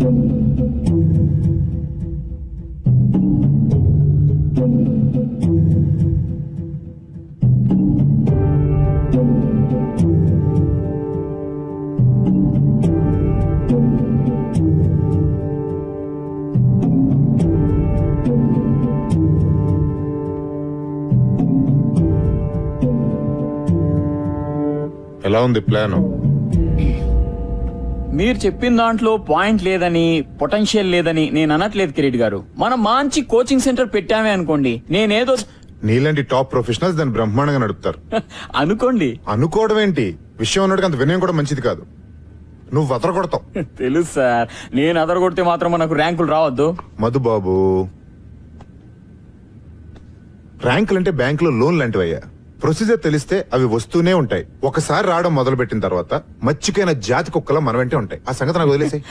ఎలా ఉంది ప్లాన్? మీరు చెప్పిన దాంట్లో పాయింట్ లేదని, పొటెన్షియల్ లేదని నేను అనట్లేదు కిరీట్ గారు. మనం మంచి కోచింగ్ సెంటర్ పెట్టామే అనుకోండి, నేనేదో నీలాంటి టాప్ ప్రొఫెషనల్స్ దాన్ని బ్రహ్మాండంగా నడుపుతారు. అనుకోండి. అనుకోవడం ఏంటి, విషయం ఉన్నట్టుగా అంత వినయం కూడా మంచిది కాదు. నువ్వు వదరగొడతావు. తెలుసు సార్, నేను అదరగొడితే మాత్రం మనకు ర్యాంకులు రావద్దు. మధుబాబు, ర్యాంకులంటే బ్యాంకులో లోన్ లాంటివయ్యా. ప్రొసీజర్ తెలిస్తే అవి వస్తూనే ఉంటాయి. ఒకసారి రావడం మొదలు పెట్టిన తర్వాత మచ్చికైన జాతి కుక్కలా మన వెంటే ఉంటాయి. ఆ సంగతి నాకు వదిలేసాయి.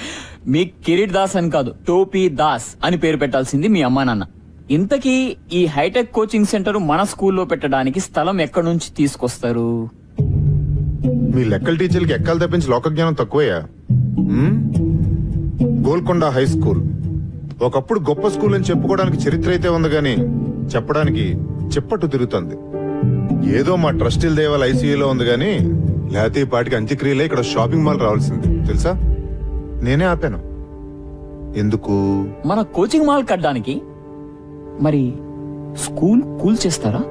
మీ కిరీట్ దాస్ అని కాదు, టోపీ దాస్ అని పేరు పెట్టాల్సింది మీ అమ్మా నాన్న. ఇంతకీ ఈ హైటెక్ కోచింగ్ సెంటర్ మన స్కూల్లో పెట్టడానికి స్థలం ఎక్కడి నుంచి తీసుకొస్తారు? మీ లెక్కల టీచర్లకి ఎక్కలు తప్పించి లోక జ్ఞానం తక్కువయ్యా. గోల్కొండ హై స్కూల్ ఒకప్పుడు గొప్ప స్కూల్ అని చెప్పుకోవడానికి చరిత్ర అయితే ఉంది గాని చెప్పడానికి చెప్పట్టు తిరుగుతుంది. ఏదో మా ట్రస్టీల దేవాల ఐసీయూలో ఉంది గాని లేకపోతే ఈ పాటికి అంత్యక్రియలే ఇక్కడ షాపింగ్ మాల్ రావాల్సింది తెలుసా. నేనే ఆపాను. ఎందుకు? మన కోచింగ్ మాల్ కట్టడానికి. మరి స్కూల్ కూల్ చేస్తారా?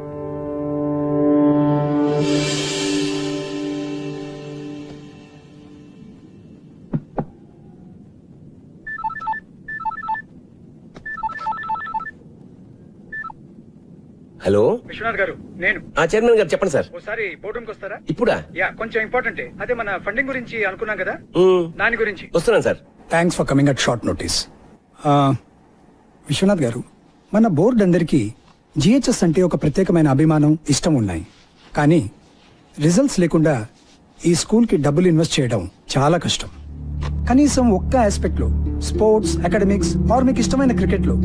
హలో విశ్వనాథ్ గారు, నేను చైర్మన్ గారు చెప్పండి సార్. ఒకసారి బోర్డు రూమ్కి వస్తారా? ఇప్పుడా? యా, కొంచెం ఇంపార్టెంట్. అదే మన ఫండింగ్ గురించి అనుకున్నాం కదా, దాని గురించి. వస్తున్నాను sir. Thanks for coming at short notice. Vishwanath garu, మన బోర్డు అందరికీ జిహెచ్ఎస్ అంటే ఒక ప్రత్యేకమైన అభిమానం, ఇష్టం ఉన్నాయి. కానీ రిజల్ట్స్ లేకుండా ఈ స్కూల్కి డబ్బులు ఇన్వెస్ట్ చేయడం చాలా కష్టం. కనీసం ఒక్క ఆస్పెక్ట్ లో, స్పోర్ట్స్, అకాడమిక్స్ ఆర్ మీకు ఇష్టమైన క్రికెట్ లో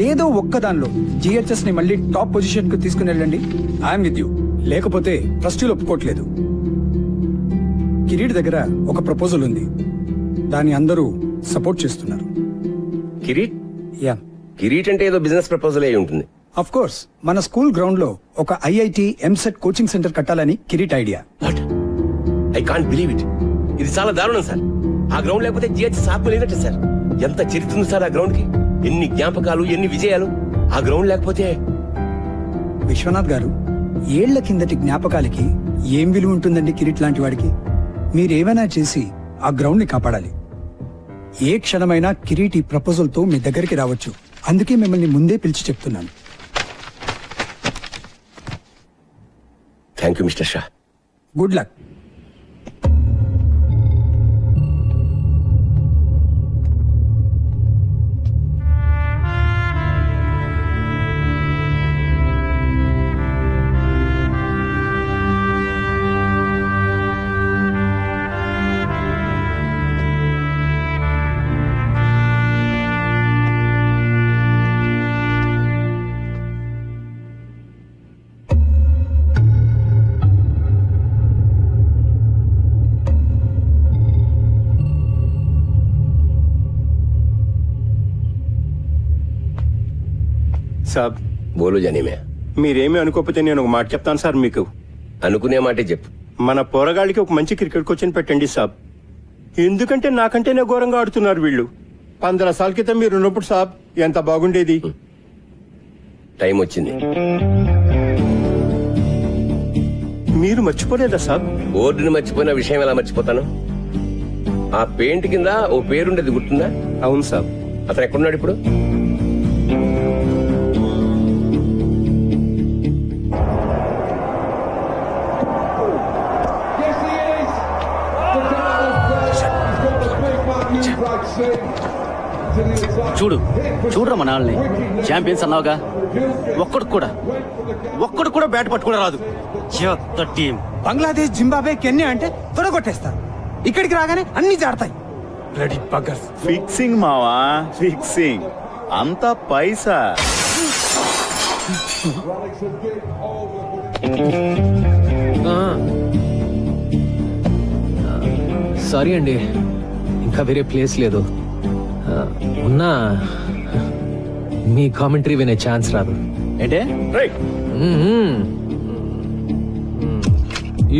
ఏదో ఒక్క దానిలో జిహెచ్ఎస్ ని మళ్ళీ టాప్ పొజిషన్ కు తీసుకుని వెళ్ళండి. I'm with you. లేకపోతే ట్రస్టీలు ఒప్పుకోవట్లేదు. కిరీట్ దగ్గర ఒక ప్రపోజల్ ఉంది, దాన్ని అందరూ సపోర్ట్ చేస్తున్నారు. కిరీట్? యా, కిరీట్ అంటే ఏదో బిజినెస్ ప్రపోజల్ అయి ఉంటుంది. అఫ్ కోర్స్, మన స్కూల్ గ్రౌండ్ లో ఒక ఐఐటి ఎంసెట్ కోచింగ్ సెంటర్ కట్టాలని Kireet idea. What? I can't believe it. ఇది చాలా దారుణం సార్. ఆ గ్రౌండ్ లేకపోతే జిహెచ్ఎస్ ఆత్మ లేనట్టు సార్. ఎంత చరిత్ర ఉంది సార్ ఆ గ్రౌండ్ కి. ఎన్ని జ్ఞాపకాలు, ఎన్ని విజయాలు. ఆ గ్రౌండ్ లేకపోతే. విశ్వనాథ్ గారు, ఏళ్ల కిందటి జ్ఞాపకాలకి ఏం విలువ ఉంటుందండి కిరీట్ లాంటి వాడికి? మీరేమైనా చేసి ఆ గ్రౌండ్ ని కాపాడాలి. ఏ క్షణమైనా కిరీట్ ఈ ప్రపోజల్ తో మీ దగ్గరికి రావచ్చు. అందుకే మిమ్మల్ని ముందే పిలిచి చెప్తున్నాను. Thank you mister Shah. Good luck. సాబ్, బోలు జనీమే. మీరేమీ అనుకోకపోతే నేను ఒక మాట చెప్తాను సార్ మీకు. అనుకునే మాటే చెప్పు. మన పోరగాళ్ళకి ఒక మంచి క్రికెట్ కోచ్ పెట్టండి సాబ్. ఎందుకంటే నాకంటేనే ఘోరంగా ఆడుతున్నారు వీళ్ళు. 15 సార్ల క్రితం మీరు ఉన్నప్పుడు సాబ్ ఎంత బాగుండేది. టైం వచ్చింది. మీరు మర్చిపోలేదా సాబ్? బోర్డుని మర్చిపోయిన విషయం ఎలా మర్చిపోతాను? ఆ పెయింట్ కింద ఓ పేరుండేది గుర్తుందా? అవును సాబ్. అతను ఎక్కడున్నాడు ఇప్పుడు? చూడరా మన వాళ్ళని. ఛాంపియన్స్ అన్నావుగా, ఒక్కడు కూడా బ్యాట్ పట్టుకుని రాదు. టీం బంగ్లాదేశ్, జింబాబే, కెన్యా అంటే తొడగొట్టేస్తారు. ఇక్కడికి రాగానే అన్ని జాడతాయి. బ్లడీ బగ్గర్స్. ఫిక్సింగ్ మావా, ఫిక్సింగ్. అంతా పైసా. సారీ అండి, ఇంకా వేరే ప్లేస్ లేదు. ఉన్నా మీ కామెంటరీ వినే ఛాన్స్ రాదు. ఏంటే మ్మ్.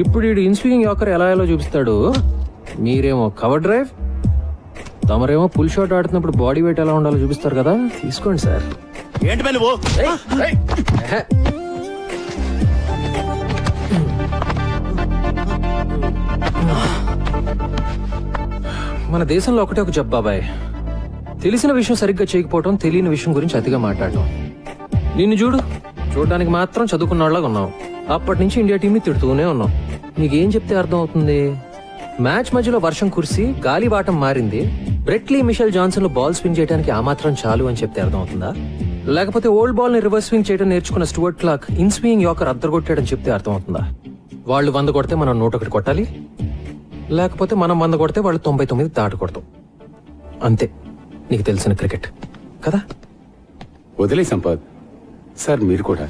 ఇప్పుడు ఈ ఇన్స్వింగ్ యాకర్ ఎలా ఎలా చూపిస్తాడు. మీరేమో కవర్ డ్రైవ్, తమరేమో పుల్ షాట్ ఆడుతున్నప్పుడు బాడీ వెయిట్ ఎలా ఉండాలో చూపిస్తారు కదా. తీసుకోండి సార్. ఏంటి పని నువ్వు మన దేశంలో ఒకటే ఒక జబ్బు బాబాయ్, తెలిసిన విషయం సరిగ్గా చేయకపోవటం, తెలియని విషయం గురించి అతిగా మాట్లాడటం. నిన్ను చూడడానికి మాత్రం చదువుకున్న వాళ్ళగా ఉన్నావు. అప్పటి నుంచి ఇండియా టీం ని తిడుతూనే ఉన్నావు. నీకేం చెప్తే అర్థం అవుతుంది? మ్యాచ్ మధ్యలో వర్షం కురిసి గాలి వాటం మారింది, బ్రెట్లీ మిషెల్ జాన్సన్ లో బాల్ స్వింగ్ చేయడానికి ఆ మాత్రం చాలు అని చెప్తే అర్థం అవుతుందా? లేకపోతే ఓల్డ్ బాల్ ని రివర్స్ స్వింగ్ చేయడం నేర్చుకున్న Stuart Clark in swing yorker అద్దరగొట్టాడని చెప్తే అర్థం అవుతుందా? వాళ్ళు 100 కొడితే మనం 101 కొట్టాలి, లేకపోతే మనం 100 కొడితే వాళ్ళు 99 దాటకూడదు. అంతే నీకు తెలిసిన క్రికెట్ కదా. వదిలే సంపత్ సార్, మీరు కూడా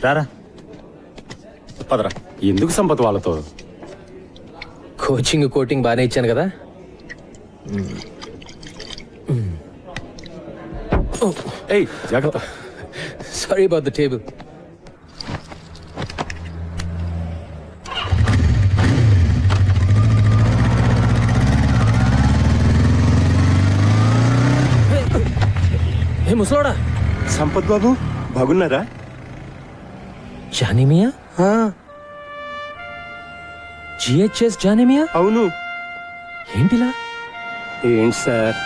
రారా పదరా. ఎందుకు సంపత్ వాళ్ళతో? కోచింగ్ బాగానే ఇచ్చాను కదా. ఏయ్ జాగ్రత్త. Sorry about the table. ఏ ముసలోడా, సంపత్ బాబు బాగున్నారా? జానిమియా? జిహెచ్ఎస్ జానిమియా? అవును. ఏంటిలా? ఏంటి సార్?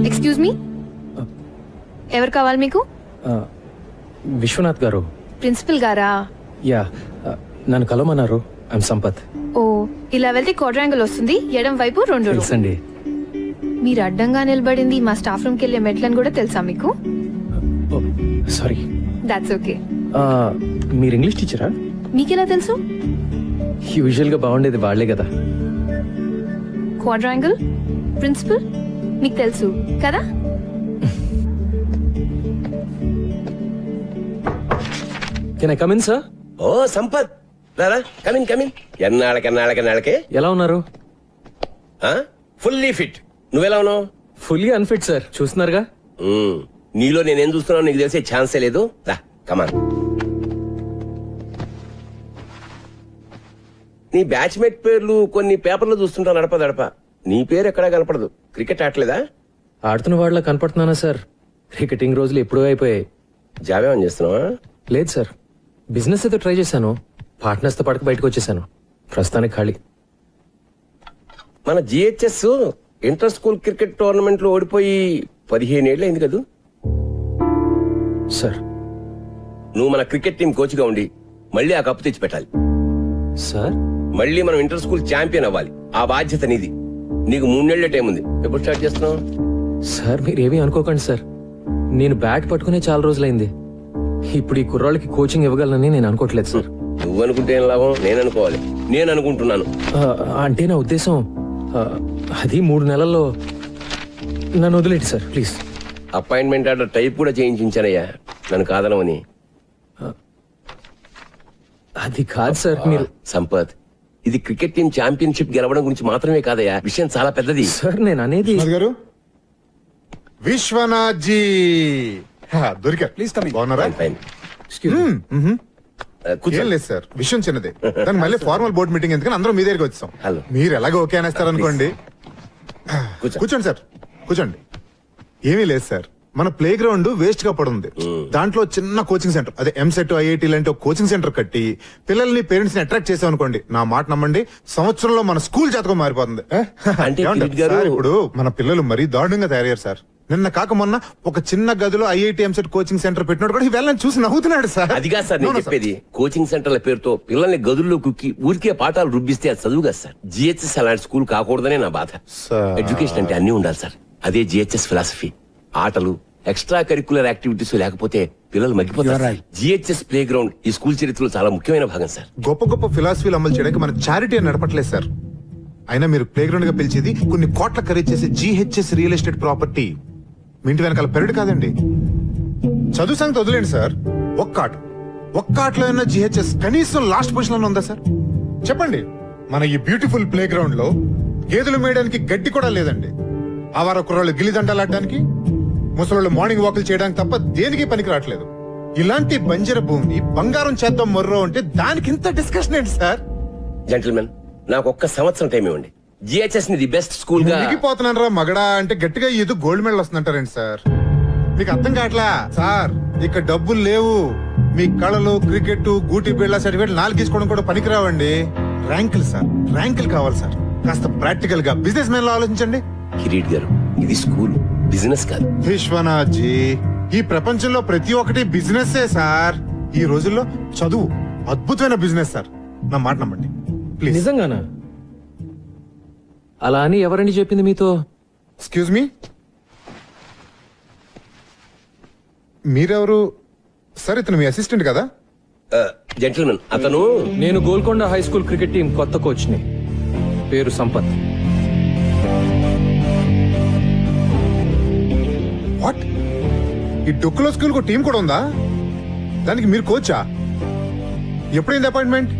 ఎక్స్క్యూజ్ మీ, ఎవరు కావాలి మీకు? విశ్వనాథ్ గారు. ప్రిన్సిపల్ గారా? యా, నన్ను కలవమన్నారు. ఐమ్ సంపత్. ఓ, ఇలా వెళ్తే క్వాడ్రాంగిల్ వస్తుంది, ఎడం వైపు 2 రూమ్. తెలుసండి. మీరు అడ్డంగా నిలబడింది మా స్టాఫ్ రూమ్ కి వెళ్ళే మెట్లని కూడా తెలుసా మీకు? సారీ. That's okay. మీరు ఇంగ్లీష్ టీచరా? మీకెలా తెలుసు? యూజువల్ గా బాగుండేది వాళ్లే కదా. క్వాడ్రాంగిల్, ప్రిన్సిపల్ మీకు తెలుసు కదా? Can I come in sir? ఓ సంపత్, రారా, కమిన్. ఎన్నాళ్ళకే ఎలా ఉన్నారు? Fully fit. నువ్వెలా ఉన్నావు? ఫుల్లీ అన్ఫిట్ సార్, చూస్తున్నారుగా. నీలో నేనేం చూస్తున్నావు నీకు తెలిసే ఛాన్సే లేదు. రా కమాన్. నీ బ్యాచ్మేట్ పేర్లు కొన్ని పేపర్లు చూస్తుంటా నడప. నీ పేరు ఎక్కడా కనపడదు. క్రికెట్ ఆడలేదా? ఆడుతున్న వాళ్ళ కనపడుతున్నానా సార్? క్రికెటింగ్ రోజులు ఎప్పుడూ అయిపోయాయి. జాబేమని చేస్తున్నావా? లేదు సార్, బిజినెస్ ఏదో ట్రై చేశాను. పార్ట్నర్స్ తో పాటు బయటకు వచ్చేసాను. ప్రస్తుతానికి ఖాళీ. మన GHS inter school cricket tournament లో ఓడిపోయి 15 ఏళ్ళు అయింది కదా. సార్ నువ్వు మన క్రికెట్ టీం కోచ్ గా ఉండి మళ్ళీ ఆ కప్పు తెచ్చి పెట్టాలి. సార్ మళ్ళీ మనం ఇంటర్ స్కూల్ ఛాంపియన్ అవ్వాలి. ఆ బాధ్యత నీది. నీకు 3 నెలల టైం ఉంది. ఎప్పుడు స్టార్ట్ చేస్తున్నావు? సార్ మీరేమీ అనుకోకండి సార్, నేను బ్యాట్ పట్టుకునే చాలా రోజులైంది. ఇప్పుడు ఈ కుర్రాళ్ళకి కోచింగ్ ఇవ్వగలనని నేను అనుకోవట్లేదు సార్. నువ్వు అనుకుంటే ఏం లాభం? నేను అనుకోవాలి. నేను అనుకుంటున్నాను. అంటే నా ఉద్దేశం అది 3 నెలల్లో నన్ను వదిలేండి sir please. Appointment order type కూడా చేయించానయ్యా, నన్ను కాదనమని. అది కాదు సార్, మీరు సంపత్, ఇది క్రికెట్ టీం ఛాంపియన్షిప్ గెలవడం గురించి మాత్రమే కాదయ్యా, విషయం చాలా పెద్దది. సార్ నేను అనేది విశ్వనాథ్ గారు, విశ్వనాథ్ జీ దొరికారు. Please come in. బాగున్నారా? ఫైన్. ఏం లేదు సార్, విషయం చిన్నదే. దానికి మళ్ళీ ఫార్మల్ బోర్డ్ మీటింగ్ ఎందుకని అందరం మీ దగ్గరికి వచ్చాం. హలో. మీరు ఎలాగో ఓకే అనేస్తారు అనుకోండి. కూర్చో. కూర్చోండి సార్, కూర్చోండి. ఏమీ లేదు సార్, మన ప్లే గ్రౌండ్ వేస్ట్ గా పడుంది. దాంట్లో చిన్న కోచింగ్ సెంటర్, అదే ఎంసెట్ ఐఐటి లాంటి ఒక కోచింగ్ సెంటర్ కట్టి పిల్లల్ని పేరెంట్స్ ని అట్రాక్ట్ చేసాం అనుకోండి, నా మాట నమ్మండి, సంవత్సరంలో మన స్కూల్ జాతకం మారిపోతుంది. అంటే ఏమంటారు? కిరీట్ గారు- సార్, ఇప్పుడు మన పిల్లలు మరీ దారుణంగా తయారయ్యారు సార్. నిన్న కాక మొన్న ఒక చిన్న గదిలో ఐఐటి ఎంసెట్ కోచింగ్ సెంటర్ పెట్టినోడు కూడా వెళ్ళని చూసి నవ్వుతున్నాడు సార్. అది కాదు సార్ నేను అవునా సార్? చెప్పేది. కోచింగ్ సెంటర్ల పేరుతో పిల్లల్ని గదుల్లో కుక్కి ఊరికే పాఠాలు రుబ్బిస్తే అది చదువు కదా సార్. జిహెచ్ఎస్ అలాంటి స్కూల్ కాకూడదనే నా బాధ. సార్. ఎడ్యుకేషన్ అంటే అన్ని ఉండాలి సార్. అదే జిహెచ్ఎస్ ఫిలాసఫీ. ఆటలు, ఎక్స్ట్రా కరికులర్ యాక్టివిటీస్ లేకపోతే పిల్లలు మగ్గిపోతారు. జిహెచ్ఎస్ ప్లే గ్రౌండ్ ఈ స్కూల్ చరిత్రలో చాలా ముఖ్యమైన భాగం సార్. గొప్ప గొప్ప ఫిలాసఫీలు అమలు చేయడానికి మన చారిటీ అని నడపట్లేదు సార్. అయినా మీరు ప్లే గ్రౌండ్ గా పిలిచేది కొన్ని కోట్ల ఖరీదు చేసే జిహెచ్ఎస్ రియల్ ఎస్టేట్ ప్రాపర్టీ. మీ ఇంటి వెనకాల పెరడు కాదండి. చదువు సంగతి వదిలేండి సార్, ఒక్క ఆటలో ఉన్న జిహెచ్ఎస్ కనీసం లాస్ట్ పొజిషన్ లో ఉందా సార్? చెప్పండి. మన ఈ బ్యూటిఫుల్ ప్లే గ్రౌండ్ లో గేదెలు మేయడానికి గడ్డి కూడా లేదండి. ఆవార కుర్రాళ్ళు గిల్లిదండలాడడానికి, ముసలోళ్ళు మార్నింగ్ వాకులు చేయడానికి తప్ప దేనికి పనికి రావట్లేదు. ఇలాంటి బంజర భూమిని బంగారం చేద్దాం మొర్రో అంటే దానికి ఇంత డిస్కషన్ ఏంటి సార్? జెంటిల్మెన్, నాకు ఒక్క సంవత్సరం టైం ఇవ్వండి. జిహెచ్ఎస్ ని ది బెస్ట్ స్కూల్ గా మునిగిపోతున్నారా మగడా అంటే గట్టిగా ఏదో గోల్డ్ మెడల్ వస్తుందంటారండి సార్. మీకు అర్థం కావట్లా సార్, ఇక్కడ డబ్బులు లేవు. మీ కళలు, క్రికెట్, గూటి బిళ్ళ సర్టిఫికేట్ 4 తీసుకోవడం కూడా పనికిరావండి. ర్యాంకులు సార్, ర్యాంకులు కావాలి సార్. కాస్త ప్రాక్టికల్ గా బిజినెస్ మ్యాన్ లో ఆలోచించండి. కిరీట్ గారు, ఇది స్కూల్, బిజినెస్ కాదు. విశ్వనాథ్ జీ, ఈ ప్రపంచంలో ప్రతి ఒక్కటి బిజినెస్ సార్. ఈ రోజుల్లో చదువు అద్భుతమైన బిజినెస్ సార్, నా మాట నమ్మండి ప్లీజ్. నిజంగానా? అలా అని ఎవరండి చెప్పింది మీతో? ఎక్స్క్యూజ్ మీ, మీరెవరు సార్? ఇతను మీ అసిస్టెంట్ కదా? జెంటిల్మెన్, అతను నేను Golconda high school cricket team కొత్త కోచ్ ని. పేరు సంపత్. వాట్? ఈ డొక్కులో స్కూల్ కు టీం కూడా ఉందా? దానికి మీరు కోచా? ఎప్పుడైంది అపాయింట్మెంట్?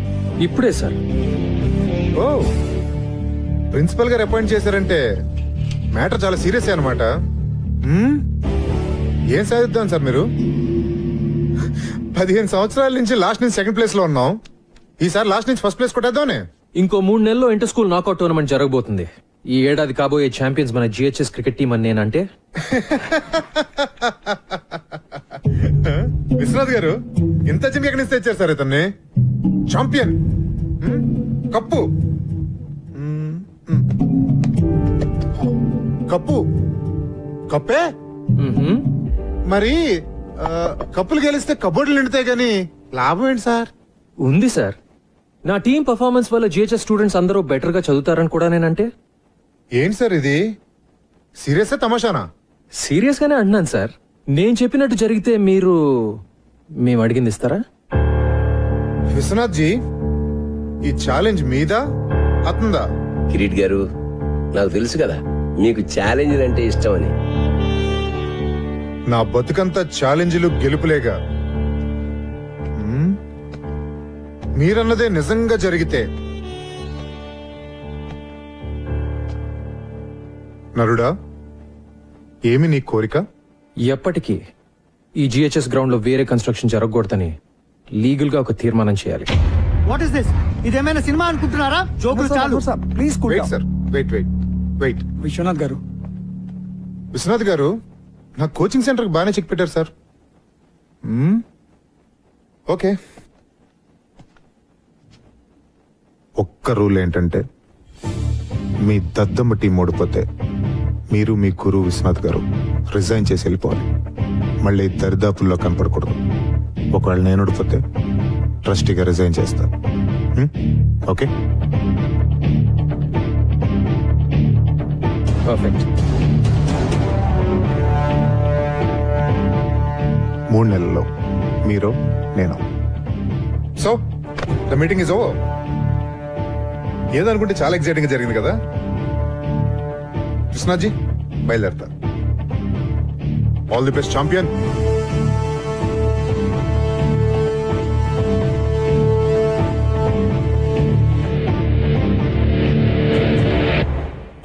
ఇప్పుడే సార్. ఓ, ప్రిన్సిపల్ గారు అపాయింట్ చేశారంటే మ్యాటర్ చాలా సీరియస్ అనమాట. ఏం సాధిద్దాం సార్ మీరు? 15 సంవత్సరాల నుంచి లాస్ట్ నుంచి సెకండ్ ప్లేస్ లో ఉన్నాం. ఈసారి లాస్ట్ నుంచి ఫస్ట్ ప్లేస్ కొట్టేద్దామనే. ఇంకో 3 నెలల్లో ఇంటర్ స్కూల్ నాకౌట్ టోర్నమెంట్ జరగబోతుంది. ఈ ఏడాది కాబోయే ఛాంపియన్స్ మన జిహెచ్ఎస్ క్రికెట్ టీం అని నేనంటే. విశ్వనాథ్ గారు, ఇంత చిన్న ఎక్కడి నుంచి తెచ్చారు సార్ ఇతన్ని? ఛాంపియన్, కప్పు, కప్పు, కప్పే. మ్మ్హ్మ్. మరి కప్పులు గెలిస్తే కబోర్డులు నిండుతాయి గాని లాభం ఏంటి సార్? ఉంది సార్. నా టీం పర్ఫార్మెన్స్ వల్ల జిహెచ్ఎస్ స్టూడెంట్స్ అందరూ బెటర్ గా చదువుతారని కూడా నేనంటే. ఏంటి సార్ ఇది? సీరియస్ తమాషానా? సీరియస్ గానే అంటున్నాను సార్. నేను చెప్పినట్టు జరిగితే మేము అడిగింది ఇస్తారా? విశ్వనాథ్ జీ, ఈ ఛాలెంజ్ మీదా అతందా? కిరీట్ గారు, నాకు తెలుసు కదా మీకు ఛాలెంజ్ అంటే ఇష్టం అని. నా బతుకంతా ఛాలెంజ్లు గెలుపులేగా. మీరన్నదే నిజంగా జరిగితే నరుడా, ఏమి నీ కోరిక? ఎప్పటికీ ఈ జిహెచ్ఎస్ గ్రౌండ్ లో వేరే కన్స్ట్రక్షన్ జరగకూడదని లీగల్ గా ఒక తీర్మానం చేయాలి. What is this? ఇదేమైనా సినిమా అనుకుంటున్నారా? జోకులు చాలు. Please wait sir, wait. Vishwanath garu, Vishwanath garu, నా కోచింగ్ సెంటర్ బాగానే చెక్ పెట్టారు సార్. ఓకే, ఒక్క రూల్ ఏంటంటే మీ దద్దమ్మ టీం ఓడిపోతే మీరు మీ గురువు విశ్వనాథ్ గారు రిజైన్ చేసి వెళ్ళిపోవాలి. మళ్ళీ దరిదాపుల్లో కనపడకూడదు. ఒకవేళ నేను ఓడిపోతే ట్రస్టీగా రిజైన్ చేస్తాను. ఓకే? పర్ఫెక్ట్. 3 నెలల్లో మీరు నేను. So the meeting is over. ఏదనుకుంటే చాలా ఎక్సైటింగ్ గా జరిగింది కదా. కృష్ణాజీ బయలుదేరతా. All the best champion.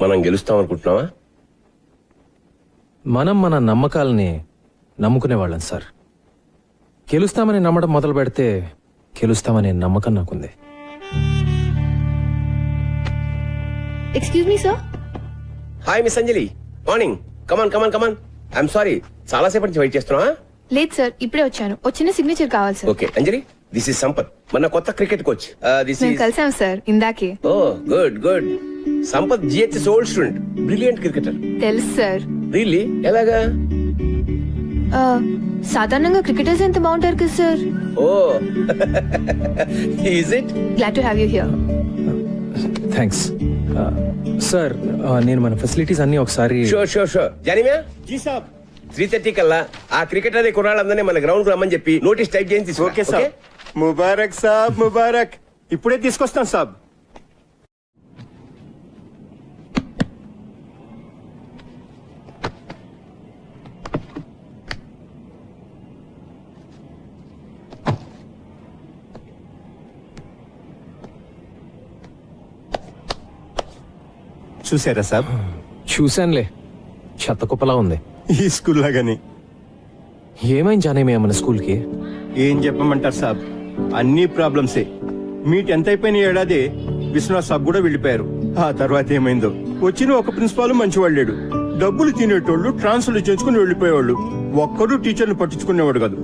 మనం గెలుస్తాం అనుకుంటున్నావా? మనం మన నమ్మకాలని నమ్ముకునేవాళ్ళం సార్. గెలుస్తామని నమ్మడం మొదలు పెడితే గెలుస్తామనే నమ్మకం నాకుంది. Excuse me sir. Hi miss Anjali, morning. Come on come on come on. I'm sorry, చాలా సేపటి నుంచి వెయిట్ చేస్తున్నావా? లేదు సార్, ఇప్పుడే వచ్చాను. వచ్చిన సిగ్నేచర్ కావాలి sir. Okay Anjali, this is Sampath, మన కొత్త క్రికెట్ కోచ్. దిస్ మేము ఇస్ కలిసాం సార్ ఇందాకే. Oh good good. Sampath GHS old student, brilliant cricketer. తెలుసు సార్. రియల్లీ? ఎలాగా? సాధారణంగా క్రికెటర్స్ ఎంత బాగుంటారు కదా sir. Oh is it? Glad to have you here. Thanks sir. నేను మన ఫెసిలిటీస్ అన్ని ఒకసారి. Sure sure sure. జానిమ్యా, జీ సాబ్. 3:30 కల్లా ఆ క్రికెటర్ అనే కుర్రాళ్ళందరినీ మన గ్రౌండ్ కు రమ్మని చెప్పి నోటీస్ టైప్ చేసి తీసుకురా. ఓకే సాబ్. ముబారక్ సాబ్, ముబారక్. ఇప్పుడే తీసుకొస్తాను సాబ్. చూసారా సాబ్? చూశానులే, చెత్త కుప్పలా ఉంది. ఈ స్కూల్ లాగానే. ఏమైంది జానేమయ్య మన స్కూల్కి? ఏం చెప్పమంటారు సాబ్, అన్ని ప్రాబ్లమ్సే. మీ 10th అయిపోయిన ఏడాది విశ్వనాథ్ సాబ్ కూడా వెళ్ళిపోయారు. ఆ తర్వాత ఏమైందో. వచ్చిన ఒక ప్రిన్సిపాల్ మంచివాళ్ళు లేడు. డబ్బులు తినేటోళ్ళు ట్రాన్స్ఫర్లు చేసుకుని వెళ్ళిపోయేవాళ్ళు. ఒక్కడు టీచర్ని పట్టించుకునేవాడు కాదు.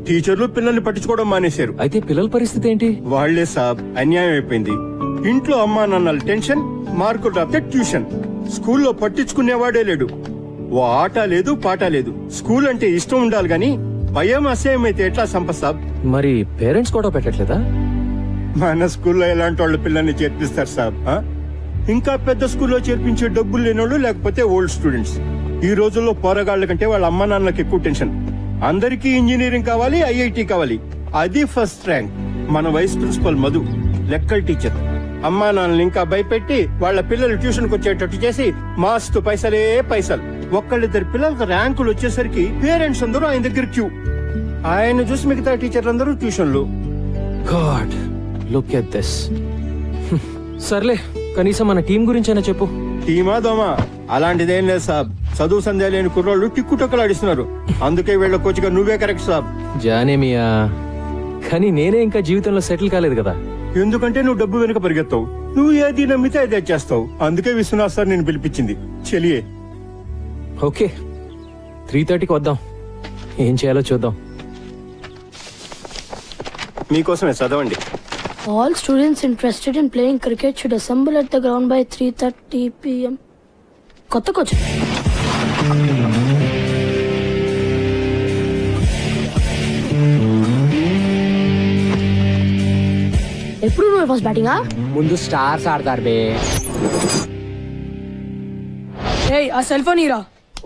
టీచర్లు పిల్లల్ని పట్టించుకోవడం మానేశారు. అయితే పిల్లల పరిస్థితి ఏంటి? వాళ్లే సాబ్, అన్యాయం అయిపోయింది. ఇంట్లో అమ్మా నాన్నల టెన్షన్, మార్కులు రాస్తే ట్యూషన్. స్కూల్లో పట్టించుకునేవాడే లేడు. ఓ ఆట లేదు, పాట లేదు. స్కూల్ అంటే ఇష్టం ఉండాలి గాని భయం అసహ్యం అయితే ఎట్లా సంపత్ సాబ్? మరి పేరెంట్స్ కూడా పెట్టట్లేదా? మన స్కూల్లో ఎలాంటి వాళ్ళ పిల్లల్ని చేర్పిస్తారు సాబ్? ఇంకా పెద్ద స్కూల్లో చేర్పించే డబ్బులు లేనోళ్ళు, లేకపోతే ఓల్డ్ స్టూడెంట్స్. ఈ రోజుల్లో పోరగాళ్ల కంటే వాళ్ళ అమ్మా నాన్నలకు ఎక్కువ టెన్షన్. అందరికీ ఇంజనీరింగ్ కావాలి, ఐఐటి కావాలి. అది ఫస్ట్ ర్యాంక్. మన వైస్ ప్రిన్సిపల్ మధు లెక్కల టీచర్. అమ్మా నాన్నలు ఇంకా భయపెట్టి వాళ్ళ పిల్లలు ట్యూషన్ కు వచ్చేటట్టు చేసి మాస్తు పైసలే పైసలు. ఒక్కళ్ళిద్దరు పిల్లలకు ర్యాంకులు వచ్చేసరికి పేరెంట్స్ అందరూ ఆయన దగ్గర క్యూ. ఆయన చూసి మిగతా టీచర్లందరూ ట్యూషన్లు. God, look at this. సర్లే, కనీసం మన టీం గురించైనా చెప్పు. టీమా దోమా అలాంటిదేం లేదు సాబ్. చదువు సంధ్య లేని కుర్రోళ్ళు టిక్కుటొక్కలాడిస్తున్నారు. అందుకే వీళ్ళ కోచ్గా నువ్వే కరెక్ట్ సాబ్. జానేమియా, కానీ నేనే ఇంకా జీవితంలో సెటిల్ కాలేదు కదా. ఎందుకంటే నువ్వు డబ్బు వెనుక పరిగెత్తావు. నువ్వు ఏది నమ్మితే అదే చేస్తావు. అందుకే విశ్వనాథ్ సార్ నేను పిలిపించింది. చెలియే. ఓకే, 3:30కి వద్దాం. ఏం చేయాలో చూద్దాం. మీకోసమే చదవండి. All students interested in playing cricket should assemble at the ground by 3:30 p.m. కొత్త కోచ్. ఎప్పుడు నువ్వు ఫస్ట్ బ్యాటింగా? ముందు స్టార్స్ ఆడతారు బే. ఏయ్, ఆ సెల్ ఫోన్ ఇరా.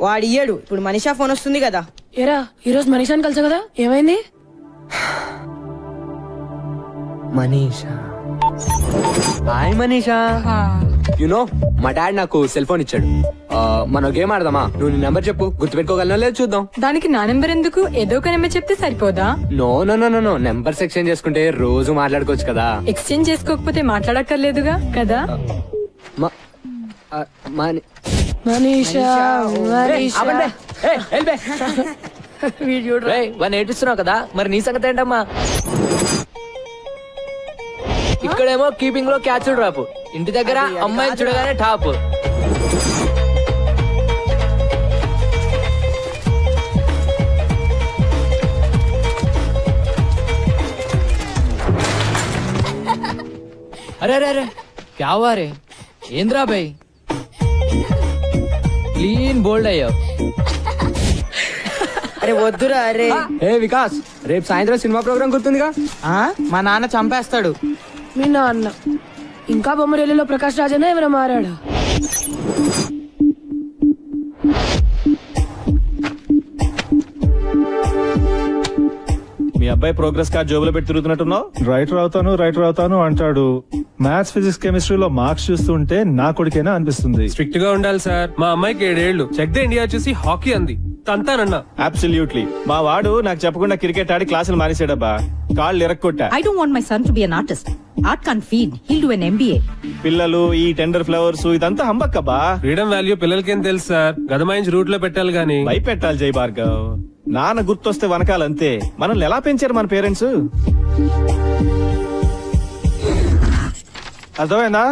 వాడు ఇయ్యడు. ఇప్పుడు మనీషా ఫోన్ వస్తుంది కదా. ఏరా, ఈరోజు మనీషాని కలిసా కదా, ఏమైంది? మనీషా. హాయ్ మనీషా. యునో మా డాడ్ నాకు సెల్ ఫోన్ ఇచ్చాడు. మనం గేమ్ ఆడదామా? నువ్వు నీ నెంబర్ చెప్పు, గుర్తుపెట్టుకోగలనా లేదు చూద్దాం. దానికి నా నెంబర్ ఎందుకు? ఏదో ఒక నెంబర్ చెప్తే సరిపోదా? No no no no no, numbers exchange చేసుకుంటే రోజు మాట్లాడుకోవచ్చు కదా. ఎక్స్చేంజ్ చేసుకోకపోతే మాట్లాడక్కర్లేదుగా కదా. మనీషా, నేర్పిస్తున్నావు కదా, మరి నీ సంగతి ఏంటమ్మా? ఇక్కడేమో కీపింగ్ లో క్యాచ్ డ్రాప్, ఇంటి దగ్గర అమ్మాయిని చూడగానే టాప్. అరే అరే అరే, క్యా హువా రే? ఏంద్రా బై, క్లీన్ బోల్డ్ అయ్యావు. అరే వద్దురా అరే. ఏ వికాస్, రేపు సాయంత్రం సినిమా ప్రోగ్రామ్ గుర్తుందిగా? మా నాన్న చంపేస్తాడు. మీ నాన్న ఇంకా బొమ్మరేలిలో ప్రకాష్ రాజనే ఎవరైనా మారాడా? మీ అబ్బాయి ప్రోగ్రెస్ కార్డ్ జోబులో పెట్టి తిరుగుతున్నట్టున్నావు. రైటర్ అవుతాను అంటాడు. మ్యాథ్స్ ఫిజిక్స్ కెమిస్ట్రీలో మార్క్స్ చూస్తుంటే నా కొడుకేనా అనిపిస్తుంది. స్ట్రిక్ట్ గా ఉండాలి సార్. మా అమ్మాయికి 7 ఏళ్ళు. చెక్ ద ఇండియా చూసి హాకీ అంది. తంతానన్నా. అబ్సల్యూట్లీ. మా వాడు నాకు చెప్పకుండా క్రికెట్ ఆడి క్లాసులు మానేసాడబ్బా. కాళ్ళు ఇరక్కొట్టా. I don't want my son to be an artist. Art can't feed. He'll do an MBA. పిల్లలు ఈ టెండర్ ఫ్లవర్స్ ఇదంతా హంబక్కబ్బా. ఫ్రీడమ్ వాల్యూ పిల్లలకేం తెలుసు సార్. గదమాయించి రూట్ లో పెట్టాలి గానీ. భయపెట్టాలి జై భార్గవ్. నాన్న గుర్తొస్తే వనకాలంతే. మనల్ని ఎలా పెంచారు మన పేరెంట్స్? అర్థమైందా?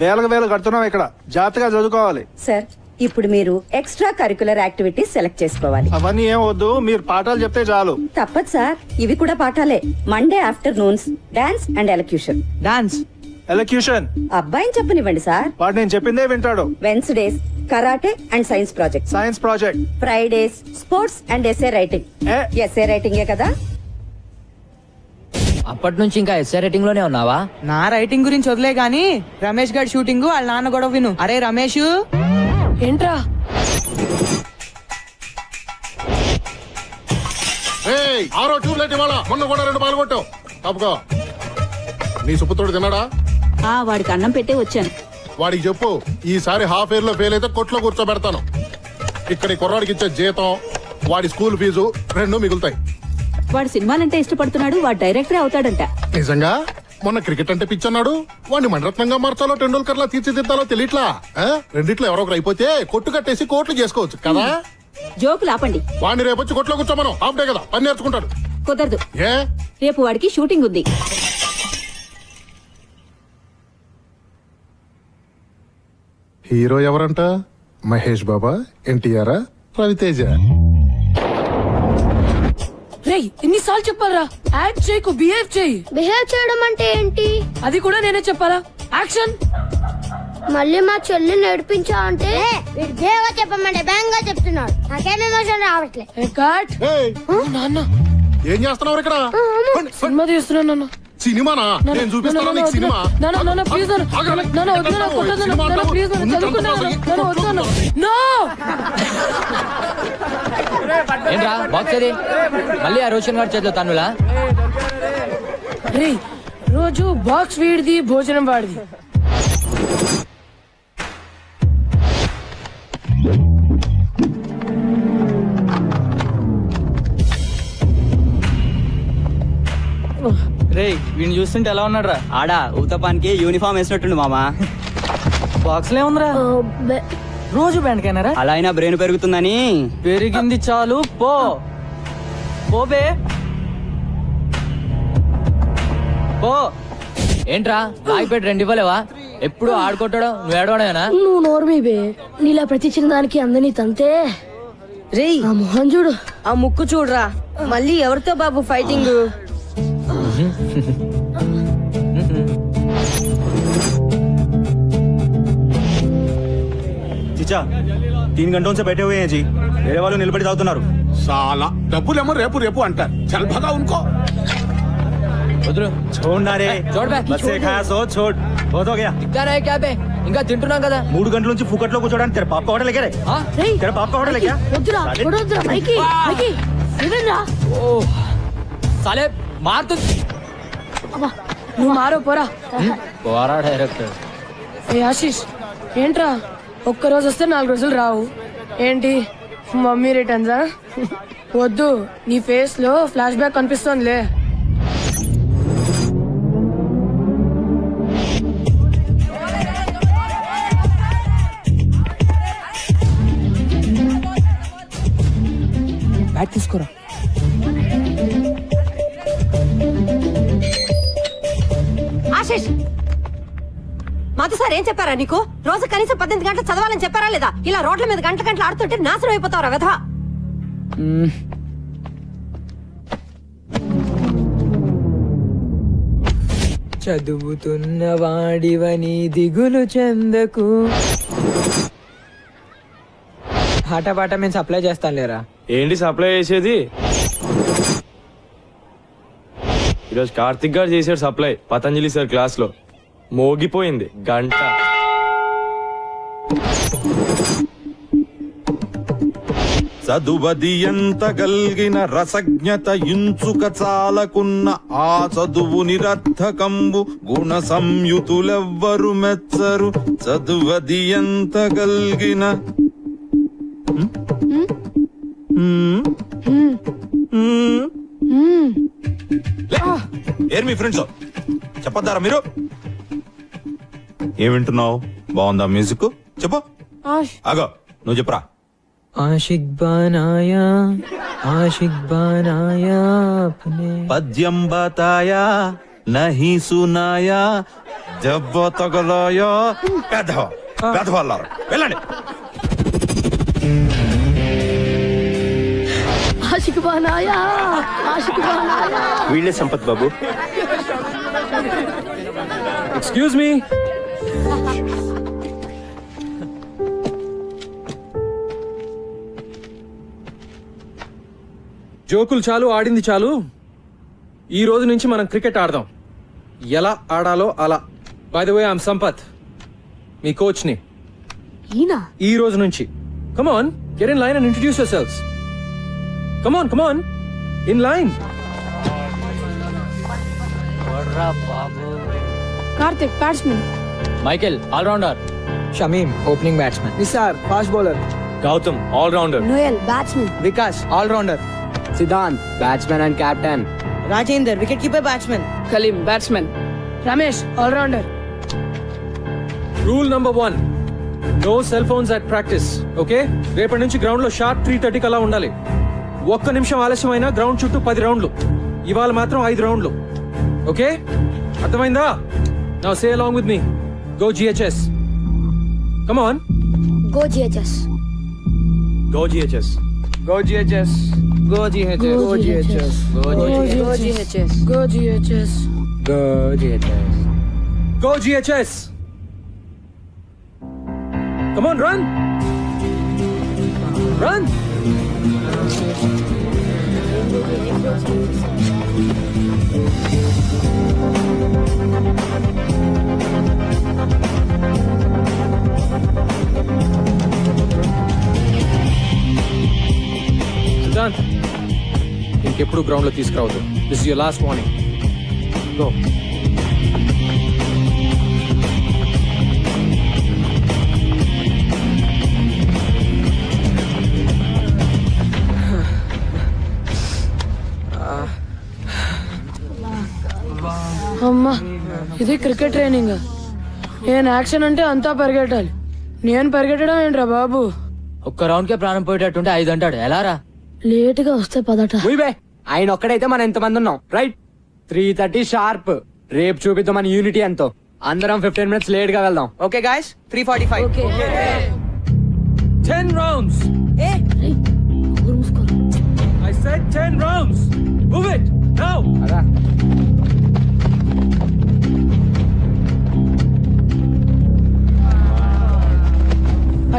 వేలు కడుతున్నాం ఇక్కడ. జాగ్రత్తగా చదువుకోవాలి. సార్, ఇప్పుడు మీరు ఎక్స్ట్రా కరికులర్ యాక్టివిటీస్ సెలెక్ట్ చేసుకోవాలి. అవన్నీ ఏం వద్దు, మీరు పాఠాలు చెప్తే చాలు. తప్పదు సార్, ఇవి కూడా పాఠాలే. Monday afternoons dance and elocution. Dance, elocution అబ్బాయిని చెప్పనివ్వండి సార్. వాడు నేను చెప్పిందే వింటాడు. Wednesdays karate and science project. Fridays sports and SA writing. SA రైటింగే కదా? అప్పటి నుంచి ఇంకా ఎస్ఏ రైటింగ్ లోనే ఉన్నావా? నా రైటింగ్ గురించి వదిలే గాని రమేష్ గారి షూటింగ్ వాళ్ళ నాన్న గొడవ విను. అరే రమేష్, ఏంట్రా? ఆరో ట్యూబ్లైట్ ఇవాళ మొన్న కూడా 2 పాల్గొట్టావు. తప్పుకో. నీ సుపుత్రుడు తిన్నాడా? వాడికి అన్నం పెట్టే వచ్చాను. వాడికి చెప్పు, ఈసారి హాఫ్ ఇయర్ లో ఫెయిల్ అయితే కొట్లో కూర్చోబెడతాను. ఇక్కడ ఈ కుర్రాడికి ఇచ్చే జీతం, వాడి స్కూల్ ఫీజు 2 మిగులుతాయి. వాడు సినిమాలంటే ఇష్టపడుతున్నాడు. వాడు డైరెక్టరే అవుతాడంట. నిజంగా? మొన్న క్రికెట్ అంటే పిచ్చన్నాడు. వాడిని మణరత్నంగా మార్చాలో టెండూల్కర్ లా తీర్చిదిద్దాలో తెలియట్లా. రెండిట్లో ఎవరో ఒకరు అయిపోతే కొట్టు కట్టేసి కోట్లు చేసుకోవచ్చు కదా. జోకులు ఆపండి. వాడిని రేపు వచ్చి కొట్లో కూర్చోమను. హాఫ్ డే కదా, పని నేర్చుకుంటాడు. కుదరదు. ఏ? రేపు వాడికి షూటింగ్ ఉంది. హీరో ఎవరంట? మహేష్ బాబా, ఎన్టీఆర్, రవితేజ. రేయ్, ఎన్నిసార్లు చెప్పాలరా? యాక్ట్ చేయకు, బిహేవ్ చేయి. బిహేవ్ చేయడం అంటే ఏంటి? అది కూడా నేనే చెప్పాలా? యాక్షన్. మళ్ళీ మా చెల్లి నడిపించా అంటే బిహేవ్ చెప్పమంటే బ్యాంగ్ గా చెప్తున్నాడు. నాకేం ఎమోషన్ రావట్లేదు. కట్. నాన్న ఏం చేస్తున్నావు ఇక్కడ? సినిమా తీస్తున్నాను నాన్న. సినిమానా? నేను చూపిస్తాను నీకు సినిమా. నాన్న ప్లీజ్ ఏంట్రా బాక్స్ అది? మళ్ళీ ఆ రోషన్ గారి చేతిలో తన్నులా? రే, రోజు బాక్స్ వీడిది, భోజనం వాడిది. రే వీడిని చూస్తుంటే ఎలా ఉన్నాడు రా? ఆడా ఊతపానికి యూనిఫామ్ వేసినట్టుండు మామా. బాక్స్ లే ఉందిరా. రోజు బ్యాండ్ కైనారా? అలా అయినా బ్రెయిన్ పెరుగుతుందని. పెరిగింది చాలు, పో పోబే పో. ఏంట్రా రాయిపేట 2 ఇవ్వలేవా? ఎప్పుడు ఆడుకుంటాడో నువ్వు ఏడవడమేనా? నువ్వు నోర్మీ బే. నీలా ప్రతి చిన్న దానికి అందని తంతే. రే ఆ మొహం చూడు, ఆ ముక్కు చూడరా. మళ్ళీ ఎవరితో బాబు ఫైటింగ్? చిచ్చా 3 घंटों से बैठे हुए हैं जी. मेरे वालों నిలబడి తాగుతున్నారు. సాలా డబ్బులేమో రేపు రేపు అంటారు. చల్ భగా ఉన్కో. వదులు. छोड़ना रे. छोड़ बे. बस से खाया सो छोड़. बहुत हो गया. దిగ్గానే క్యాబే. ఇంకా తింటున్నాం కదా. 3 గంటల నుంచి ఫుకట్లో కూర్చోడానికి तेरे पाप का होटल है क्या रे? तेरे पाप का होटल है क्या? వద్దురా వద్దురా మైకి మైకి ఇదేంరా? ఓ సాలే మారుతు. అబ్బా, నువ్వు మారో పోరా. పోరా డైరెక్టర్. ఏ ఆశీష్, ఏంట్రా ఒక్కరోజు వస్తే 4 రోజులు రావు ఏంటి? మమ్మీ రిటర్న్సా? వద్దు, నీ ఫేస్ లో ఫ్లాష్ బ్యాక్ కనిపిస్తోందిలే. బ్యాట్ తీసుకోరా. ఆశీష్, మాతో సార్ ఏం చెప్పారా నీకు? రోజు కనీసం 18 గంటలు చదవాలని చెప్పారా లేదా? ఇలా రోడ్ల మీద గంటలు ఆడుతుంటే నాశనం అయిపోతావురా వెధవా. చదువుతున్న వాడివని దిగులు చెందకు. పాట పాట మేము సప్లై చేస్తాం లేరా. ఏంటి సప్లై చేసేది? ఈరోజు కార్తిక్ గారు చేసాడు సప్లై పతంజలి సార్ క్లాస్ లో. మోగిపోయింది గంట. చదువది ఎంత గల్గిన రసజ్ఞత ఇంచుక చాలకున్న ఆ చదువు నిరర్థకంబు గుణ సంయుతులెవ్వరు మెచ్చరు. చదువది ఎంత గల్గిన ఏర్ మీ ఫ్రెండ్స్ చెప్పొద్దారా మీరు? ఏం వింటున్నావు? బాగుందా మ్యూజిక్? చెప్పు. ఆగో నువ్వు చెప్పరా. ఆషిక్ బనాయా అప్నే. పద్యం బతాయా నహి సునాయా దెబ్బ తగలాయా. పెద్దవాళ్ళారు వెళ్ళండి. ఆషిక్ బనాయా వీళ్ళే సంపత్ బాబు. Excuse me. జోకులు చాలు, ఆడింది చాలు. ఈ రోజు నుంచి మనం క్రికెట్ ఆడదాం. ఎలా ఆడాలో అలా. By the way I'm Sampath, మీ కోచ్ ని. ఈ రోజు నుంచి come on, get in line and introduce yourselves. Come on in line. Karthik batsmen. Michael allrounder. Shamim opening batsmen. Nisar fast bowler. Gautam allrounder. Noel batsmen. Vikas allrounder. Siddhant batsmen and captain. Rajender wicket keeper batsmen. Kaleem batsmen. Ramesh allrounder. Rule number 1, no cell phones at practice. Okay, రేపటి నుంచి ground లో sharp 3:30 కల్లా ఉండాలి. ఒక్క నిమిషం ఆలస్యమైనా ground చుట్టూ 10 రౌండ్లు. ఇవాళ మాత్రం 5 రౌండ్లు. ఓకే, అర్థమైందా? Now say along with me. Go GHS. Come on. Go GHS. Go GHS. Go GHS. Go GHS. Go GHS. Go GHS. Go GHS. Go GHS. Come on, run. Run. Siddhant, ఇంకెప్పుడు ground లో తీసుకురావద్దు. This is your last warning. Go. అమ్మా, ఇది cricket training. నేను action అంటే అంతా పరిగెట్టాలి. నేను పరిగెట్టడం ఏంట్రా బాబు? ఒక్క రౌండ్ కే ప్రాణం పోయేటట్టుంటే 5 అంటాడు. ఎలా రా? లేట్ గా వస్తే పదట. ఆయన ఒక్కడైతే మనం ఎంతమంది ఉన్నాం? Right, 3:30 sharp. రేపు చూపిద్దాం మన యూనిటీ ఎంతో. అందరం 15 minutes లేట్ గా వెళ్దాం. Okay guys, 3:45. 10 rounds. I said 10 rounds. Move it now.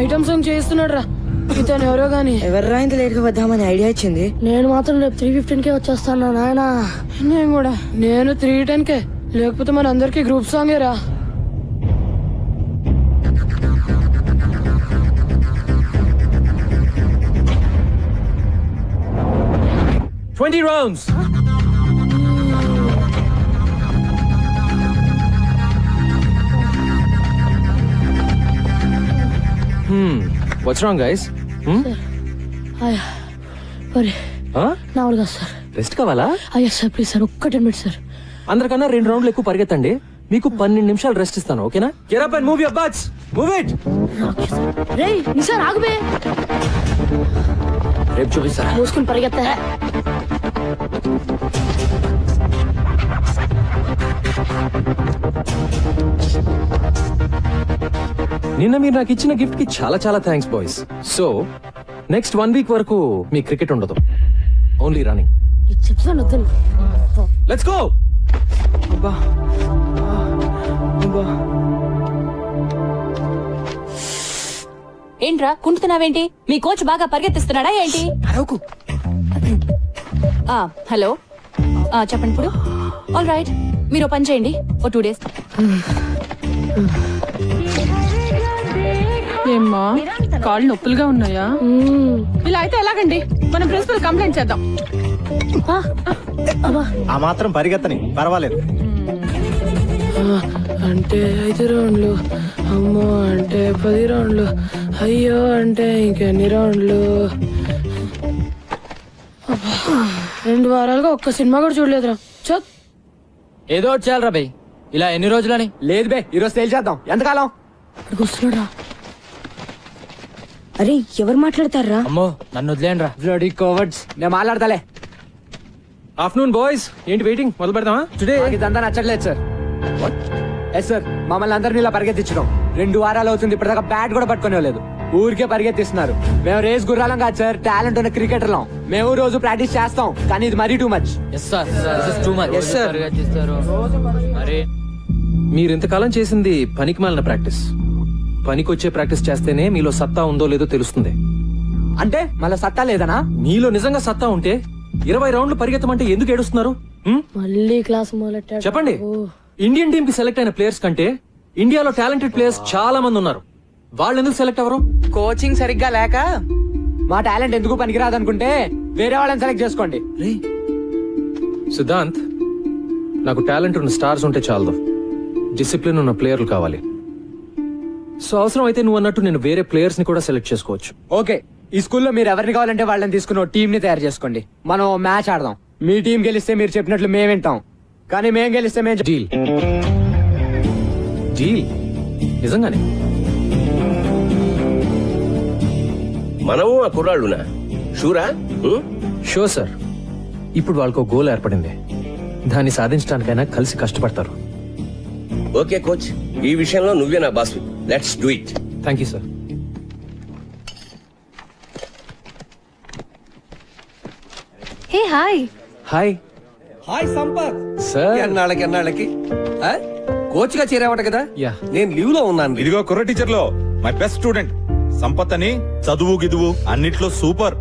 Item song చేస్తున్నాడు రా ఇతను. ఎవరో గాని ఎవర్రా ఇంత లేట్ గా వద్దామని ఐడియా ఇచ్చింది? నేను మాత్రం రేపు 3:15కే వచ్చేస్తాను నాయనా. నేను కూడా. నేను 3:10కే. లేకపోతే మన అందరికి గ్రూప్ సాంగే రా. Twenty rounds. What's wrong, guys? నావల్గా సార్. రెస్ట్ కావాలా? అయ్యా సార్, ప్లీజ్ సార్, ఒక్క 10 minutes సార్. అందరికన్నా 2 రౌండ్లు ఎక్కువ పరిగెత్తండి. మీకు 12 నిమిషాలు రెస్ట్ ఇస్తాను. ఓకేనా? Get up and move your butts. Move it. రేయ్ నిసార్ ఆగుబే. రేపు చూపిస్తా. మూసుకుని పరిగెత్తా. నిన్న మీరు నాకు ఇచ్చిన గిఫ్ట్ కి చాలా చాలా thanks boys. So next 1 week వరకు మీ క్రికెట్ ఉండదు. Only running. చెప్తాను వద్దని. Let's go. ఏంటి ఏంట్రా కుంటున్నావేంటి? మీ కోచ్ బాగా పరిగెత్తిస్తున్నాడా ఏంటి? హలో చెప్పండి ఇప్పుడు. ఆల్ రైట్, మీరు ఓ పని చేయండి, ఓ 2 days. ఏమ్మా కాళ్ళు నొప్పులుగా ఉన్నాయా? ఇలా అయితే ఎలాగండి? మనం ప్రిన్సిపల్ కంప్లైంట్ చేద్దాం. ఆ మాత్రం పరిగెత్తని పర్వాలేదు. అంటే 5 రౌండ్లు, అమ్మో అంటే 10 రౌండ్లు, అయ్యో అంటే ఇంకెన్ని రౌండ్లు. 2 వారాలుగా ఒక్క సినిమా కూడా చూడలేదురా. ఏదో ఒకటి చేయాలరా బై. ఇలా ఎన్ని రోజులని? లేదు బే, ఈరోజు సేల్ చేద్దాం. ఎంతకాలం? వస్తున్నాడా? అరే ఎవరు మాట్లాడతారా? అమ్మో నన్ను వదిలేండి రా. Bloody cowards. నేను మాట్లాడతాలే. ఆఫ్టర్నూన్ బాయ్స్, ఏంటి వెయిటింగ్? మొదలు పెడదామా? టుడే ఇదంతా నచ్చట్లేదు సార్. ఎస్ సార్, మమ్మల్ని అందరినీ ఇలా పరిగెత్తించడం 2 వారాలు అవుతుంది. ఇప్పటిదాకా బ్యాట్ కూడా పట్టుకునే లేదు. ఊరికే పరిగెత్తిస్తున్నారు. మేము రేస్ గుర్రాలం కాదు సార్, టాలెంట్ ఉన్న క్రికెటర్లం. మేము రోజు ప్రాక్టీస్ చేస్తాం, కానీ ఇది మరీ టూ మచ్. మీరు ఇంతకాలం చేసింది పనికి మాలిన ప్రాక్టీస్. పనికొచ్చే ప్రాక్టీస్ చేస్తేనే మీలో సత్తా ఉందో లేదో తెలుస్తుంది. అంటే మళ్ళీ సత్తా లేదనా? మీలో నిజంగా సత్తా ఉంటే 20 రౌండ్లు పరిగెత్తమంటే ఎందుకు ఏడుస్తున్నారు? మళ్ళీ క్లాస్ మొదలెట్టాడు. చెప్పండి. ఇండియన్ టీమ్ కి సెలెక్ట్ అయిన ప్లేయర్స్ కంటే ఇండియాలో టాలెంటెడ్ ప్లేయర్స్ చాలా మంది ఉన్నారు. వాళ్ళు ఎందుకు సెలెక్ట్ అవ్వరు? కోచింగ్ సరిగ్గా లేక. మా టాలెంట్ ఎందుకు పనికిరాదు అనుకుంటే వేరే వాళ్ళని సెలెక్ట్ చేసుకోండి. సిద్ధాంత్, నాకు టాలెంట్ ఉన్న స్టార్స్ ఉంటే చాలదు, డిసిప్లిన్ ఉన్న ప్లేయర్లు కావాలి. సో అవసరం అయితే నువ్వు అన్నట్టు నేను వేరే ప్లేయర్స్ ని కూడా సెలెక్ట్ చేసుకోవచ్చు. ఓకే, ఈ స్కూల్లో మీరు ఎవరిని కావాలంటే వాళ్ళని తీసుకుని టీం ని తయారు చేసుకోండి. మనం మ్యాచ్ ఆడదాం. మీ టీం గెలిస్తే మీరు చెప్పినట్లు మేము వింటాం, కానీ మేము గెలిస్తే మేము డీల్. డీల్ నిజంగానే. మనము ఆ కుర్రాళ్ళునా? షూరా? Show sir. ఇప్పుడు వాళ్ళకు గోల్ ఏర్పడింది. దాన్ని సాధించడానికైనా కలిసి కష్టపడతారు. ఓకే కోచ్, ఈ విషయంలో నువ్వే నా boss. Let's do it. Thank you sir. Hey hi. Hi. Hi Sampath. Sir ఎన్నాళ్ళకి కోచ్ గా చేరావట కదా? యా. నేను లీవ్ లో ఉన్నాను. ఇదిగో కుర్ర టీచర్ లో మై బెస్ట్ స్టూడెంట్ సంపత్ అని. చదువు గిదువు అన్నిట్లో సూపర్.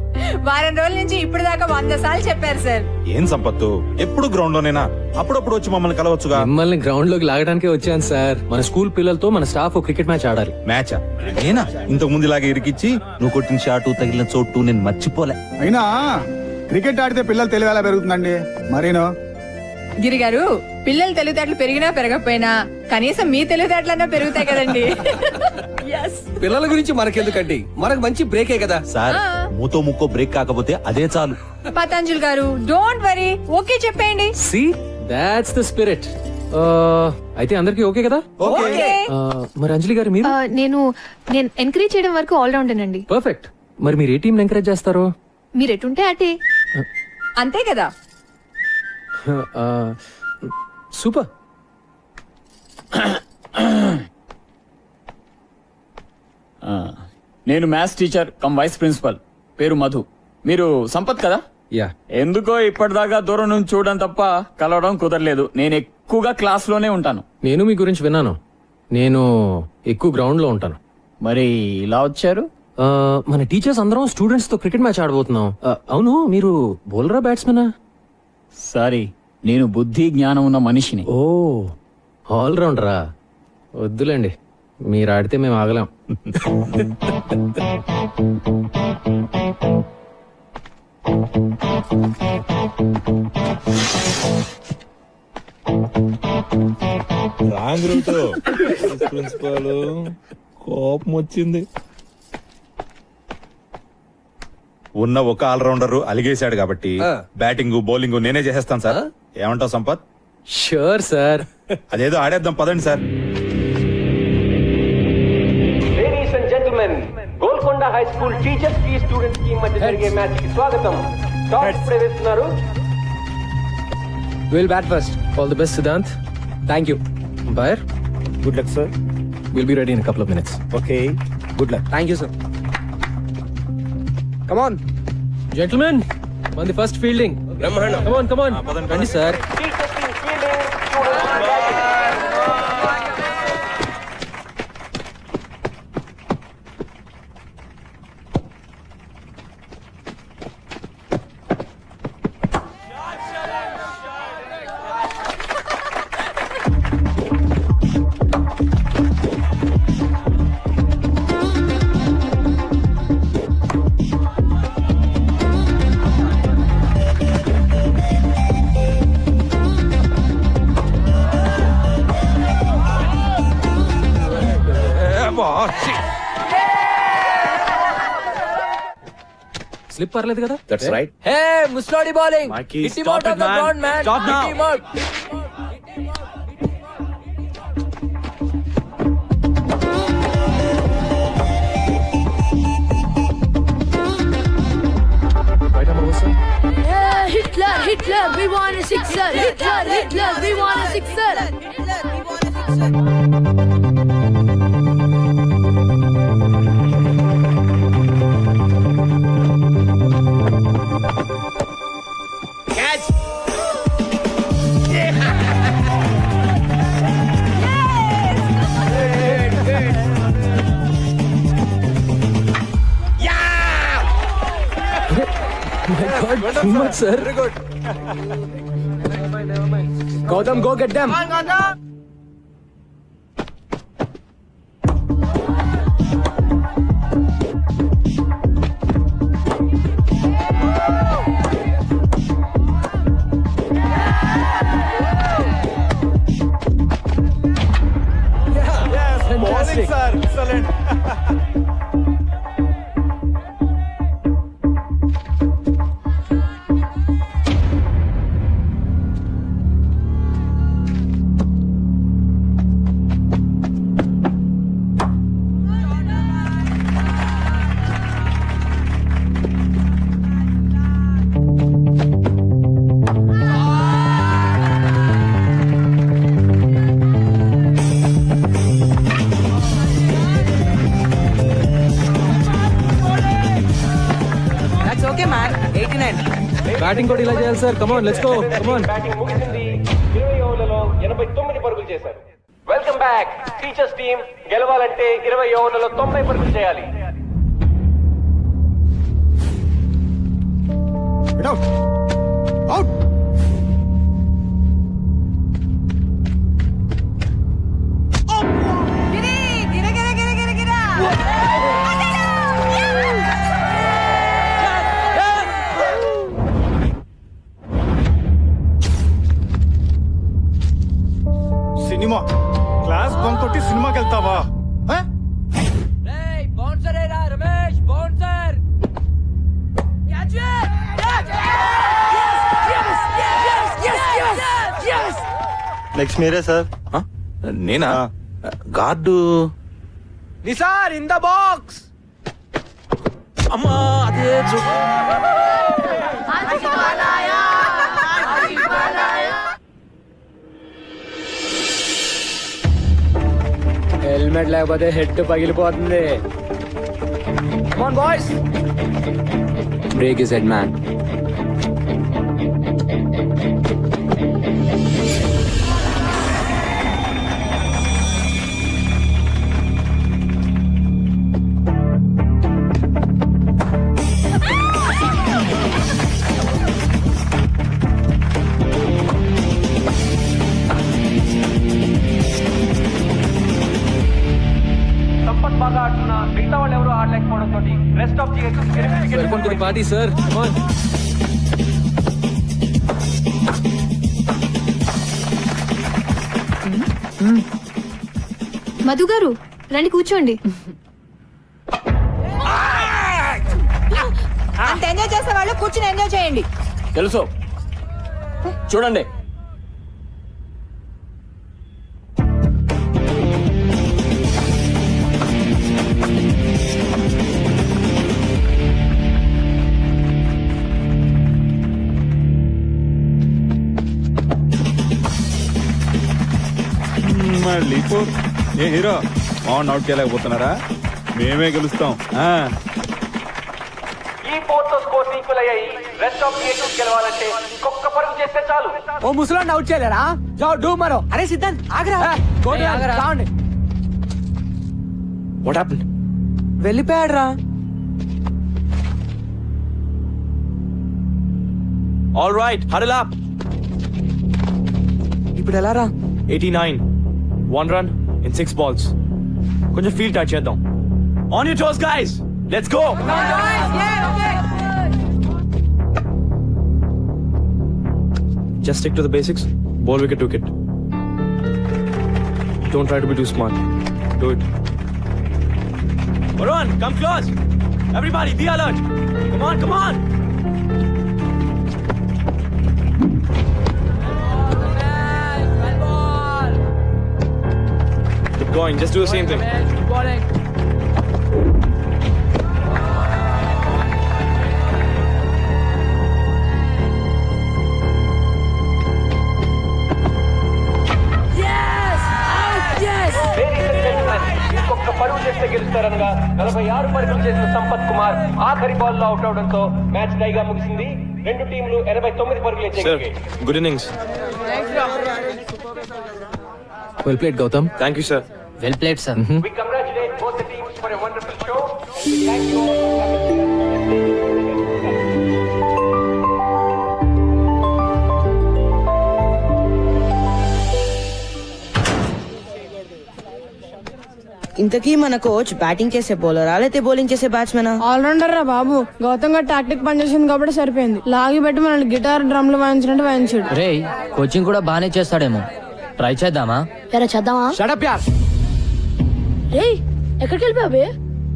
వారం రోజుల నుంచి ఇప్పుడు దాకా 100 సార్లు చెప్పారు సార్. ఏం సంపత్తు, ఎప్పుడు గ్రౌండ్ లోనేనా? అప్పుడప్పుడు వచ్చి మమ్మల్ని కలవచ్చుగా. మిమ్మల్ని గ్రౌండ్ లోకి లాగడానికే వచ్చాను సార్. మన స్కూల్ పిల్లలతో మన స్టాఫ్ క్రికెట్ మ్యాచ్ ఆడాలి. మ్యాచా? నేనా? ఇంతకు ముందు ఇలాగే ఇరికిచ్చి నువ్వు కొట్టిన షాటు తగిలిన చోటు నేను మర్చిపోలే. అయినా క్రికెట్ ఆడితే పిల్లలు తెలివి ఎలా పెరుగుతుందండి? మరేనో గిరి గారు, పిల్లలు తెలివితేటలు పెరిగినా పెరగకపోయినా కనీసం మీ తెలివితేటలన్నా పెరుగుతాయి కదండి. పిల్లల గురించి మనకెందుకండి, మనకు మంచి బ్రేకే కదా సార్. మూతో ముక్కో బ్రేక్ కాకపోతే అదే చాలు. పతంజలి గారు డోంట్ వరీ, ఓకే చెప్పేయండి. See that's the spirit. అయితే అందరికి ఓకే కదా? మరి అంజలి గారు మీరు? నేను ఎంకరేజ్ చేయడం వరకు ఆల్ రౌండేనండి. పర్ఫెక్ట్. మరి మీరు ఏ టీం ఎంకరేజ్ చేస్తారు? మీరు ఎటుంటే అటే. అంతే కదా? సూపర్. నేను maths teacher cum vice principal, పేరు మధు. మీరు సంపత్ కదా? యా. ఎందుకో ఇప్పటిదాకా దూరం నుంచి చూడడం తప్ప కలవడం కుదరలేదు. నేను ఎక్కువగా క్లాస్ లోనే ఉంటాను. నేను మీ గురించి విన్నాను. నేను ఎక్కువ గ్రౌండ్ లో ఉంటాను. మరి ఇలా వచ్చారు? మన టీచర్స్ అందరం స్టూడెంట్స్ తో క్రికెట్ మ్యాచ్ ఆడబోతున్నాం. అవును, మీరు బౌలరా బ్యాట్స్మెనా? సారీ, నేను బుద్ధి జ్ఞానం ఉన్న మనిషిని. ఓ, ఆల్ రౌండరా? వద్దులేండి, మీరు ఆడితే మేము ఆగలేం. Wrong route. ప్రిన్సిపల్ కోపం వచ్చింది. ఉన్న ఒక ఆల్రౌండర్ అలిగేశాడు కాబట్టి బ్యాటింగ్ బౌలింగ్ నేనే చేసేస్తాను సార్. ఏమంటావు సంపత్? Sure sir. అదేదో ఆడేద్దాం పదండి sir. Ladies and gentlemen, Golconda high school teachers కి స్టూడెంట్స్ కి మధ్య జరిగే మ్యాచ్ కి స్వాగతం. టాస్ ప్రవేశిస్తున్నారు. Will bat first. All the best Siddhant. Thank you. Umpire, good luck sir. we'll be ready in a couple of minutes. Okay, good luck. Thank you sir. Come on Gentlemen, on the first fielding. బ్రహ్మాండం. Come on. రండి sir. Teachers team fielding, students batting. Slip పర్లేదు కదా? That's right. Hey ముస్లోడి bowling Mikey, hit him stop out it, off the man. Ground man Stop now. Hit him out Hitler, Hitler, we want a sixer. Hitler, Hitler, we want a sixer. Catch. Sir Gautam go get them batting కూడా ఇలా చేయాలి sir. Come on let's go. Come on. Batting ముగిసింది. 20 ఓవర్లలో 89 పరుగులు చేశారు. Welcome back. Teachers team గెలవాలంటే 20 ఓవర్లలో 90 పరుగులు చేయాలి. అవుట్. సినిమా క్లాస్ బంక్ కొట్టి సినిమాకి వెళ్తావా? బౌన్సర్ ఏరా రమేష్ బౌన్సర్ నెక్స్ట్ మీరే సార్. నేనా? Guard Nisar in the box. అమ్మా అదే హెల్మెట్ లేకపోతే హెడ్ పగిలిపోతుంది. Come on, boys. Break his head, man. Sampath బాగా ఆడుతున్న మిగతా వాళ్ళు ఎవరు ఆడలేకపోవడంతో rest of the welcome to the party sir. Come on. Madhu గారు రండి కూర్చోండి. అంత ఎంజాయ్ చేసే వాళ్ళు కూర్చుని ఎంజాయ్ చేయండి. తెలుసు. చూడండి మళ్ళీ ఫోర్. ఏ హీరో ఆన్ అవుట్ చేయలేకపోతున్నారా? మేమే గెలుస్తాం. ఈ ఫోర్త్ స్కోర్స్ ఈక్వల్ అయ్యాయి. రెస్ట్ ఆఫ్ ది గెలవాలంటే ఇంకొక పరుగు చేస్తే చాలు. ఓ ముసలాన్ని అవుట్ చేయలేరా? జాओ డూ మరో. అరే సిద్ధాంత్ ఆగరా. కావండి. What happened? వెళ్ళిపోయాడు రా. All right huddle up. ఇప్పుడు ఎలా రా? 89 1 run in 6 balls. కొంచెం ఫీల్ టచ్ చేద్దాం. On your toes guys, let's go. Just stick to the basics. Ball wicket to wicket. Don't try to be too smart. Do it. Varun, come close. Everybody, be alert. Come on, come on. Keep going. Just do the same thing. ఇంకొక పరుగు చేస్తే గెలుస్తారనగా 46 పరుగులు చేసిన సంపత్ కుమార్ ఆఖరి ball లో out అవడంతో match టైగా ముగిసింది. రెండు టీంలు 89 పరుగులు Sir, చేయగలిగాయి. good innings. Well played Gautam. Thank you, sir. Well played sir. We congratulate both the teams for a wonderful show. Thank you all. ఇంతకీ మన కోచ్ బ్యాటింగ్ చేసే బౌలరా లేకపోతే బౌలింగ్ చేసే బ్యాట్స్మెనా? ఆల్రౌండర్ రా బాబు. గౌతమ్ గారు టాక్టిక్ పనిచేసింది కాబట్టి సరిపోయింది. లాగి పెట్టి మనల్ని గిటార్ డ్రమ్లు వాయించినట్టు వాయించాడు. రే కోచింగ్ కూడా బానే చేస్తాడేమో. ట్రై చేద్దామా? చేద్దామా? షడప్ యార్. రేయ్ ఎక్కడికి వెళ్ళిపోయావే?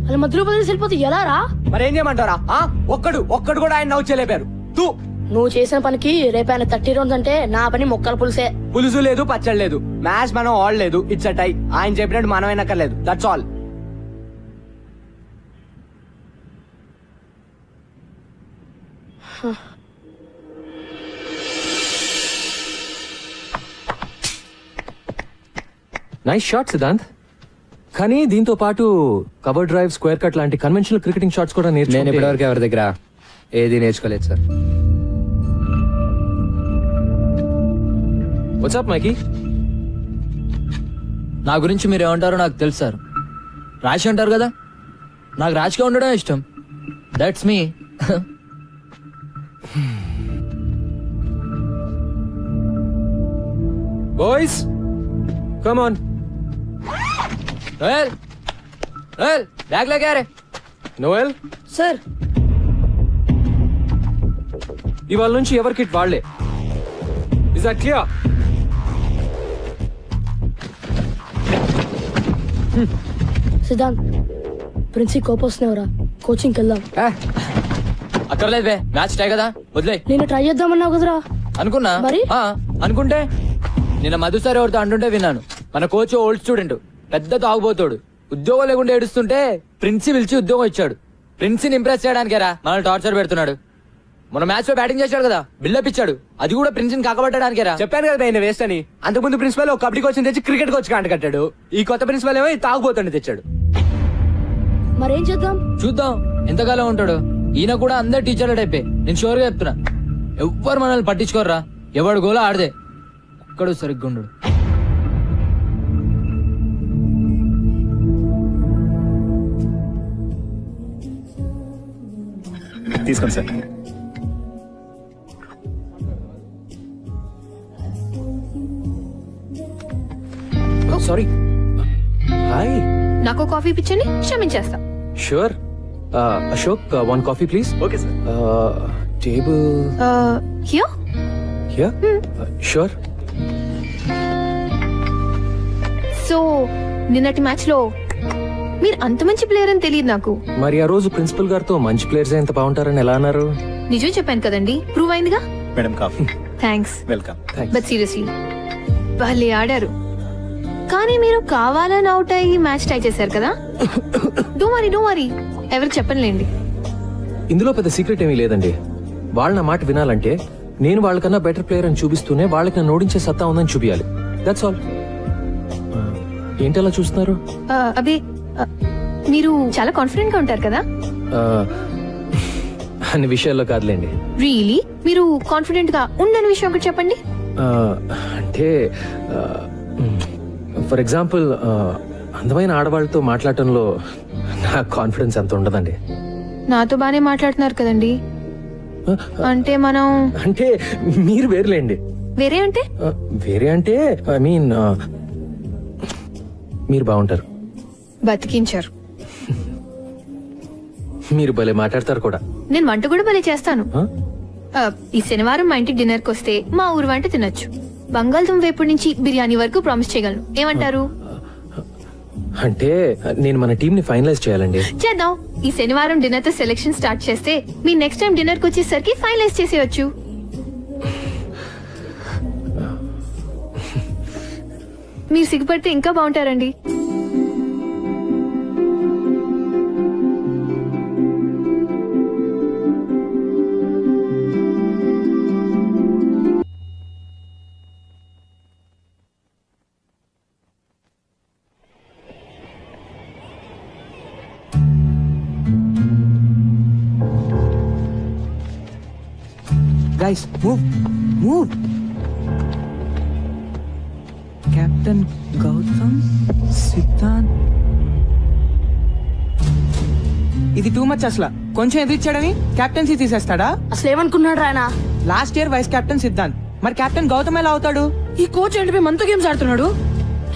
అలా మధ్యలో బదిలేసి వెళ్ళిపోతే ఎలా రా? మరేం చేయమంటారా? ఒక్కడు కూడా ఆయన నవ్వు చేయలేపారు. తూ నువ్వు చేసిన పనికి రేపు ఆయన 30 రౌండ్స్ అంటే నా పని మొక్కల పులిసే. పులుసు లేదు, పచ్చడి లేదు, మ్యాచ్ మనం ఆడలేదు. It's a tie. ఆయన చెప్పినట్టు మనం అయినక్కర్లేదు. That's all. Nice shot Siddhant. కానీ దీంతో పాటు కవర్ డ్రైవ్, స్క్వేర్ కట్ లాంటి కన్వెన్షనల్ క్రికెటింగ్ షాట్స్ కూడా నేను ఇప్పటివరకు ఎవరి దగ్గర ఏది నేర్చుకోలేదు సార్. వాట్సాప్ మైకీ? నా గురించి మీరు ఏమంటారో నాకు తెలుసు సార్. రాశి అంటారు కదా, నాకు రాశిగా ఉండడం ఇష్టం. That's me. Boys come on. Noel Noel bag లేకే రే. నోయల్ సార్ ఇవాళ నుంచి ఎవరి కిట్ వాళ్లే. Is that clear? Siddhant principal కోపం వస్తున్నావురా, కోచింగ్కి వెళ్దాం. అక్కర్లేదు బే, మ్యాచ్ టై కదా, వదిలే. నేను ట్రై చేద్దామన్నావు కదరా. అనుకున్నా మరి? అనుకుంటే నిన్న మధు సార్ ఎవరితో అంటుంటే విన్నాను. మన కోచ్ ఓల్డ్ స్టూడెంట్, పెద్ద తాగుబోతాడు. ఉద్యోగం లేకుండా ఏడుస్తుంటే ప్రిన్సి పిలిచి ఉద్యోగం ఇచ్చాడు. ప్రిన్సిని ఇంప్రెస్ చేయడానికేరా మనల్ని టార్చర్ పెడుతున్నాడు. మన మ్యాచ్ లో బ్యాటింగ్ చేశాడు కదా, బిల్డప్ ఇచ్చాడు. అది కూడా ప్రిన్సిని కాకబట్టడానికేరా. చెప్పాను కదా ఆయన వేస్ట్ అని. అంతకుముందు ప్రిన్సిపల్ ఒక కబడ్డీ కోచ్ తెచ్చి క్రికెట్ కోచ్ కాంట కట్టాడు. ఈ కొత్త ప్రిన్సిపల్ ఏమో తాగుబోతుండే తెచ్చాడు. మరేం చేద్దాం? చూద్దాం ఎంతకాలం ఉంటాడు. ఈయన కూడా అందరు టీచర్ల టైపే. నేను షూర్ గా చెప్తున్నా, ఎవ్వరు మనల్ని పట్టించుకోర్రా. ఎవడు గోలా ఆడదే, ఒక్కడు సరిగ్గా ఉండడు. తీసుకోండి సార్. సారీ. హాయ్. నాకు కాఫీ పిచ్చని క్షమించేస్తా. Sure. Ashok, one coffee please. Okay sir. Table here. Here. Sure. So నిన్నటి మ్యాచ్ లో మీరు అంత మంచి ప్లేయర్ అని తెలియదు నాకు. మరి ఆ రోజు ప్రిన్సిపల్ గారితో మంచి ప్లేయర్స్ ఎంత బాగుంటారని ఎలా అన్నారు? నిజం చెప్పాను కదండి, ప్రూవ్ అయిందిగా. Madam coffee. Thanks. Welcome. But seriously వాళ్ళే ఆడారు. కానీ మీరు కావాలని అవుట్ అయ్యి మ్యాచ్ టై చేశారు కదా. డో వరీ ఎవరికి చెప్పనులేండి. ఇందులో పెద్ద సీక్రెట్ ఏమీ లేదండి. వాళ్ళ నా మాట వినాలంటే నేను వాళ్ళకన్నా బెటర్ ప్లేయర్ అని చూపిస్తూనే వాళ్ళకి నన్ను ఓడించే సత్తా ఉందని చూపించాలి. That's all. ఏంటి అలా చూస్తున్నారు? అబే మీరు చాలా కాన్ఫిడెంట్ గా ఉంటారు కదా. అన్ని విషయాల్లో కాదులేండి. రియలీ మీరు కాన్ఫిడెంట్ గా ఉండని విషయం ఒకటి చెప్పండి. అంటే ఫర్ ఎగ్జాంపుల్ అందమైన ఆడవాళ్ళతో మాట్లాడటంలో నా కాన్ఫిడెన్స్ అంత ఉండదండి. నాతో బానే మాట్లాడుతున్నారు కదండి. అంటే మనం అంటే మీరు వేరులేండి. వేరే అంటే వేరే అంటే ఐ మీన్ మీరు బాగుంటారు. బతికించారు. మీరు భలే మాట్లాడతారు కూడా. నేను వంట కూడా భలే చేస్తాను. ఈ శనివారం మా ఇంటికి డిన్నర్ కి వస్తే మా ఊరు వంట తినొచ్చు. బంగాళదుంప వేపుడు నుంచి బిర్యానీ వరకు ప్రామిస్ చేయగలను. ఏమంటారు? అంటే నేను మన టీం ని ఫైనలైజ్ చేయాలండి. చేద్దాం. ఈ శనివారం డిన్నర్ తో సెలెక్షన్ స్టార్ట్ చేస్తే మీ నెక్స్ట్ టైం డిన్నర్ కి వచ్చేసరికి ఫైనలైజ్ చేసేయచ్చు. మీరు సిగ్గుపడితే ఇంకా బాగుంటారండి. Guys move. Captain Gautam Siddhant. ఇది టూ మచ్ అసలు. కొంచెం ఎదిరిచ్చాడని కెప్టెన్సీ తీసేస్తాడా? అసలు ఏమనుకున్నాడు రాయన? Last year vice captain Siddhant, మరి కెప్టెన్ గౌతమ్ ఎలా అవుతాడు? ఈ కోచ్ ఏంటి మనతో గేమ్స్ ఆడుతున్నాడు?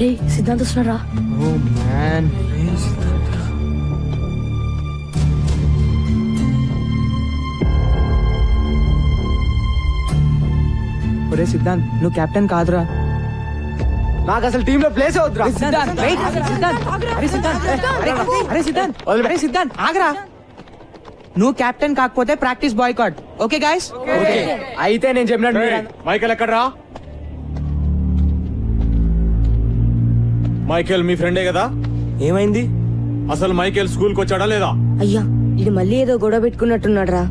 రే సిద్ధాంత్ వస్తున్నారా? Oh man. ఒరే సిద్ధాంత్, నువ్వు కెప్టెన్ కాదురా. నాకు అసలు టీమ్ లో ప్లేస్ అవుతురా. అరే సిద్ధాంత్ ఆగరా. నువ్వు కెప్టెన్ కాకపోతే ప్రాక్టీస్ బాయ్కాట్. Okay guys? అయితే నేను చెప్పినట్టు మైకేల్ ఎక్కడ్రా? మైకేల్ మీ ఫ్రెండే కదా? ఏమైంది? అసలు మైకేల్ స్కూల్ కి వచ్చాడా లేదా? అయ్యా ఇది మళ్ళీ ఏదో గొడవ పెట్టుకున్నట్టున్నాడు రా.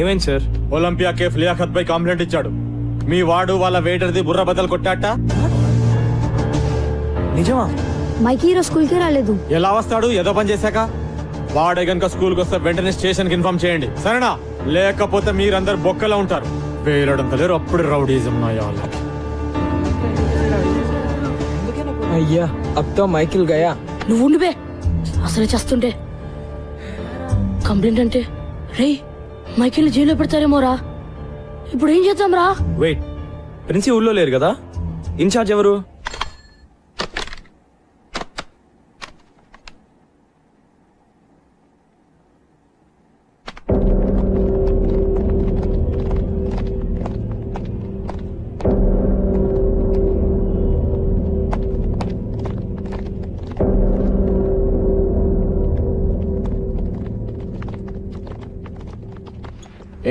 ఏమైంది సార్? ఒలింపియా కేఫ్ లియాఖత్ పై కంప్లైంట్ ఇచ్చాడు. మీ వాడు వాళ్ళ వెయిటర్ది బుర్ర బద్దలు కొట్టాట. నిజమా? మైకి ఈరోజు స్కూల్ కి రాలేదు. ఎలా వస్తాడు? ఏదో పని చేశాక. వాడే గనుక స్కూల్ కి వస్తే వెంటనే స్టేషన్ కి ఇన్ఫార్మ్ చేయండి, సరేనా? లేకపోతే మీరందరు బొక్కలా ఉంటారు. వేరడంత లేరు, అప్పుడు రౌడీజం నాయాలి. అయ్యా అబ్ తో మైకిల్ గయా. నువ్వు ఉండిపే, అసలే చేస్తుంటే కంప్లైంట్ అంటే రే మైకిల్ జైల్లో పెడతారేమోరా. ఇప్పుడు ఏం చేద్దాం రా? వెయిట్, ప్రిన్సి ఊళ్ళో లేరు కదా? ఇన్ఛార్జ్ ఎవరు?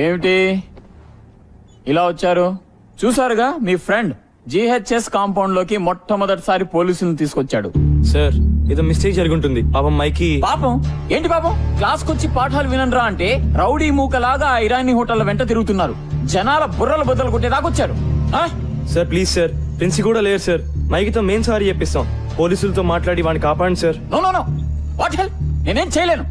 ఏమిటి ఇలా వచ్చారు? చూసారుగా, మీ ఫ్రెండ్ జిహెచ్ఎస్ కాంపౌండ్ లోకి మొట్టమొదటిసారి పోలీసులను తీసుకొచ్చాడు. సార్ ఏదో మిస్టేక్ జరిగి ఉంటుంది. పాపం మైకి. పాపం ఏంటి పాపం? క్లాస్ కొచ్చి పాఠాలు వినరా అంటే రౌడీ మూకలాగా ఆ ఇరానీ హోటల్ వెంట తిరుగుతున్నారు. జనాల బుర్రలు బద్దలు కొట్టేదాకొచ్చారు. సార్ ప్లీజ్ సార్, ప్రిన్సి కూడా లేరు సార్. మైకితో మేం సారీ చెప్పిస్తాం. పోలీసులతో మాట్లాడి వాడిని కాపాడండి sir. No no no, what hell? నేనేం చేయలేను.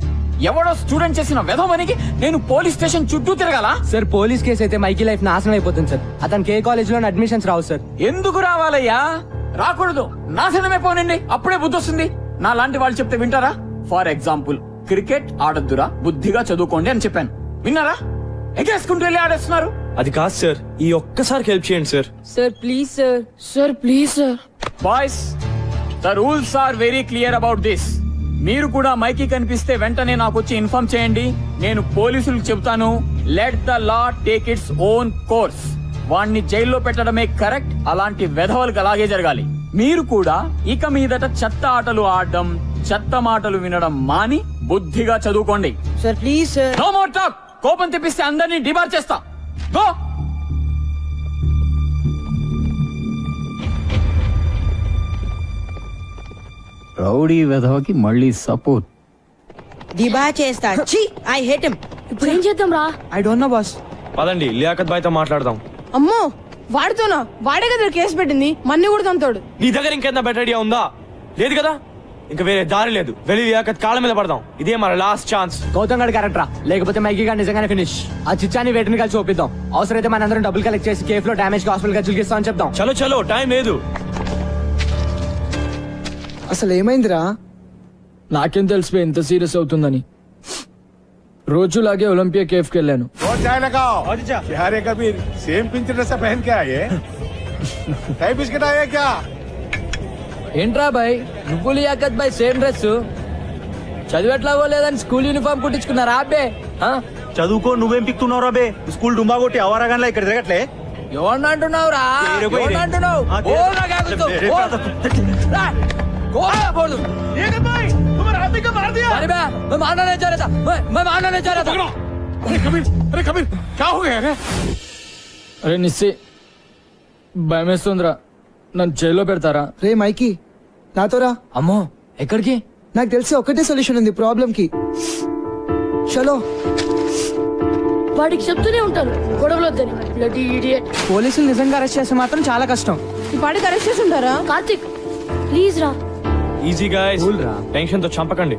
ఎవడో స్టూడెంట్ చేసిన వెధవనికి నేను పోలీస్ స్టేషన్ చుట్టూ తిరగాల? సార్ పోలీస్ కేసు అయితే మైకి లైఫ్ నాశనం అయిపోతుంది సార్. అతనికి ఏ కాలేజ్ లో అడ్మిషన్స్ రావు సార్. ఎందుకు రావాలయ్యా? రాకూడదు, నాశనమే పోనండి, అప్పుడే బుద్ధి వస్తుంది. నా లాంటి వాళ్ళు చెప్తే వింటారా? ఫర్ ఎగ్జాంపుల్, క్రికెట్ ఆడొద్దురా, బుద్ధిగా చదువుకోండి అని చెప్పాను. విన్నారా? ఎగేసుకుంటూ వెళ్ళి ఆడేస్తున్నారు. అది కాదు సార్, ఈ ఒక్కసారికి హెల్ప్ చేయండి sir. Sir please sir. Sir please sir. Boys, the rules are very clear about this. మీరు కూడా మైకి కనిపిస్తే వెంటనే నాకు వచ్చి ఇన్ఫార్మ్ చేయండి. నేను పోలీసులకు చెబుతాను. Let the law take its own course. వాణ్ణి జైల్లో పెట్టడమే కరెక్ట్. అలాంటి వెధవలకు అలాగే జరగాలి. మీరు కూడా ఇక మీదట చెత్త ఆటలు ఆడడం, చెత్త మాటలు వినడం మాని బుద్ధిగా చదువుకోండి. Sir please sir. No more talk. కోపం తెప్పిస్తే అందరినీ డిబార్ చేస్తా. గో. రౌడీ వెధవకి మళ్ళీ సపోర్ట్. దిబా చేస్తా. ఛీ, ఐ హేట్ హిమ్. ఇప్పుడు ఏం చేద్దాం రా? I don't know boss. పదండి లియాఖత్ బాయ్ తో మాట్లాడదాం. అమ్మో వాడితోనా? వాడే కదా కేసు పెట్టింది, మన్ని కూడా తంతాడు. నీ దగ్గర ఇంకేంత బెటర్ ఐడియా ఉందా? లేదు కదా? ఇంకా వేరే దారి లేదు. వెళ్ళి లియాఖత్ కాళ్ళ మీద పడదాం. ఇదే మన లాస్ట్ ఛాన్స్. గౌతమ్ గడ్ కరెక్ట్ రా, లేకపోతే మైకి గారు నిజంగానే ఫినిష్. ఆ చిచ్చాని వేటిని కలిసి ఒప్పిద్దాం. అవసరమైతే మనందరం డబ్బులు కలెక్ట్ చేసి కేఫ్ లో డామేజ్ హాస్పిటల్ ఖర్చులు ఇస్తామని చెప్దాం. చలో చలో, టైం లేదు. అసలు ఏమైందిరా? నాకేం తెలిసిపోయి ఇంత సీరియస్ అవుతుందని. రోజులాగే ఒలింపియా కేఫ్ కి వెళ్ళాను. సేమ్ పింక్ డ్రెస్ పहन के आए टाई बिस्किट आया क्या? ఏంట్రా బాయ్, నువ్వు లియాఖత్ బాయ్ సేమ్ డ్రెస్? చదివేట్లాగో లేదని స్కూల్ యూనిఫామ్ కుట్టించుకున్నారా అబ్బే? చదువుకో, నువ్వేం పిక్తున్నావు రా బే? స్కూల్ డుంబా కొట్టి అవరాగానే ఇక్కడ తిరగట్లే. ఎవరిని అంటున్నావురా? ఎవరిని అంటున్నావు? बोल दूं। अरे मैं मारना नहीं चाह रहा था, मैं मारना नहीं चाह रहा था। अरे कबीर क्या हो गया रे? అరే నిస్సి భయమేస్తుందిరా, నన్ను జైల్లో పెడతారా? రే మైకి నాతో రా. అమ్మో ఎక్కడికి? నాకు తెలిసి ఒకటే సొల్యూషన్ ఉంది ప్రాబ్లం కి. చలో. వాడికి చెప్తూనే ఉంటాను గొడవలు వద్దని. Bloody idiot. పోలీసులు నిజంగా అరెస్ట్ చేస్తే మాత్రం చాలా కష్టం. ఈ పాడికి అరెస్ట్ చేసి ఉంటారా? కార్తిక్ ప్లీజ్ రా. ఈజీ గాయ్స్, టెన్షన్ తో చంపకండి.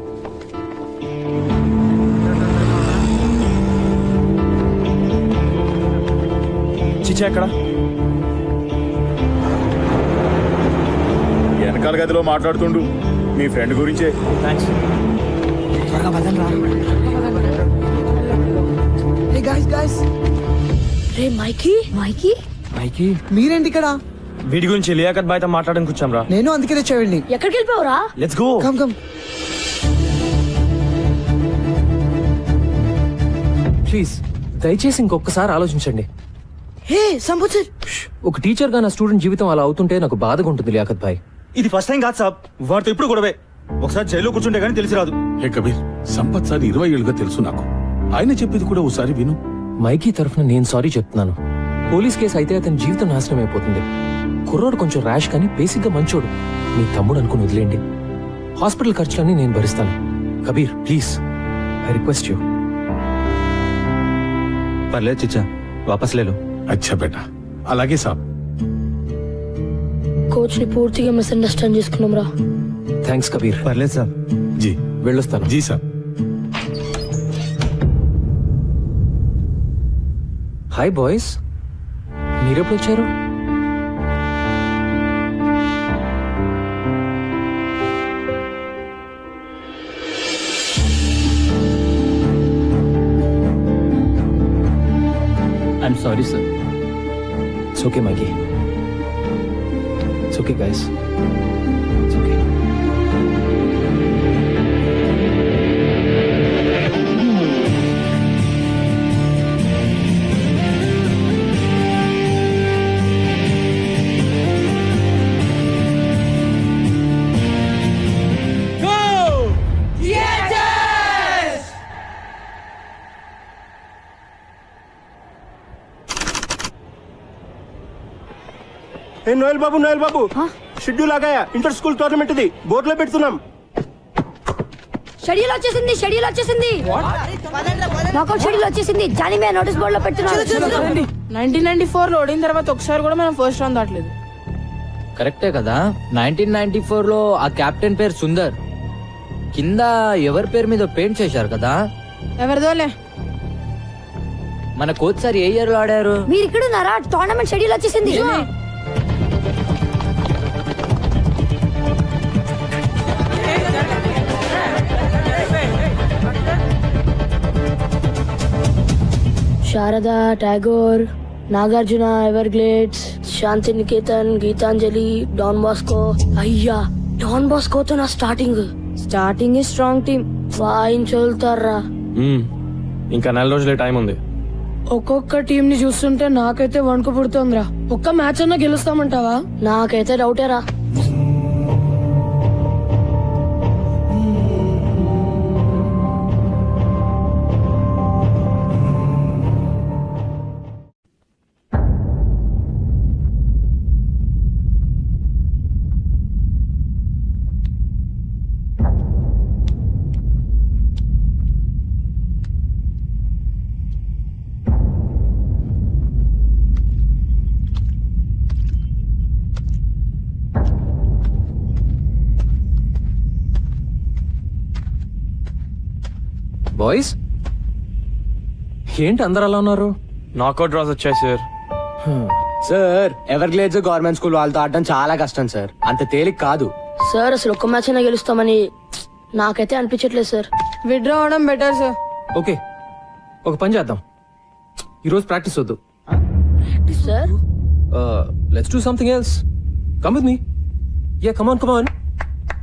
చిచ్చా ఎక్కడ? వెనకాల గదిలో మాట్లాడుతుండు మీ ఫ్రెండ్ గురించే. థ్యాంక్స్. Hey guys guys. రే మైకీ మైకీ మైకి మీరేంటి ఇక్కడ? వీడి గురించి లియాకత్ బాయ్తో మాట్లాడడానికి వచ్చాం రా. నేను అందుకే తెచ్చేవండి. ఎక్కడికి వెళ్ళిపోవరా? Let's go. Come come. Please దయచేసి ఇంకొకసారి ఆలోచించండి. హే సంబుచర్. ఒక టీచర్ గా నా స్టూడెంట్ జీవితం అలా అవుతుంటే నాకు బాధగా ఉంటుంది లియాకత్ భాయ్. ఇది ఫస్ట్ టైం కాదు సాబ్, వాడితో ఇప్పుడు గొడవే. ఒకసారి జైల్లో కూర్చుంటే గానీ తెలిసి రాదు. హే కబీర్, సంపత్ సార్ 20 ఏళ్ళుగా తెలుసు నాకు. ఆయన చెప్పేది కూడా ఒకసారి విను. మైకీ తరఫున నేను సారీ చెప్తున్నాను. పోలీస్ కేసు అయితే అతని జీవితం నాశనం అయిపోతుంది. కుర్రోడు కొంచెం ర్యాష్ కానీ బేసిక్ గా మంచోడు. మీ తమ్ముడు అనుకుని వదిలేండి. హాస్పిటల్ ఖర్చులన్నీ నేను భరిస్తాను. Kabir please, I request you. పర్లేదు చిచ్చా, వాపస్ లేలు. అచ్చా బేటా, అలాగే సాబ్. కోచ్ ని పూర్తిగా మిస్అండర్స్టాండ్ చేసుకున్నాం రా. థ్యాంక్స్ కబీర్. పర్లేదు సాబ్. జీ వెళ్ళొస్తాను. జీ సాబ్. హాయ్ బాయ్స్, మీరెప్పుడు వచ్చారు? I'm sorry sir. It's okay, Mikey. It's okay, guys. It's okay. ఏ నోయల్ బాబు షెడ్యూల్ ఆగాయా? ఇంటర్ స్కూల్ టోర్నమెంట్ ఇది బోర్డులో పెడుతున్నాం. షెడ్యూల్ వచ్చేసింది. నాకౌట్ షెడ్యూల్ వచ్చేసింది. జానీ మే నోటీస్ బోర్డులో పెడుతున్నారు. 1994 లో ఓడిన తర్వాత ఒకసారి కూడా మనం ఫస్ట్ రౌండ్ దాటలేదు. కరెక్టే కదా. 1994 లో ఆ కెప్టెన్ పేరు సుందర్. కింద ఎవరి పేరు మీద పెయింట్ చేశారు కదా. ఎవరిదోలే. మన కోచ్ సార్ ఏ ఇయర్ లో ఆడారు? మీరు ఇక్కడ ఉన్నారా? టోర్నమెంట్ షెడ్యూల్ వచ్చేసింది. శారదా, టాగోర్, నాగార్జున, ఎవర్గ్లేడ్స్, శాంతి నికేతన్, గీతాంజలి, డాన్ బాస్కో. అయ్యా, డాన్ బాస్కోతో నా స్టార్టింగ్ స్ట్రాంగ్ టీమ్ వాయించోలుతారా. ఇంకా 4 రోజులే టైం ఉంది. ఒక్కొక్క టీం ని చూస్తుంటే నాకైతే వణుకు పుడుతోందిరా. ఒక్క మ్యాచ్ అన్నా గెలుస్తామంటావా? నాకైతే డౌటేరా. బాయ్స్ ఏంటి అందరు అలా ఉన్నారు? నాకౌట్ డ్రాస్ వచ్చాయి sir. Sir Everglades government school వాళ్ళతో ఆడడం చాలా కష్టం సార్. అంత తేలిక కాదు సార్. అసలు ఒక్క మ్యాచ్ అయినా గెలుస్తామని నాకైతే అనిపించట్లేదు సార్. విత్డ్రా అవడం బెటర్ సార్. ఓకే, ఒక పని చేద్దాం. ఈరోజు ప్రాక్టీస్ వద్దు. Sir let's do something else. Come with me. Yeah, come on, come on,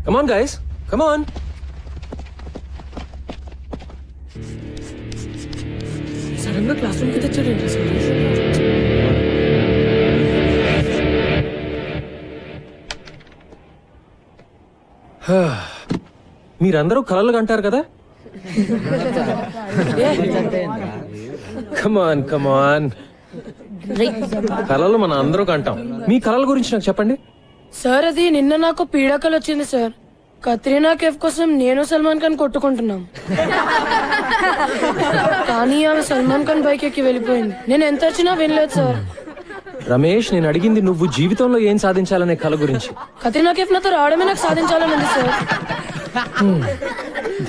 come on guys, come on. Sudden గా క్లాస్ రూమ్ కి తెచ్చాడు సార్. మీరందరూ కలలు కంటారు కదా? కమాన్ కమాన్, కలలు మన అందరూ కంటాం. మీ కలల గురించి నాకు చెప్పండి. సార్ అది నిన్న నాకు పీడకలు వచ్చింది సార్. కత్రీనా కేఫ్ కోసం నేను సల్మాన్ ఖాన్ కొట్టుకుంటున్నాం, కానీ ఆమె సల్మాన్ ఖాన్ బైక్ ఎక్కి వెళ్ళిపోయింది. నేను ఎంత వచ్చినా వినలేదు సార్. రమేష్, నేను అడిగింది నువ్వు జీవితంలో ఏం సాధించాలనే కల గురించి. కత్రీనా కేఫ్ నాతో రావడమే నాకు సాధించాలని ఉంది సార్.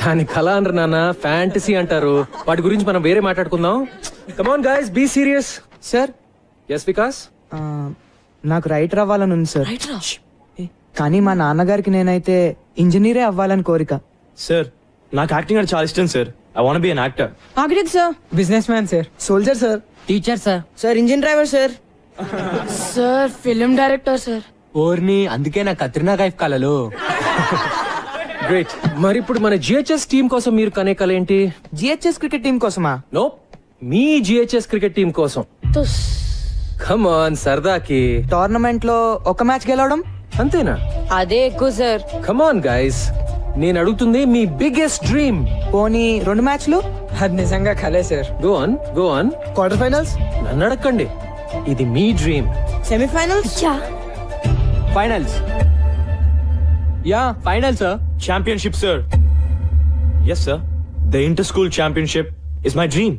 దాని కళ అనరు నాన్న, ఫ్యాంటసీ అంటారు. వాటి గురించి మనం వేరే మాట్లాడుకుందాం. Come on guys, be serious. Sir. Yes Vikas. నాకు రైటర్ అవ్వాలని ఉంది సార్, కానీ మా నాన్నగారికి నేనైతే ఇంజనీరే అవ్వాలని కోరిక. సార్, నాకు యాక్టింగ్ అంటే చాలా ఇష్టం sir. I want be an actor. Architect sir, business man sir, soldier sir, teacher sir, sir engine driver sir, sir film director sir. ఓర్ని, అందుకే నా కత్రినా కైఫ్ కలలు. గ్రేట్. మరి ఇప్పుడు మన జిహెచ్ఎస్ టీం కోసం మీరు కనే కల ఏంటి? జిహెచ్ఎస్ క్రికెట్ టీం కోసమా? నో, మీ జిహెచ్ఎస్ క్రికెట్ టీం కోసం. కమ్ ఆన్, సరదాకి టోర్నమెంట్ లో ఒక మ్యాచ్ గెలవడం అంతేనా? అదే ఎక్కువ సార్. కమ్ ఆన్ గైస్, నేను అడుగుతుంది మీ బిగ్గెస్ట్ డ్రీమ్. పోనీ 2 మ్యాచ్లు? అది నిజంగా కలే sir. Go on, go on. Quarter finals? నన్ను అడగండి, ఇది మీ dream. Semifinals? Finals? Yeah, final sir. Championship, sir. Yes, sir. The inter-school championship is my dream.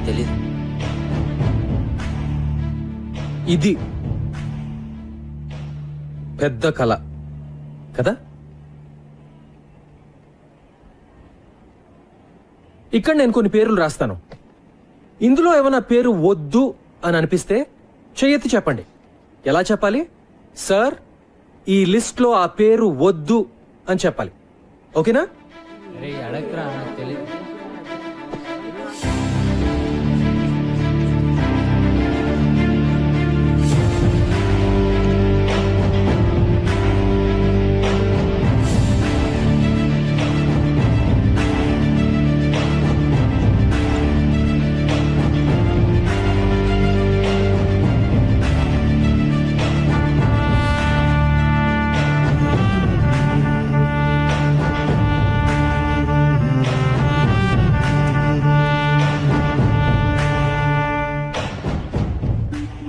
తెలీదు. ఇది పెద్ద కళ కదా? ఇక్కడ నేను కొన్ని పేర్లు రాస్తాను. ఇందులో ఏమైనా పేరు వద్దు అని అనిపిస్తే చెయ్యెత్తి చెప్పండి. ఎలా చెప్పాలి? సార్, ఈ లిస్ట్ లో ఆ పేరు వద్దు అని చెప్పాలి. ఓకేనా?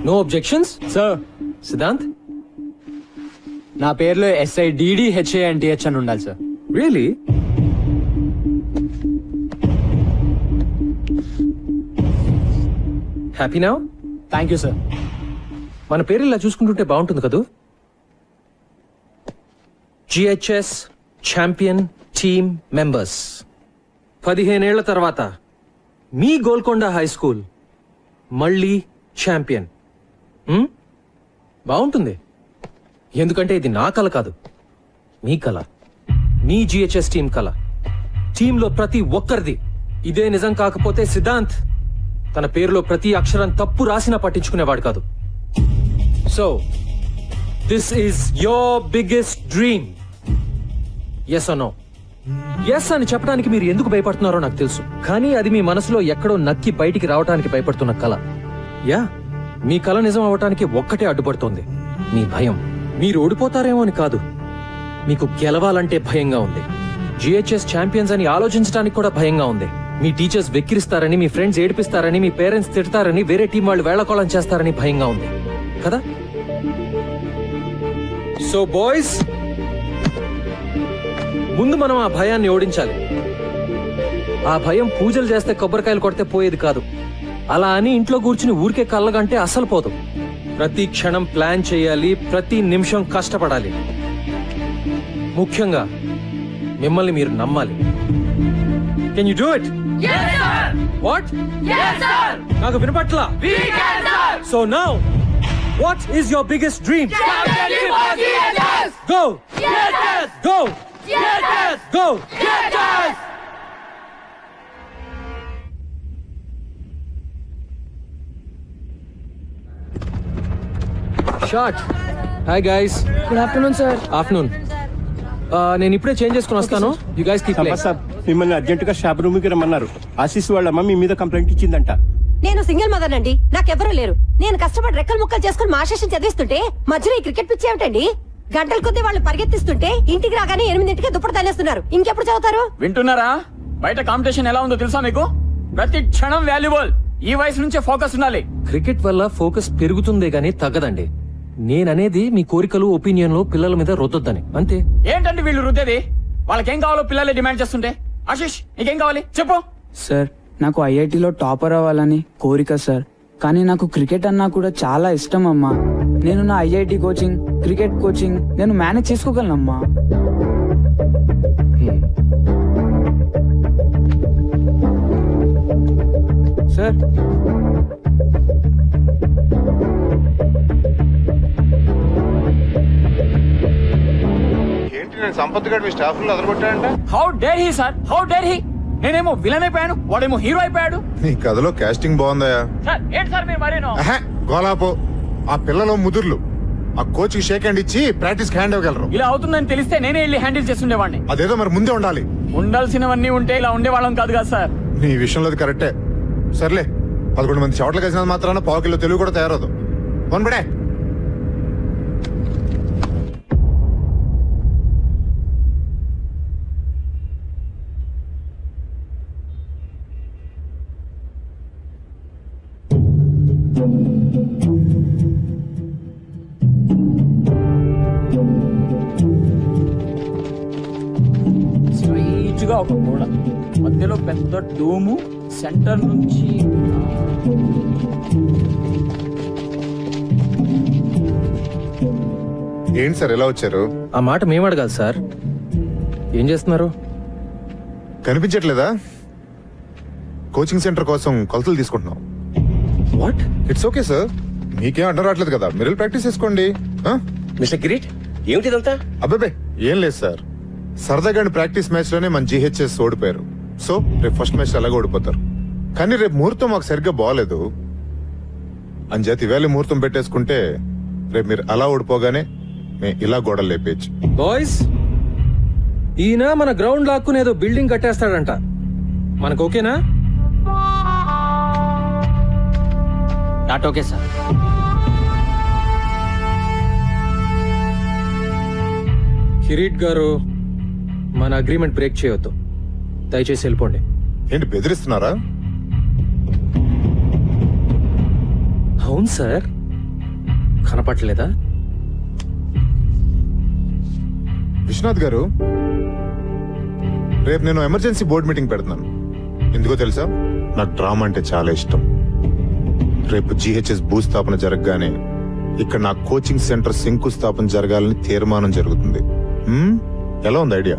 No objections sir. సిద్ధాంత్, నా పేరులో SIDDHANTH అని ఉండాలి sir. Really? Happy now? Thank you sir. మన పేరు ఇలా చూసుకుంటుంటే బాగుంటుంది కదూ? GHS champion team members. 15 ఏళ్ల తర్వాత మీ గోల్కొండ హై స్కూల్ మళ్ళీ ఛాంపియన్. బాగుంటుంది, ఎందుకంటే ఇది నా కల కాదు, మీ కల, మీ జిహెచ్ఎస్ టీం కల. టీంలో ప్రతి ఒక్కరిది. ఇదే నిజం కాకపోతే సిద్ధాంత్ తన పేరులో ప్రతి అక్షరం తప్పు రాసినా పట్టించుకునేవాడు కాదు. So this is your biggest dream. Yes or no? Yes అని చెప్పడానికి మీరు ఎందుకు భయపడుతున్నారో నాకు తెలుసు, కానీ అది మీ మనసులో ఎక్కడో నక్కి బయటికి రావడానికి భయపడుతున్న కల. యా, మీ కల నిజం అవటానికి ఒక్కటే అడ్డుపడుతోంది, మీ భయం. మీరు ఓడిపోతారేమో అని కాదు, మీకు గెలవాలంటే భయంగా ఉంది. జిహెచ్ఎస్ ఛాంపియన్స్ అని ఆలోచించడానికి కూడా భయంగా ఉంది. మీ టీచర్స్ వెక్కిరిస్తారని, మీ ఫ్రెండ్స్ ఏడిపిస్తారని, మీ పేరెంట్స్ తిడతారని, వేరే టీం వాళ్ళు వేళకోళం చేస్తారని భయంగా ఉంది కదా? సో బాయ్స్, ముందు మనం ఆ భయాన్ని ఓడించాలి. ఆ భయం పూజలు చేస్తే కొబ్బరికాయలు కొడితే పోయేది కాదు. అలా అని ఇంట్లో కూర్చుని ఊరికే కళ్ళగంటే అసలు పోదు. ప్రతి క్షణం ప్లాన్ చేయాలి, ప్రతి నిమిషం కష్టపడాలి. ముఖ్యంగా మిమ్మల్ని మీరు నమ్మాలి. Can you do it? What? నాకు వినపట్లా. So now, what is your biggest dream? Go go go! Shot. Hi guys. Good afternoon sir. Afternoon. నేను ఇప్పుడే చేంజ్ చేసుకుని వస్తాను. You guys keep playing. Sir మిమ్మల్ని అర్జెంట్ గా షాప్ రూమ్ కి రమ్మన్నారు. ఆశీస్ వాళ్ళ అమ్మ మీ మీద కంప్లైంట్ ఇచ్చిందంట. నేను సింగిల్ మదర్ అండి, నాకెవరూ లేరు. నేను కష్టపడి రెక్కలు ముక్కలు చేసుకుని మా శేషం చదివిస్తుంటే మధ్యలో ఈ క్రికెట్ పిచ్చి ఏమిటండి? గంటల కొద్దీ వాళ్ళు పరిగెత్తిస్తుంటే ఇంటికి రాగానే 8ంటికే దుప్పటి తనేస్తున్నారు. ఇంకెప్పుడు చదువుతారు? వింటున్నారా? బయట కాంపిటీషన్ ఎలా ఉందో తెలుసా మీకు? ప్రతి క్షణం వాల్యుబుల్. ఈ వయసు నుంచే ఫోకస్ ఉండాలి. క్రికెట్ వల్ల ఫోకస్ పెరుగుతుందే గానీ తగ్గదండి. నేననేది మీ కోరికలు ఒపీనియన్లు పిల్లల మీద రుద్దొద్దని అంతే. ఏంటండి వీళ్ళు రుద్దేది? వాళ్ళకేం కావాలో పిల్లలే డిమాండ్ చేస్తుంటే. ఆశీష్ నీకేం కావాలి చెప్పు. సార్ నాకు ఐఐటిలో టాపర్ అవ్వాలని కోరిక సార్. కానీ నాకు క్రికెట్ అన్నా కూడా చాలా ఇష్టం అమ్మా. నేను నా ఐఐటి కోచింగ్, క్రికెట్ కోచింగ్ నేను మేనేజ్ చేసుకోగలనమ్మా. సార్ ఏంటి నేను సంపత్ గారు మీ స్టాఫ్ లో అదరగొట్టాడంట? How dare he sir, how dare he. నేనేమో విలన్ అయిపోయాను, వాడేమో హీరో అయిపోయాడు. నీ కథలో కాస్టింగ్ బాగుందయా? సార్ ఏంటి సార్ మీరు మరేనో? గోలాపో. ఆ పిల్లలు ముదుర్లు ఆ కోచ్ కి షేక్ హ్యాండ్ ఇచ్చి ప్రాక్టీస్ హ్యాండ్ ఇవ్వగలరు. ఇలా అవుతుందని తెలిస్తే నేనే వెళ్ళి హ్యాండిల్ చేస్తుండేవాడిని. అదేదో మరి ముందే ఉండాలి. ఉండాల్సినవన్నీ ఉంటే ఇలా ఉండేవాళ్ళం కాదు కదా సార్. నీ విషయంలో అది కరెక్టే. సర్లే 11 మంది చోట్ల కలిసినంత మాత్రాన పావు కిలో తెలుగు కూడా తయారదు. వన్బడే స్ట్రైట్ గా ఒక గోడ, మధ్యలో పెద్ద డోము, సెంటర్ నుంచి ఏంటి సార్ ఎలా వచ్చారు? ఆ మాట మేము అడగాలి సార్. ఏం చేస్తున్నారు? కనిపించట్లేదా? కోచింగ్ సెంటర్ కోసం కొలతలు తీసుకుంటున్నాం. వాట్? ఇట్స్ ఓకే సార్, మీకేం అడ్డం రావట్లేదు కదా, మీరు ప్రాక్టీస్ చేసుకోండి. మిస్టర్ కిరీట్ ఏమిటిదంతా? అబ్బాబే ఏం లేదు సార్, సరదాగా ప్రాక్టీస్ మ్యాచ్ లోనే మన జీహెచ్ఎస్ ఓడిపోయారు. సో రేపు ఫస్ట్ మ్యాచ్ అలాగే ఓడిపోతారు. కానీ రేపు ముహూర్తం మాకు సరిగ్గా బాగాలేదు అని చేతి వేళ ముహూర్తం పెట్టేసుకుంటే రేపు మీరు అలా ఓడిపోగానే మేము ఇలా గోడలు లేపేయచ్చు. బాయ్స్, ఈయన మన గ్రౌండ్ లాక్కుని ఏదో బిల్డింగ్ కట్టేస్తాడంట. మనకు ఓకేనా? Not okay sir. కిరీట్ గారు, మన అగ్రిమెంట్ బ్రేక్ చేయొద్దు. దయచేసి వెళ్ళిపోండి. ఏంటి బెదిరిస్తున్నారా? అవును సార్, కనపట్లేదా? విశ్వనాథ్ గారు, రేపు నేను ఎమర్జెన్సీ బోర్డు మీటింగ్ పెడుతున్నాను. ఎందుకో తెలుసా? నాకు డ్రామా అంటే చాలా ఇష్టం. రేపు జీహెచ్ఎస్ భూస్థాపన జరగగానే ఇక్కడ నా కోచింగ్ సెంటర్ శంకుస్థాపన జరగాలని తీర్మానం జరుగుతుంది. ఎలా ఉంది ఐడియా?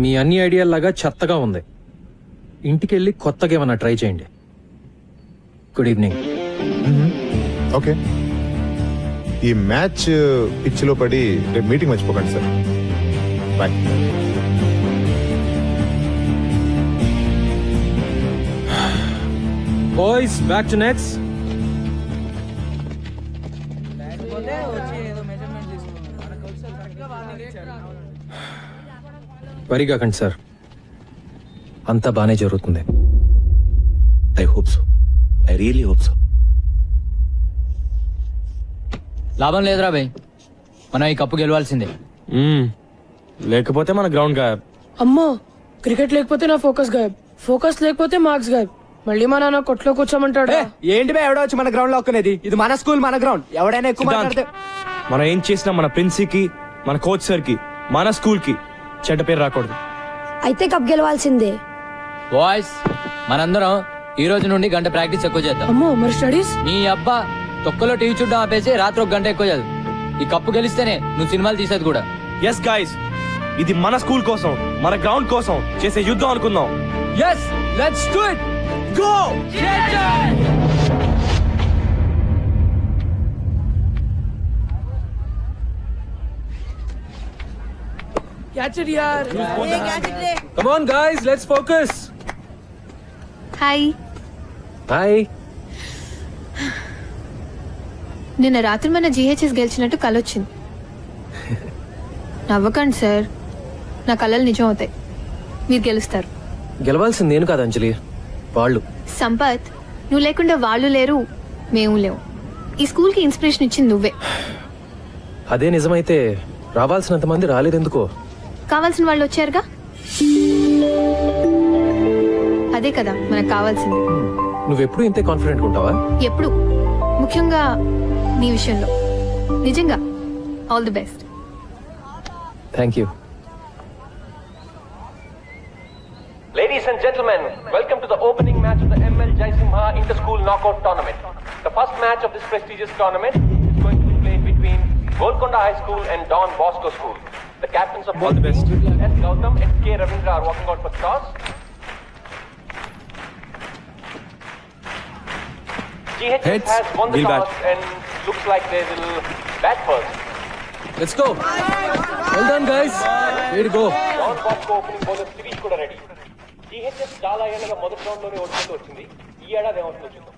మీ అన్ని ఐడియాలాగా చెత్తగా ఉంది. ఇంటికెళ్ళి కొత్తగా ఏమన్నా ట్రై చేయండి. Good evening. ఓకే, ఈ మ్యాచ్ పిచ్ లో పడి రేపు మీటింగ్ మర్చిపోకండి sir. Bye. Boys, back to nets. Worry కాకండి సార్, అంతా బానే జరుగుతుంది. I hope so, I really hope so. లాభం లేదురా భయ్, మనం ఈ కప్పు గెలవాల్సిందే. లేకపోతే మన గ్రౌండ్ గాయబ్. అమ్మో, క్రికెట్ లేకపోతే నా ఫోకస్ గాయబ్, ఫోకస్ లేకపోతే మార్క్స్ గాయబ్. మళ్ళీ మా నాన్న కొట్లో కూర్చోమంటాడు. ఏంటి బే ఎవడో వచ్చి మన గ్రౌండ్ లో ఒక్కనేది? ఇది మన స్కూల్, మన గ్రౌండ్. ఎవడైనా ఎక్కువ మాట్లాడితే మనం ఏం చేసినా మన ప్రిన్సికి, మన కోచ్ సార్ కి, మన స్కూల్ కి చెడ్డ పేరు రాకూడదు. అయితే కప్ గెలవాల్సిందే. బాయ్స్, మనందరం ఈ రోజు నుండి గంట ప్రాక్టీస్ ఎక్కువ చేద్దాం. అమ్మో, మరి స్టడీస్? నీ అబ్బా, తొక్కలో టీవీ చూడడం ఆపేసి రాత్రి 1 గంట ఎక్కువ చదువు. ఈ కప్పు గెలిస్తేనే నువ్వు సినిమాలు తీసేది కూడా. ఎస్ గైస్, ఇది మన స్కూల్ కోసం, మన గ్రౌండ్ కోసం చేసే యుద్ధం అనుకుందాం. Yes, let's do it. Go! Catch it, yaar. Come on guys, let's focus. Hi. Hi. నిన్న రాత్రి మన జిహెచ్ఎస్ గెలిచినట్టు కలొచ్చింది. నవ్వకండి సార్, నా కళలు నిజం అవుతాయి. మీరు గెలుస్తారు. గెలవాల్సింది నేను కాదు అంజలి, వాళ్ళు. సంపత్, నువ్వు లేకుండా వాళ్ళు లేరు, మేము లేవు. ఈ స్కూల్ కి ఇన్స్పిరేషన్ ఇచ్చింది నువ్వే. అదే నిజమైతే రావాల్సినంత మంది రాలేదెందుకో? కావాల్సిన వాళ్ళు వచ్చారుగా, అదే కదా మనకు కావాల్సింది. నువ్వెప్పుడు ఇంతే కాన్ఫిడెంట్ ఉంటావా? ఎప్పుడు, ముఖ్యంగా నీ విషయంలో. నిజంగా all the best. Thank you. Ladies and gentlemen, welcome to the opening match of the ML Jaisimha Inter-School Knockout Tournament. The first match of this prestigious tournament is going to be played between Golconda High School and Don Bosco School. The captains of both teams, S. Gautam and K. Ravindra, are walking out for the toss. GHS has won the toss and looks like they will bat first. Let's go. Well done guys. Way to go. Don Bosco opening bowler Sirish kuda ready. GHS చాలా ఏళ్ళగా మొదటి round లోనే ఓడిపోతూ వచ్చింది. ఈ ఏడాది ఏమవుతుందో చూద్దాం.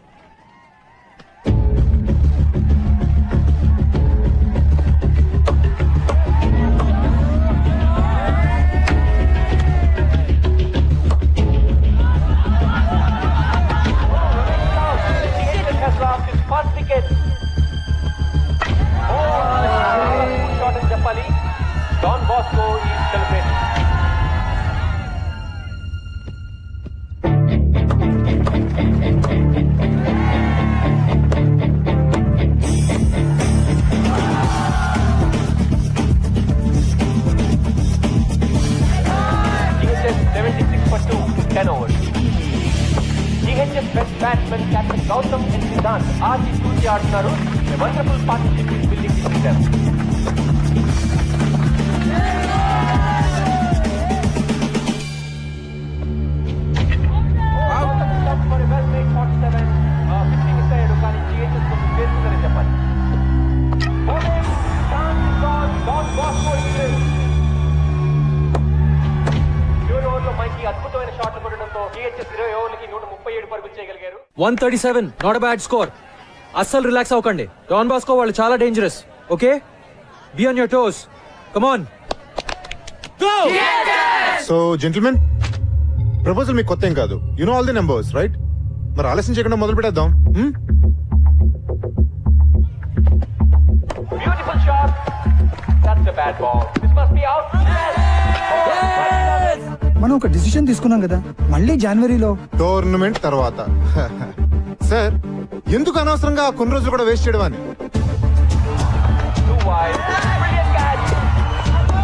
GHS has lost its first wicket. Shot అని చెప్పాలి. Don Bosco is celebrating. GHS 76 for 2, 10 overs. GHS best batsman Captain Gautam and Siddhant ఆచి చూసి ఆడుతున్నారు. A wonderful partnership is building between them. For a well-made 47, 50 miss అయ్యాడు కానీ GHS కొంచెం చేస్తుందని చెప్పాలి. Bowling, chance is gone. Don Bosco is in. చివరి ఓవర్లో మైకి అద్భుతమైన షాట్లు కొట్టడంతో GHS 20 ఓవర్లకి 137 పరుగులు చేయగలిగారు. 137, నాట్ అ బ్యాడ్ స్కోర్. అస్సలు రిలాక్స్ అవ్వకండి. డాన్ బాస్కో వాళ్ళు చాలా dangerous. Okay, be on your toes. Come on, go. So gentlemen, proposal మీకు కొత్త ఏం కాదు. You know all the numbers right? మరి ఆలస్యం చేయకుండా మొదలు పెట్టేద్దాం. Beautiful shot. That's a bad ball. This must be out. మనం ఒక డిసిషన్ తీసుకున్నాం కదా, మళ్ళీ జనవరిలో టోర్నమెంట్ తర్వాత. సార్, ఎందుకు అనవసరంగా కొన్ని రోజులు కూడా వేస్ట్ చేయడం అని? Too wide. Brilliant catch.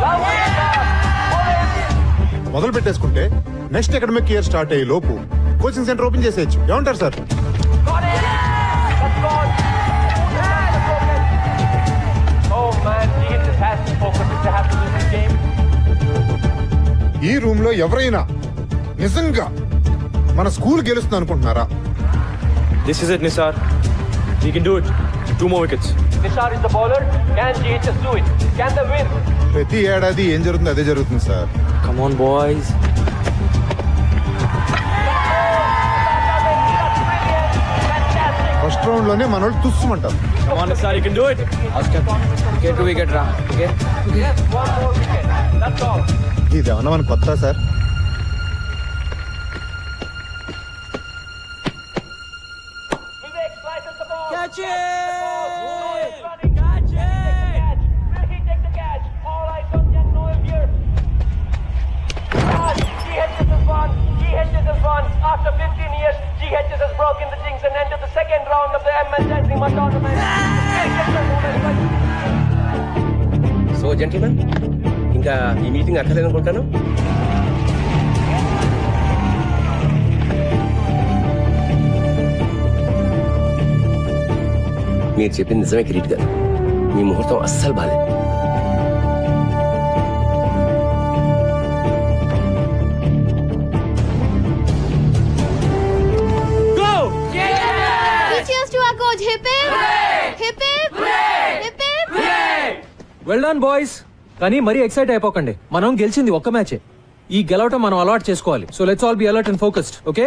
Lovely pass. మొదలు పెట్టేసుకుంటే నెక్స్ట్ అకాడమిక్ ఇయర్ స్టార్ట్ అయ్యే లోపు కోచింగ్ సెంటర్ ఓపెన్ చేసేయచ్చు. ఏమంటారు sir? Got it. That's gone. Oh man, GHS has to focus if they have to win this game. ఈ room లో ఎవరైనా నిజంగా మన స్కూల్ గెలుస్తుంది అనుకుంటున్నారా? This is it, Nisar. We can do it. 2 more wickets. Nishar is the bowler. Can GHS do it? Can they win? ప్రతి ఏడాది ఏం జరుగుతుంది అదే జరుగుతుంది sir. Come on, boys. First round లోనే మన వాళ్ళు తుస్సుమంటారు. Come on, Nisar, you can do it. Wicket wicket రా. Yes, one more wicket. That's all. ఇది ఏమన్నా మన కొత్త sir? Vivek slices the ball. Catch it! Catch it! Will he take the catch? All eyes on Jack Noel here. GHS has won. GHS has won. After 15 years, GHS has broken the jinx and entered the second round of the ML Jaisimha tournament. So gentlemen, ఇంకా ఈ meeting అక్కర్లేదనుకుంటాను. మీరు చెప్పింది నిజమే కిరీట్ గారు. మీ ముహూర్తం అస్సలు బాలేదు. Cheers to our coach. Hip hip. Hip hip. Hip hip. Well done boys. కానీ మరీ ఎక్సైట్ అయిపోకండి. మనం గెలిచింది ఒక్క మ్యాచే. ఈ గెలవటం మనం అలవాటు చేసుకోవాలి. So let's all be alert and focused. Okay?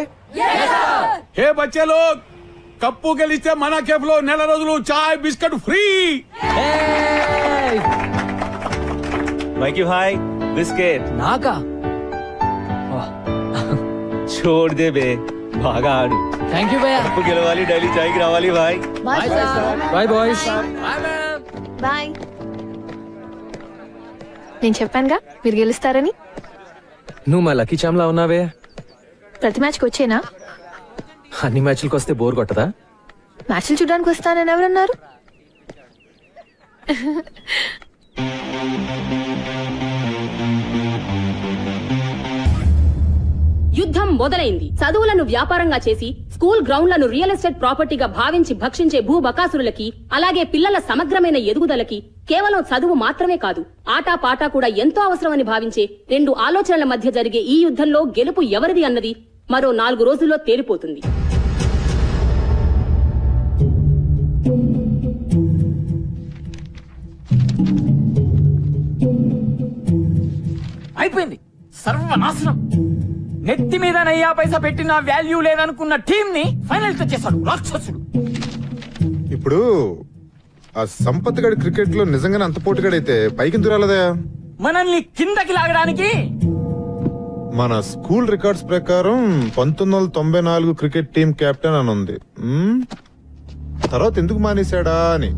Hey बच्चे लोग, కప్పు గెలిస్తే మన కేఫ్ లో నెల రోజులు చాయ్ బిస్కెట్ ఫ్రీ. మైకి భాయ్ బిస్కెట్ నాకా छोड़ दे बे బాగా ఆడు. థ్యాంక్ యూ భయ్యా. కప్పు గెలవాలి, డైలీ చాయ్ కి రావాలి భాయ్. Bye boys. బాయ్. నేను చెప్పానుగా మీరు గెలుస్తారని. నువ్వు మా లక్కీ చామ్లా ఉన్నావే. ప్రతి మ్యాచ్కి వచ్చేనా? అన్ని మ్యాచ్లకు వస్తే బోర్ కొట్టదా? మ్యాచ్లు చూడడానికి వస్తానని ఎవరన్నారు? యుద్ధం మొదలైంది. చదువులను వ్యాపారంగా చేసి స్కూల్ గ్రౌండ్లను రియల్ ఎస్టేట్ ప్రాపర్టీగా భావించి భక్షించే భూబకాసురులకి, అలాగే పిల్లల సమగ్రమైన ఎదుగుదలకి కేవలం చదువు మాత్రమే కాదు, ఆటా పాటా కూడా ఎంతో అవసరమని భావించే రెండు ఆలోచనల మధ్య జరిగే ఈ యుద్ధంలో గెలుపు ఎవరిది అన్నది మరో 4 రోజుల్లో తేలిపోతుంది. అయిపోయింది, సర్వనాశనం. నెత్తి మీద నయ్యా పైసా పెట్టిన వాల్యూ లేదనుకున్న టీం ని ఫైనల్ తెచ్చేశాడు రాక్షసుడు. ఇప్పుడు ఆ సంపత్ గడి క్రికెట్ లో నిజంగానే అంత పోటుగాడైతే పైకి ఎందుకు రాలేదా? మనల్ని కిందకి లాగడానికి. మన స్కూల్ రికార్డ్స్ ప్రకారం 1994 క్రికెట్ టీం కెప్టెన్ అని ఉంది. తర్వాత ఎందుకు మానేశాడా అని.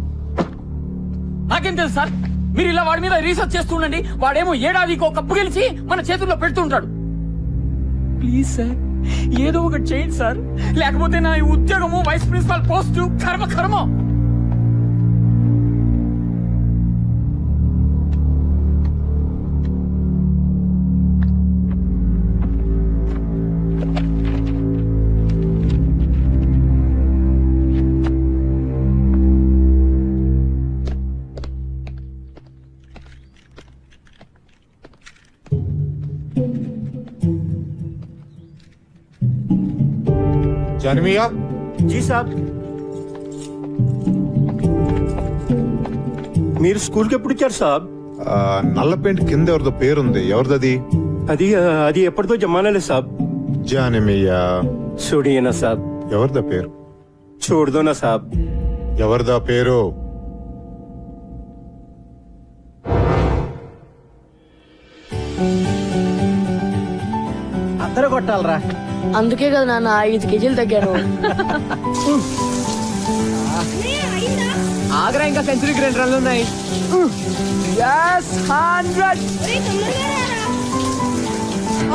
నాకేం తెలుసు సార్, మీరు ఇలా వాడి మీద రీసెర్చ్ చేస్తూ ఉండండి. వాడేమో ఏడాదికి ఒక కప్పు గెలిచి మన చేతుల్లో పెడుతుంటాడు. ప్లీజ్ సార్, ఏదో ఒకటి చేయండి సార్, లేకపోతే నా ఈ ఉద్యోగము వైస్ ప్రిన్సిపాల్ పోస్ట్ కర్మ కర్మ. జానమియా జీ సాబ్. మీరు స్కూల్కి ఎప్పుడు వచ్చారు సాబ్? నల్ల పెయింట్ కింద ఎవరిదో పేరుంది, ఎవరిదది? అది ఎప్పటిదో జమానాలే సాబ్. జానమియా చూడియనా సాబ్. ఎవరిదా పేరు? చూడదోనా సాబ్. ఎవరిదా పేరు? అందరూ కొట్టాలరా. అందుకే కదా నాన్న 5 కేజీలు తగ్గాను. ఆగ్రా, ఇంకా సెంచరీకి 2 రన్లు ఉన్నాయి. 100.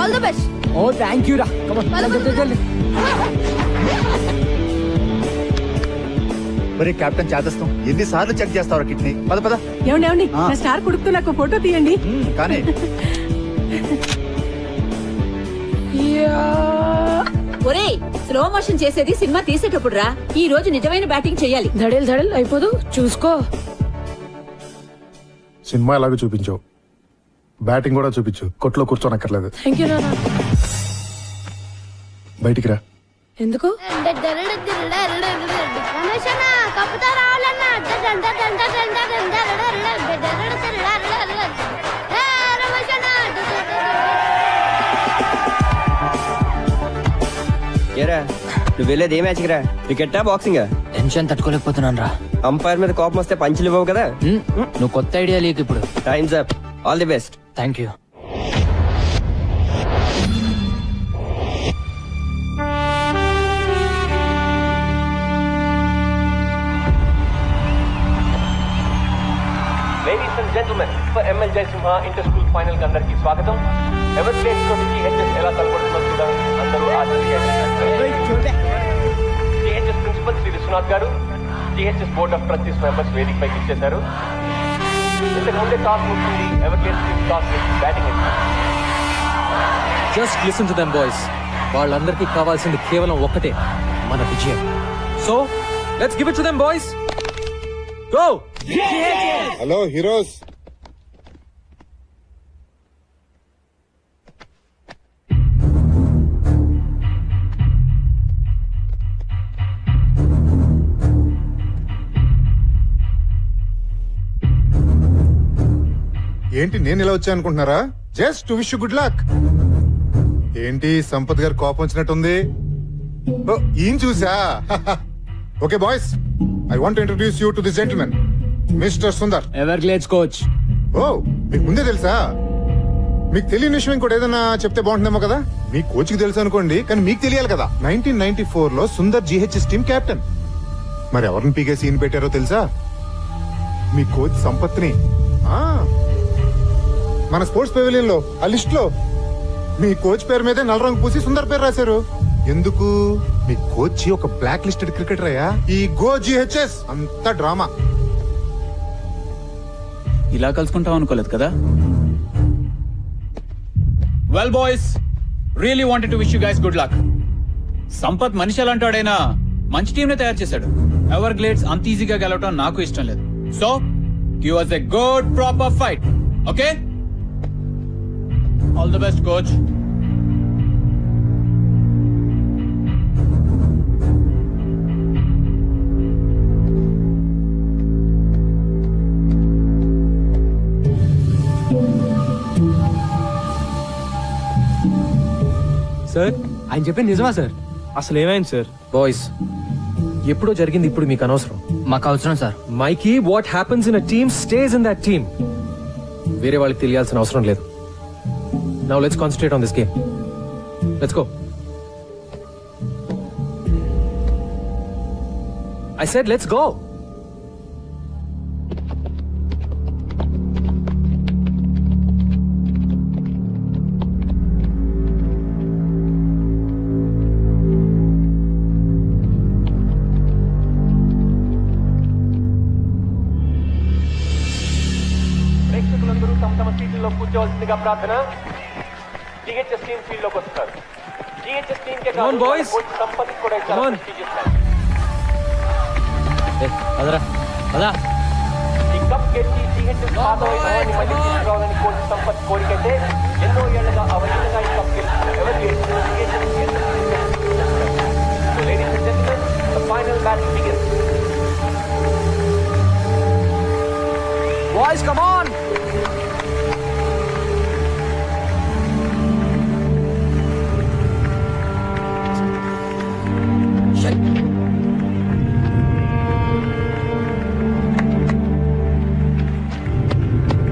All the best. Oh thank you రా. మరి కెప్టెన్ చేదస్తాం ఎన్నిసార్లు చెక్ చేస్తావు కిడ్నీ? పద పద. ఏమండి నా స్టార్ కొడుకుతో నాకు ఫోటో తీయండి. కానీ ఒరేయ్, స్లో మోషన్ చేసేది సినిమా తీసేటప్పుడు రా. ఈ రోజు నిజమైన బ్యాటింగ్ చెయ్యాలి. ధడేల్ అయిపోదు, చూసుకో. సినిమా ఎలాగో చూపించావు, బ్యాటింగ్ కూడా చూపించు. కొట్లో కూర్చోనక్కర్లేదు. థ్యాంక్ యూ నాన్న. బయటికి రా. ఎందుకు? రమేషన్నా కప్పుతా రావాలన్నా. ఏరా నువ్వు వెళ్ళేది ఏ మ్యాచ్ రా? క్రికెటా బాక్సింగ్? టెన్షన్ తట్టుకోలేకపోతున్నాను రా. అంపైర్ మీద కోపం వస్తే పంచులు ఇవ్వవు కదా. నువ్వు కొత్త ఐడియా లేకు ఇప్పుడు. Times up. All the best. Thank you. Ladies and gentlemen, for ML Jaisimha inter-school final కి అందరికీ స్వాగతం. ఎవరి ప్లేస్ తోటి GHS ఎలా తలపడుతుందో చూడాలని అందరూ GHS principal Shri Vishwanath garu, GHS board of trustees members వేదిక పైకి ఇచ్చేశారు. ఇంతకు ముందే టాస్ ముగిసింది. ఎవరి place toss batting just listen to them boys. వాళ్ళందరికీ కావాల్సింది కేవలం ఒక్కటే, మన విజయం. So let's give it to them boys. Go. Hello heroes. ఏంటి నేను ఇలా వచ్చా అనుకుంటున్నారా? Just to wish you good luck. ఏంటి సంపత్ గారు కోపం వచ్చినట్టుంది? ఈయన చూసా. Okay boys, I want introduce you to this gentlemen, mister Sundar. Everglades coach. ఓ, మీకు ముందే తెలుసా? మీకు తెలియని విషయం ఇంకోటి ఏదైనా చెప్తే బాగుంటుందేమో కదా. మీ కోచ్ కి తెలుసు అనుకోండి, కానీ మీకు తెలియాలి కదా. 1994 లో సుందర్ GHS టీమ్ కెప్టెన్. మరి ఎవరిని పీకే సీన్ పెట్టారో తెలుసా? మీ కోచ్ సంపత్ని. ఆ, మన స్పోర్ట్స్ పెవిలియన్ లో ఆ లిస్ట్ లో మీ కోచ్ పేరు మీదే నల్ల రంగు పూసి సుందర్ పేరు రాశారు. ఎందుకు? మీ కోచ్ ఒక బ్లాక్ లిస్టెడ్ క్రికెటర్ అయ్యా. ఈ గో GHS అంత డ్రామా. ఇలా కలుసుకుంటాం అనుకోలేదు కదా. Well boys, really wanted to wish you guys good luck. Sampath మనిషి అలాంటాడైనా మంచి టీం నే తయారు చేశాడు. ఎవర్ గ్లేడ్స్ అంత ఈజీగా గెలవటం నాకు ఇష్టం లేదు. So give us a good proper fight. Okay? All the best, coach. Sir, ఆయన చెప్పింది నిజమా సార్? అసలు ఏమైంది సార్? బాయ్స్, ఎప్పుడో జరిగింది, ఇప్పుడు మీకు అనవసరం. మాకు అవసరం sir. Mikey, what happens in a team stays in that team. వేరే వాళ్ళకి తెలియాల్సిన అవసరం లేదు. Now let's concentrate on this game. Let's go. I said let's go. ప్రేక్షకులందరూ తమ తమ సీట్లలో కూర్చోవలసిందిగా ప్రార్థన. GHS టీం ఫీల్డ్ లోకి వస్తారు. GHS team K Come on, boys. Coach Sampath కూడా Come on. అదరా అదా. ఈ కప్ గెలిచి GHS పాత వైభవాన్ని మళ్ళీ తీసుకురావాలని కోచ్ సంపత్ కోరికైతే ఎన్నో ఏళ్లుగా అవలీలగా ఈ కప్ గెలిచిన ఎవరు ladies and gentlemen, the final battle begins. Boys come on.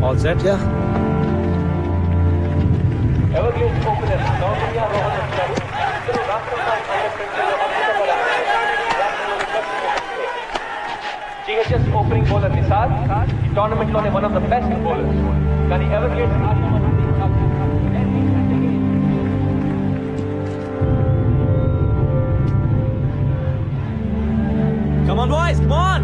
All set? Yeah. Everglades opener గౌతమ్య రోహన్ వచ్చారు. ఇద్దరు రాష్ట్ర స్థాయి GHS ఓపెనింగ్ బౌలర్ నిసార్ ఈ టోర్నమెంట్ లోనే one of the best bowlers. కానీ Everglades Come on, boys, come on!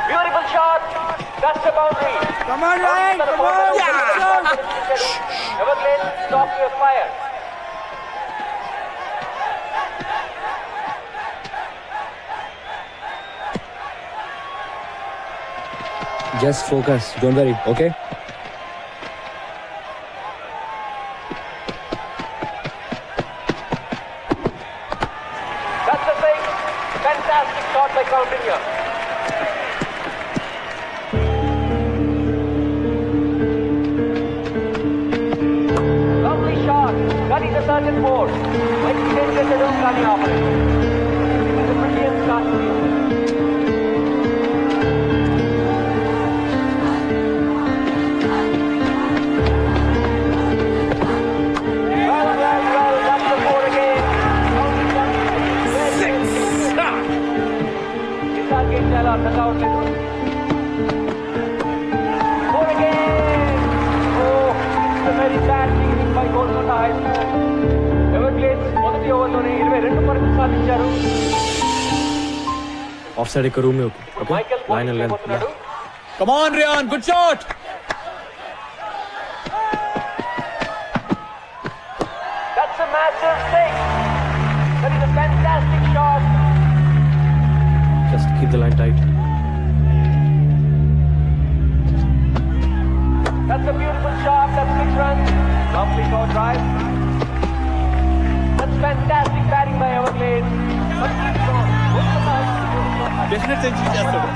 Beautiful shot. That's the boundary. Come on, Ryan. Come on. Yeah. Everglades, stop your fire. Just focus. Don't worry. Okay. That's the thing. Fantastic shot by Coutinho. Lovely shot. That is a certain board. When he didn't get the room running off it. It was a brilliant start to the well, that's the board again. Nisar gate chala aర్థం కావట్లేదు. Board again. Oh, it's a very bad beginning by Golconda High School. Everglades మొదటి ఓవర్లోనే 22 పరుగులు సాధించారు. Of side ఇక్కడ room Michael line length. పోతున్నాడు. Come on, Ryan, good shot. That's a massive six. That is a fantastic shot. Just keep the line tight. That's a beautiful shot. That's 6 runs. Lovely short drive. That's fantastic batting by Everglades. But keep strong. Definite century చేస్తాడు.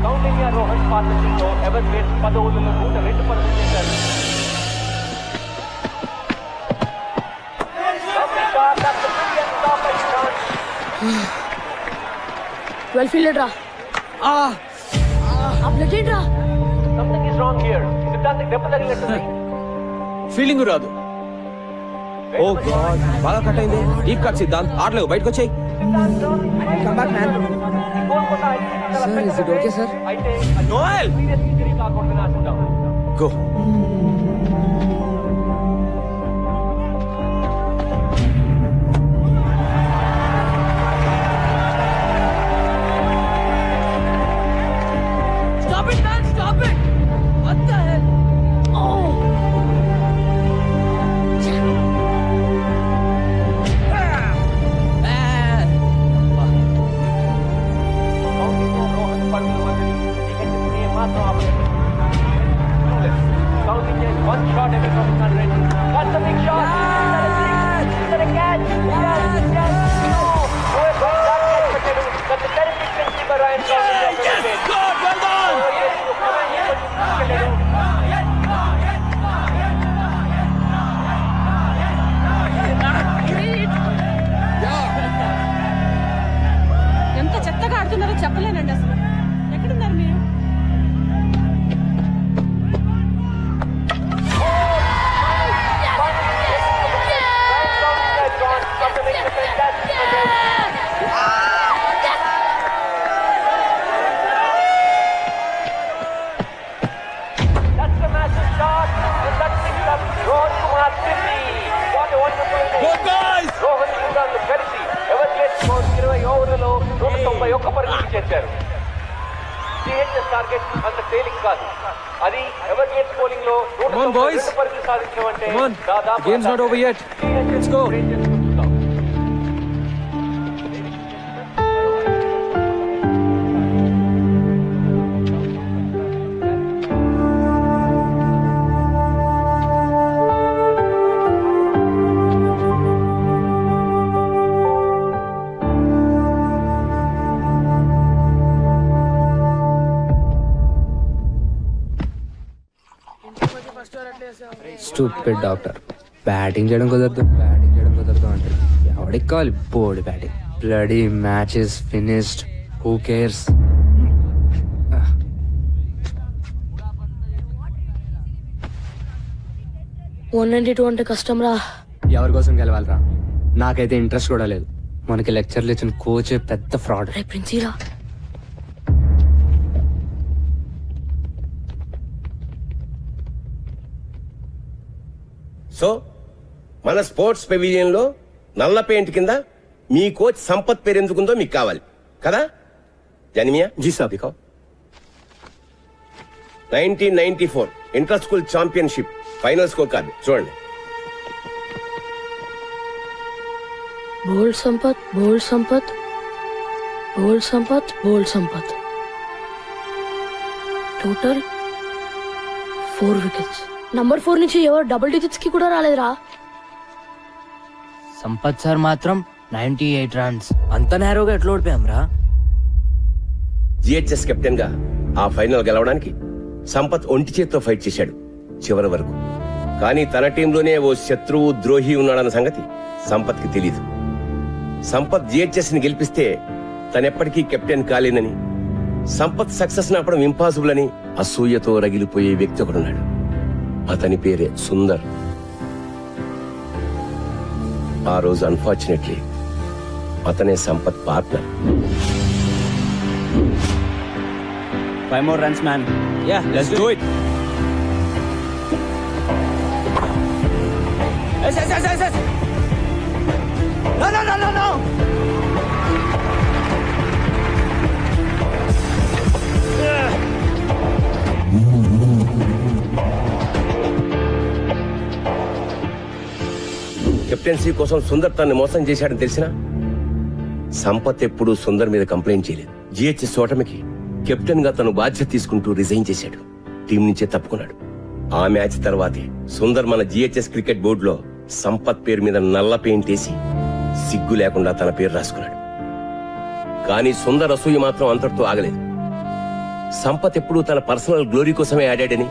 Kaundinya Rohan partnership లో Everglades 10 ఓవర్లలో 102 పరుగులు చేశారు. Lovely shot. That's a brilliant stop by Ishan. Well fielded రా. Blood ఏంట్రా? Something is wrong here. Siddhant దెబ్బ తగిలినట్టుంది. Feeling రాదు. ఓ God, బాగా కట్ అయింది. డీప్ కట్ సిద్ధాంత్, ఆడలేవు, బయటకు వచ్చాయి. Sir is it okay sir? Noel go. Stop it, man! Stop it! What the hell? Oh! One shot away from 100. That's a big shot. Is that a catch? Yes, yes. No. Oh, it was not catch. That's a terrific century by Ryan County. Yes, good, well done. Oh, yes, ఎంత చెత్తగా ఆడుతున్నారో చెప్పలేనండి అసలు. ఎక్కడున్నారు మీరు? That's a massive shot. And that picks up Rohan Kumar 50. What a wonderful day. Good guys. Rohan Kumar గెలిచి Everglades score 20 ఓవర్లలో 191 పరుగులు చేశారు. GHS target అంత తేలిక కాదు. అది Everglades బౌలింగ్ లో 192 పరుగులు సాధించడం అంటే దాదాపు games not over yet. Let's go. Stupid doctor. Batting చేయడం కుదరదు అంటే ఎవడికి కావాలి board batting. Bloody matches finished, who cares. 192 అంటే కష్టం రా. ఎవరి కోసం గెలవాలరా? నాకైతే ఇంట్రెస్ట్ కూడా లేదు. మనకి లెక్చర్లు ఇచ్చిన కోచే పెద్ద ఫ్రాడ్. ప్రిన్సీరా సో మన స్పోర్ట్స్ పెవిలియన్ లో నల్ల పెయింట్ కింద మీ కోచ్ సంపత్ పేరు ఎందుకుందో మీకు కావాలి కదా జనిమియా? జీ సాబ్. 1994 inter school championship final score card చూడండి. Bowled Sampath, bowled Sampath, bowled Sampath, bowled Sampath. Total 4 wickets. Number 4 నుంచి ఎవరు డబుల్ డిజిట్స్ కి కూడా రాలేదురా. సంపత్ సార్ మాత్రం 98 రన్స్. అంత నేరోగా ఎట్లా ఓడిపోయాం రా? జిహెచ్ఎస్ కెప్టెన్ గా ఆ ఫైనల్ గెలవడానికి సంపత్ ఒంటి చేత్తో ఫైట్ చేశాడు చివరి వరకు. కానీ తన టీంలోనే ఓ శత్రువు ద్రోహి ఉన్నాడన్న సంగతి సంపత్ కి తెలీదు. సంపత్ జిహెచ్ఎస్ ని గెలిపిస్తే తనెప్పటికీ కెప్టెన్ కాలేనని, సంపత్ సక్సెస్ నాపడం ఇంపాసిబుల్ అని అసూయతో రగిలిపోయే వ్యక్తి ఒకడున్నాడు. అతని పేరే సుందర్. ఆ రోజు అన్ఫార్చునేట్లీ అతనే Sampath partner. 5 more runs, man. Yeah, let's do it. Yes. No. Captaincy కోసం సుందర్ తన్ని మోసం చేశాడని తెలిసినా సంపత్ ఎప్పుడూ సుందర్ మీద కంప్లైంట్ చేయలేదు. జిహెచ్ఎస్ ఓటమికి కెప్టెన్ గా తను బాధ్యత తీసుకుంటూ రిజైన్ చేశాడు. టీం నుంచే తప్పుకున్నాడు. ఆ మ్యాచ్ తర్వాతే సుందర్ మన జిహెచ్ఎస్ క్రికెట్ బోర్డులో సంపత్ పేరు మీద నల్ల పెయింట్ వేసి సిగ్గు లేకుండా తన పేరు రాసుకున్నాడు. కానీ సుందర్ అసూయ మాత్రం అంతటితో ఆగలేదు. సంపత్ ఎప్పుడూ తన పర్సనల్ గ్లోరీ కోసమే ఆడాడని,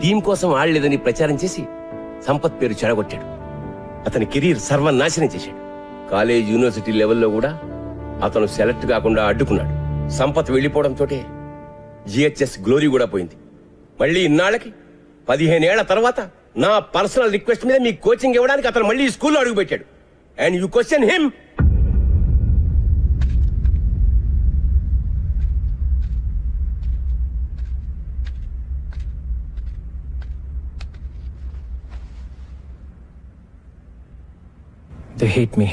టీం కోసం ఆడలేదని ప్రచారం చేసి సంపత్ పేరు చెడగొట్టాడు. అతని కెరీర్ సర్వనాశనం చేశాడు. కాలేజ్, యూనివర్సిటీ లెవెల్లో కూడా అతను సెలెక్ట్ కాకుండా అడ్డుకున్నాడు. సంపత్ వెళ్లిపోవడంతో జిహెచ్ఎస్ గ్లోరీ కూడా పోయింది. మళ్ళీ ఇన్నాళ్ళకి 15 ఏళ్ల తర్వాత నా పర్సనల్ రిక్వెస్ట్ మీద మీ కోచింగ్ ఇవ్వడానికి అతను మళ్ళీ స్కూల్లో అడుగుపెట్టాడు. And you question him. They hate me.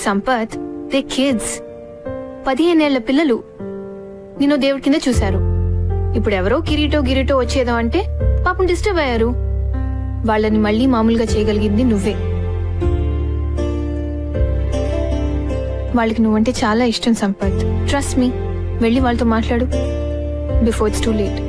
Sampath, they kids. 15 ఏళ్ల పిల్లలు నిన్ను దేవుడి కింద చూశారు. ఇప్పుడు ఎవరో కిరీటో వచ్చేదో అంటే పాపం డిస్టర్బ్ అయ్యారు. వాళ్ళని మళ్ళీ మామూలుగా చేయగలిగింది నువ్వే. వాళ్ళకి నువ్వంటే చాలా ఇష్టం సంపత్. Trust me. వెళ్ళి వాళ్ళతో మాట్లాడు before it's too late.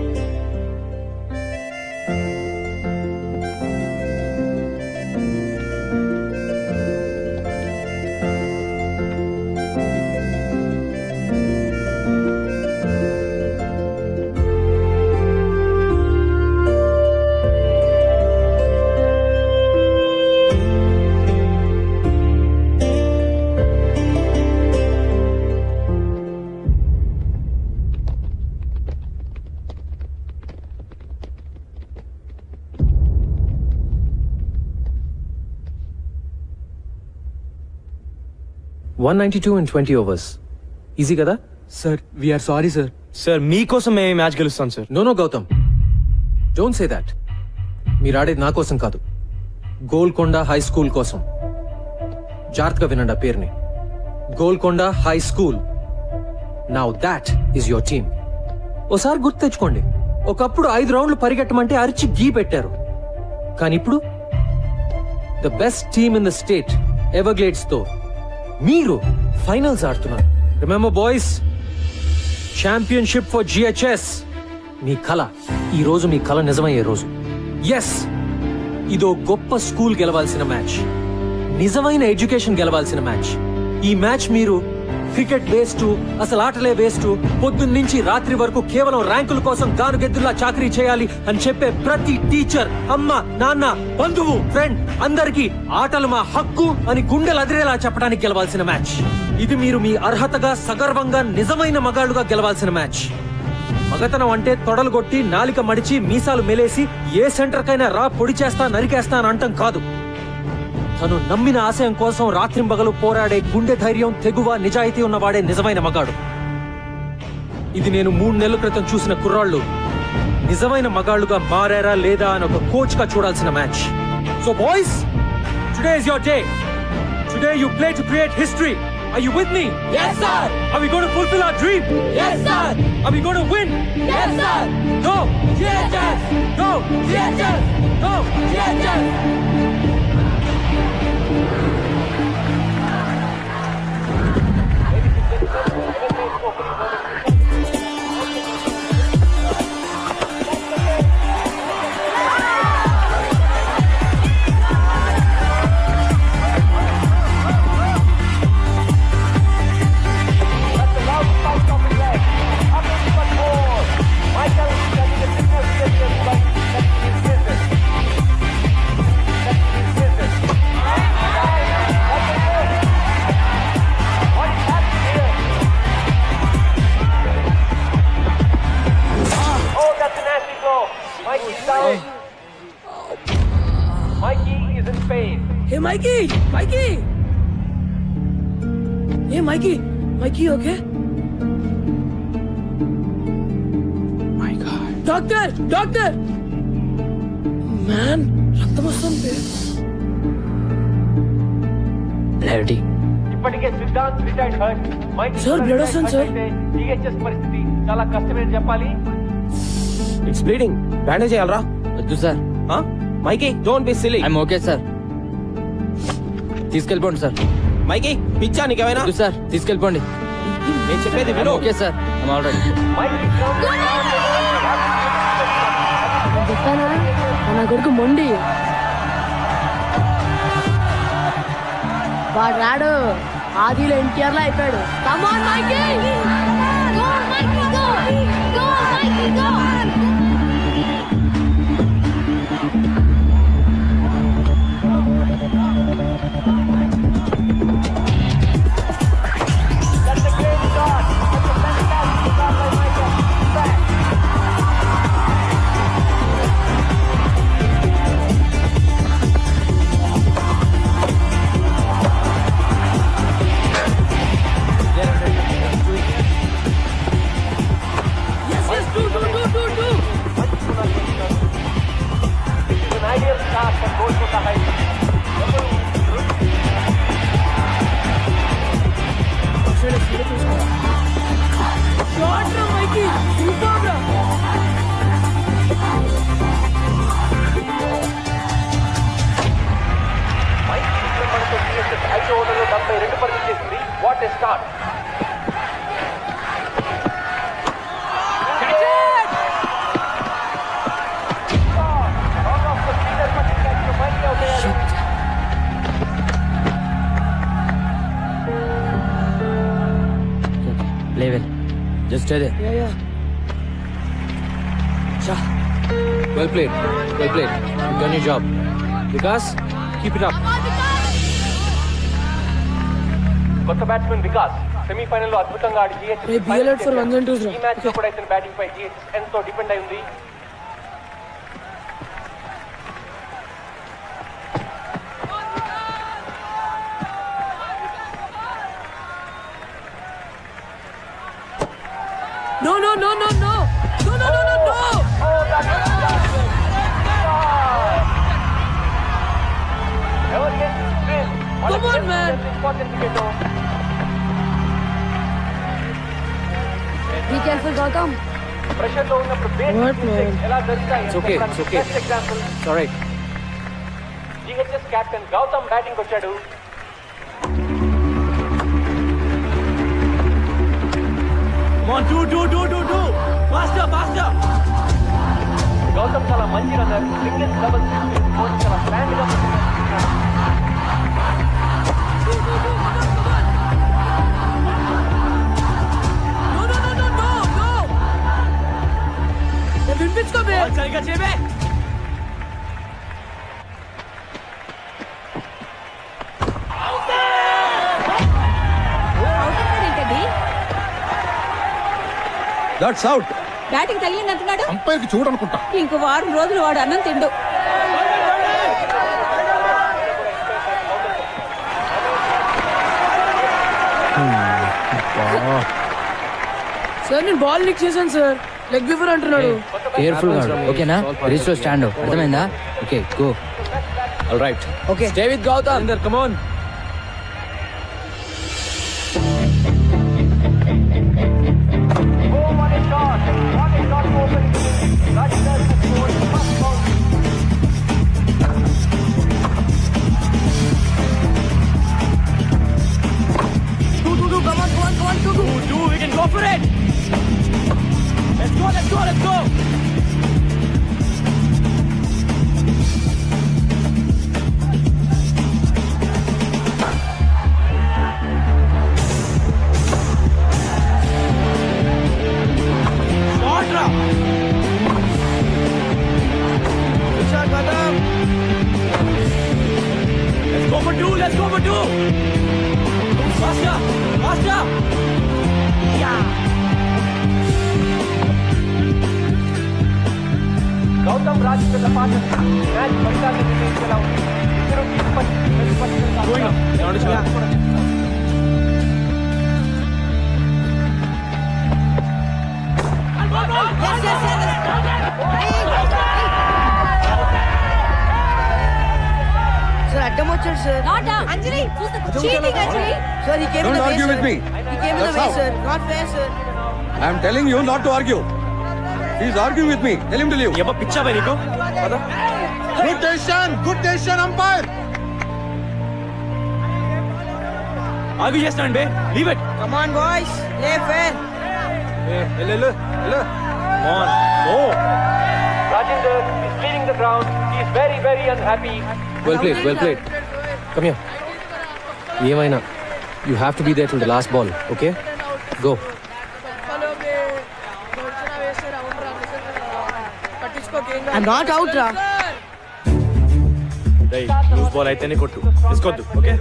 $192 in 20 overs. Easy కదా sir? We're sorry sir. Sir మీకోసం మేము ఈ మ్యాచ్ గెలుస్తాం sir. No Gautam, don't say that. మీరు ఆడేది నా కోసం కాదు, గోల్కొండ హై స్కూల్ కోసం. జాగ్రత్తగా వినండి ఆ పేరుని, Golconda high school. Now that is your team. ఓసారి గుర్తు తెచ్చుకోండి, ఒకప్పుడు 5 రౌండ్లు పరిగెట్టమంటే అరిచి గీ పెట్టారు. కానీ ఇప్పుడు the best team in the state Everglades తో మీరు ఫైనల్స్ ఆడుతున్నారు. Remember boys, championship for GHS. మీ కళ, ఈ రోజు మీ కళ నిజమయ్యే రోజు. ఎస్, ఇదో గొప్ప స్కూల్ గెలవాల్సిన మ్యాచ్, నిజమైన ఎడ్యుకేషన్ గెలవాల్సిన మ్యాచ్. ఈ మ్యాచ్ మీరు క్రికెట్ వేస్ట్, అసలు ఆటలే వేస్ట్, పొద్దున్న నుంచి రాత్రి వరకు కేవలం ర్యాంకుల కోసం గానుగెద్దులా చాకరీ చేయాలి అని చెప్పే ప్రతి టీచర్, అమ్మ, నాన్న, బంధువు, ఫ్రెండ్ అందరికీ ఆటలు మా హక్కు అని గుండెలు అదిరేలా చెప్పడానికి గెలవాల్సిన మ్యాచ్. ఇది మీరు మీ అర్హతగా, సగర్వంగా, నిజమైన మగాళ్ళుగా గెలవాల్సిన మ్యాచ్. మగతనం అంటే తొడలు కొట్టి, నాలిక మడిచి, మీసాలు మెలేసి ఏ సెంటర్ కైనా రా పొడి చేస్తా, నరికేస్తా అని అంటం కాదు. తను నమ్మిన ఆశయం కోసం రాత్రింబగలు పోరాడే గుండె ధైర్యం, తెగువ, నిజాయితీ ఉన్నవాడే నిజమైన మగాడు. ఇది నేను 3 నెలల క్రితం చూసిన కుర్రాళ్ళు నిజమైన మగాళ్ళుగా మారారా లేదా అని ఒక కోచ్ గా చూడాల్సిన match. So boys, today is your day. Today you play to create history. Are you with me? Yes, sir. Are we going to fulfill our dream? Yes, sir. Are we going to win? Yes, sir. Go! GHS. Go! GHS. Go! GHS. Mikey is in pain. Hey, Mikey! Mikey! Hey, Mikey! Mikey, okay? My God. Doctor! Doctor! Man, రక్తం వస్తుంది. Clarity. ఇప్పటికే Siddhant retired hurt. Sir, blood వస్తుంది, sir. GHS పరిస్థితి చాలా కష్టమని చెప్పాలి. It's bleeding. Bandage చేయాలరా? వద్దు sir. Mikey, don't be silly. I'm okay sir. తీసుకెళ్ళిపోండి సార్. మైకి పిచ్చా నీకేమైనా సార్ తీసుకెళ్ళిపోండి. నేను చెప్పేది విను. Okay sir, already. చెప్పానా నా కొడుకు మొండి వాడు రాడు ఆదిలో ఎన్టీఆర్ లో అయిపోయాడు. Come on Mikey go Mikey go go Mikey go. What a start! Play well. Just stay there. Yeah. Well played. Well played. You've done your job. Vikas, keep it up. కొత్త బ్యాట్స్మెన్ వికాస్ సెమీఫైనల్ లో అద్భుతంగా ఆడి GHS Hey, be alert for 1 and 2s. ఈ match లో కూడా ఇతని batting పై GHS ఎంతో depend అయి ఉంది. No, no, no, no, no. No, no, no, no, no. Come on, man. Be careful, Gautam. Pressure లో ఉన్నప్పుడు బేసిక్ ఎలా జరుగుతాయి It's okay, it's okay. Best example It's all right. GHS captain Gautam batting వచ్చాడు. Come on, do. Faster. Gautam చాలా మంచి runner. Singles doubles చాలా plan గా వినిపించుకోబే. సరిగా చేయబే. That's out. బ్యాటింగ్ తగిలిందంటున్నాడు. అంపైర్కి చూడనుకుంటా. ఇంకో వారం రోజులు వాడు అన్నం తిండు. సార్ నేను బాల్ లిక్ చేశాను సార్. లెగ్ బిఫోర్ అంటున్నాడు. కేర్ఫుల్ గా ఓకేనా? రిజిస్టర్ స్టాండ్ అర్థమైందా? Okay go. All right. Okay. Stay with Gautam. Inder, come on. Do. We can go for it. Let's go. Let's go for two. Faster. Gautam Rajendra పాత్ర match ఫలితాలను నిర్ణయించేలా ఉంది. ఇద్దరు sir అడ్డం వచ్చాడు sir. Anjali cheating Anjali. Sir ఈ కేమ్ Don't argue with me. ఈ కేమ్ That's how. Sir not fair sir. I am telling you not to argue. He is arguing with me. Tell him to leave. ఏమో పిచ్చా బై నీకు. Good decision, umpire. ఆగి చేస్తాను బే leave it come on boys play fair Rajinder is leaving the ground. He is very, very unhappy. Well played come here ఏమైనా you have to be there till the last ball okay go I'm not out రా. Loose ball అయితేనే కొట్టు తీసుకోవద్దు okay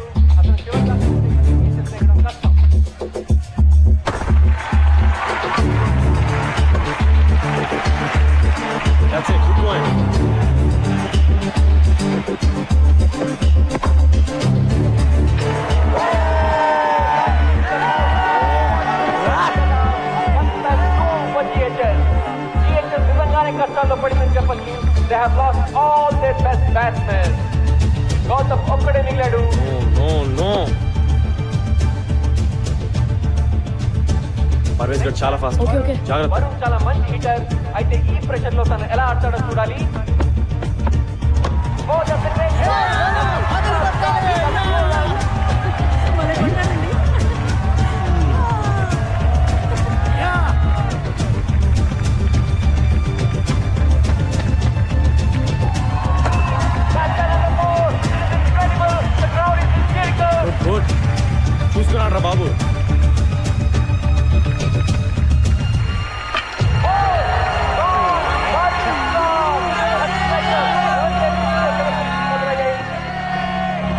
That's it, keep going. కష్టాల్లో పడిందని చెప్పచ్చు. They have lost all their best batsmen. Gautam ఒక్కడే మిగిలాడు. No. Parvez గడ్ చాలా ఫాస్ట్ జాగ్రత్త. వరుణ్ చాలా మంచి హిటర్. అయితే ఈ ప్రెషర్ లో తను ఎలా ఆడతాడో చూడాలి. గుడ్ చూసుకున్నాడు రా బాబు.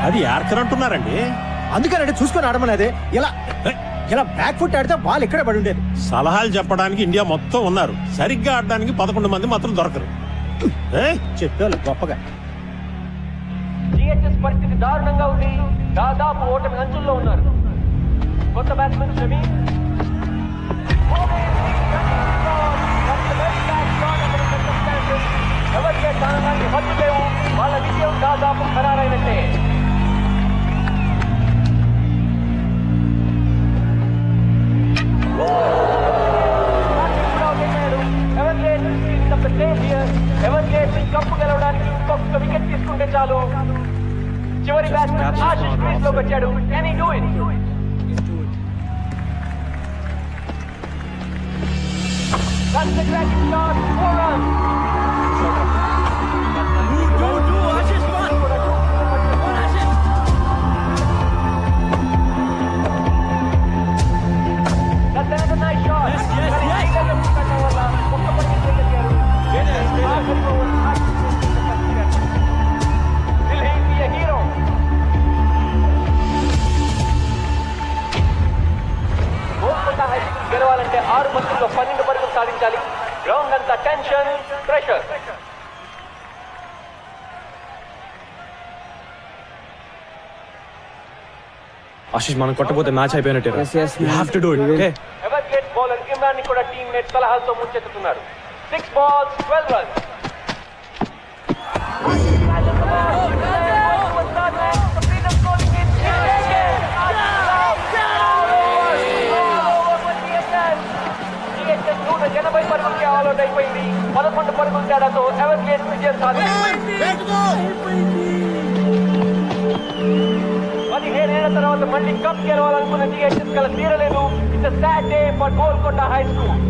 అది యార్కర్ అంటున్నారండి. అందుకనంటే చూసుకొని ఆడమనేది. ఇలా ఇలా బ్యాక్ ఫుట్ ఆడితే బాల్ ఇక్కడే పడి ఉండేది. సలహాలు చెప్పడానికి ఇండియా మొత్తం ఉన్నారు, సరిగ్గా ఆడడానికి 11 మంది మాత్రం దొరకరు. చెప్పాలి గొప్పగా. జిహెచ్ఎస్ పరిస్థితి దారుణంగా ఉంది. దాదాపు ఓటమి అంచుల్లో ఉన్నారు. కొత్త బ్యాట్స్మెన్ షమి ఎవరికే స్థానాన్ని హద్దు లేవు. వాళ్ళ విజయం దాదాపు ఖరారైనట్టే. కప్పు గెలవడానికి ఇంకొక వికెట్ తీసుకుంటే చాలు. చివరి బ్యాట్స్మెన్ ఆశిష్ క్రీజ్ లోకి వచ్చాడు. Can he do it? That's the cracking shot. 4 runs. That's another nice shot. Will he be a hero? Golconda high school గెలవాలంటే 6 బంతుల్లో 12 పరుగులు సాధించాలి. గ్రౌండ్ అంతా టెన్షన్, ప్రెషర్. ఆశిష్ మనం కొట్టపోతే మ్యాచ్ అయిపోయినట్టే. You have to do it okay. Everglades bowler Imran ని కూడా టీమ్మేట్ సలహాలతో ముంచెత్తుతున్నారు. 6 balls 12 runs. పరుగులకి ఆల్అౌట్ అయిపోయింది. 11 పరుగుల తేడాతో ఎవర్గేట్ విజయం సాధించింది. 17 ఏళ్ల తర్వాత మళ్ళీ కప్ గెలవాలనుకున్న జిహెచ్ఎస్ కల తీరలేదు. It's a sad day for Golconda high school.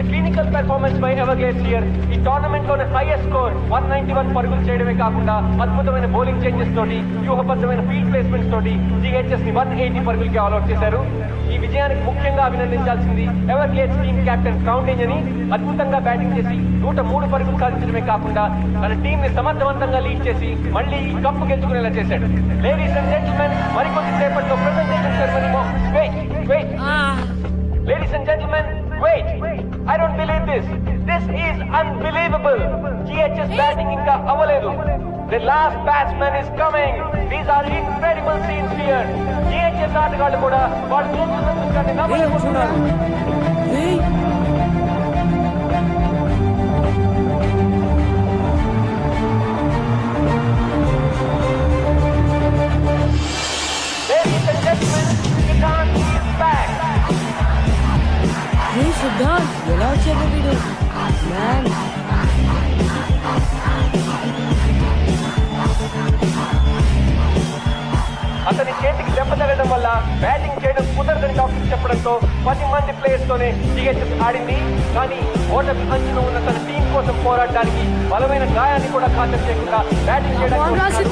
Clinical performance by Everglades here. ఈ టోర్నమెంట్ లోనే హైయెస్ట్ స్కోర్ 191 పరుగులు చేయడమే కాకుండా అద్భుతమైన బౌలింగ్ చేంజెస్ తోటి, వ్యూహబద్ధమైన ఫీల్డ్ ప్లేస్మెంట్స్ తోటి జిహెచ్ఎస్ ని 180 పరుగులకి ఆల్అౌట్ చేశారు. ఈ విజయానికి ముఖ్యంగా అభినందించాల్సింది ఎవర్గ్లేడ్స్ టీమ్ కెప్టెన్ క్రౌండేంజ్ అని. అద్భుతంగా బ్యాటింగ్ చేసి 103 పరుగులు సాధించడమే కాకుండా తన టీం ని సమర్థవంతంగా లీడ్ చేసి మళ్ళీ ఈ కప్పు గెలుచుకునేలా చేశాడు. లేడీస్ అండ్ జెంటిల్మెన్, మరికొద్ది సేపట్లో presentation ceremony. Ladies and gentlemen, wait. I don't believe this. This is unbelievable. GHS batting inka avaledu. The last batsman is coming. These are incredible scenes here. GHS ఆటగాళ్ళు కూడా వాళ్ళు చేస్తున్న దృశ్యాన్ని నమ్మలేకపోతున్నారు. Ladies and gentlemen, Siddharth is back. Siddharth ఎలా వచ్చాడు వీడు? Man వల్ల batting చేయడం కుదరదని డాక్టర్ చెప్పడంతో 10 మంది ప్లేయర్స్ తోనే జిహెచ్ఎస్ ఆడింది. కానీ ఓటమి అంచున ఉన్న తన టీం కోసం పోరాడడానికి బలమైన గాయాన్ని కూడా ఖాతరు చేయకుండా బ్యాటింగ్ చేయడానికి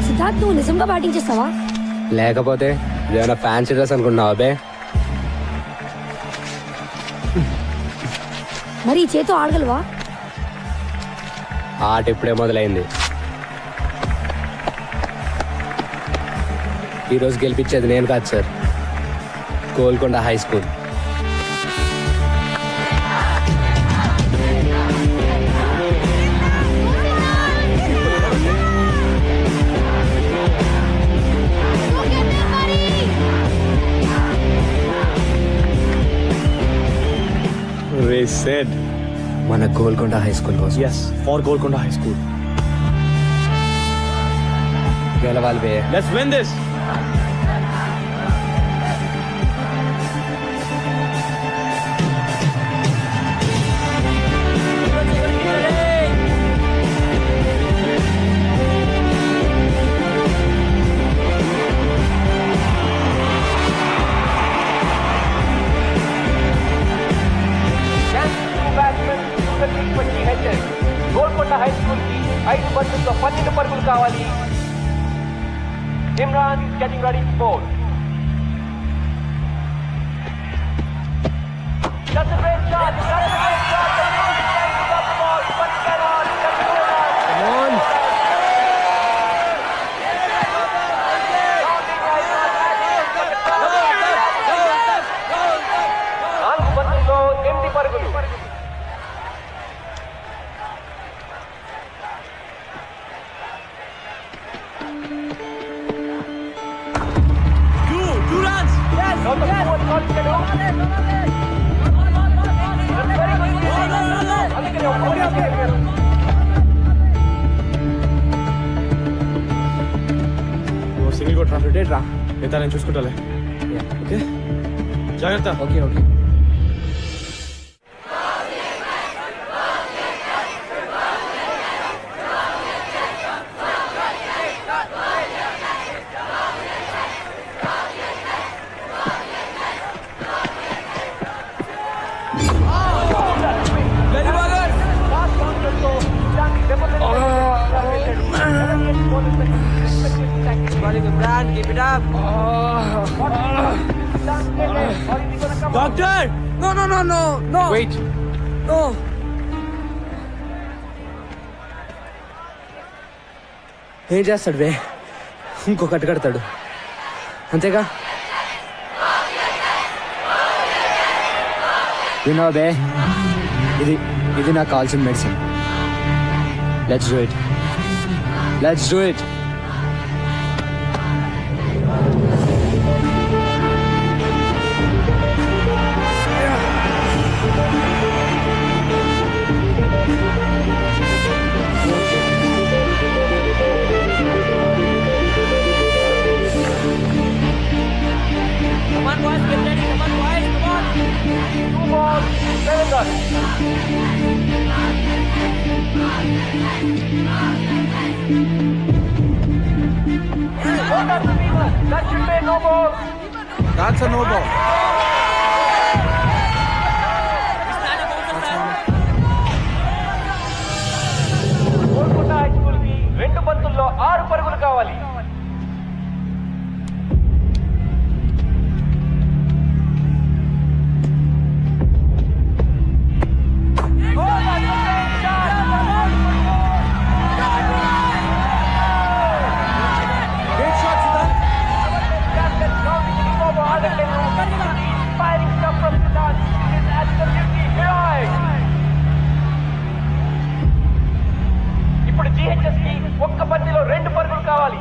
సిద్ధార్థ్ నువ్వు నిజంగా బ్యాటింగ్ చేస్తావా? లేకపోతే ఏమైనా ఫ్యాన్సీ డ్రెస్ అనుకుంటున్నావా అబే? మరి ఈ చేతో ఆడగలవా? ఆట ఇప్పుడే మొదలైంది. ఈరోజు గెలిపించేది నేను కాదు సార్, గోల్కొండ హై స్కూల్. మన గోల్కొండ హై స్కూల్ కోసం. yes for Golconda High School. గెలవాలి బే. Let's win this. Golconda high school కి 5 బంతుల్లో 12 పరుగులు కావాలి. Imran getting ready to bowl. That's a great shot. That's a great shot. Got the ball, but cannot. Come on. నాలుగు బంతుల్లో 8 పరుగులు. Two runs. Yes. Single కొట్రా. రా ఎంత నేను చూసుకుంటాలే. ఓకే జాగ్రత్త. Okay okay. Keep it up. Doctor! No. Wait. No. ఏం చేస్తాడు బే? ఇంకో కట్టు కడతాడు అంతేగా. వినో బే, ఇది నాకు కావాల్సిన medicine. Let's do it. Come on, boys, get ready. Come on, boys, come on. 2 balls, 7 runs. That should be no ball. That's a no ball. Golconda high school కి 2 బంతుల్లో 6 పరుగులు కావాలి. ఇప్పుడు GHS కి ఒక్క బంతిలో 2 పరుగులు కావాలి.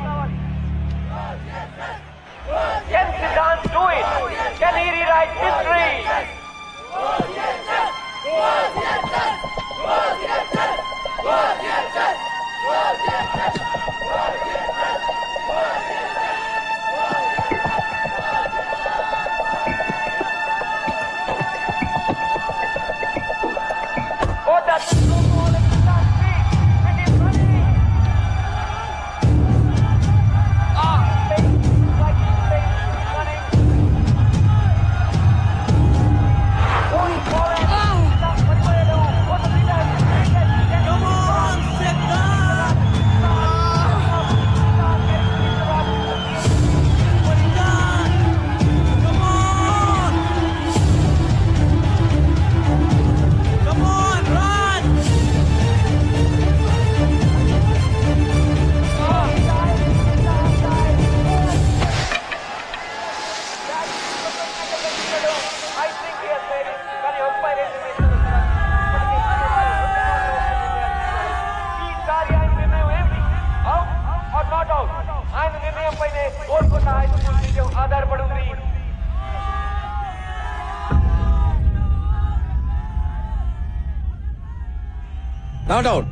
Not out.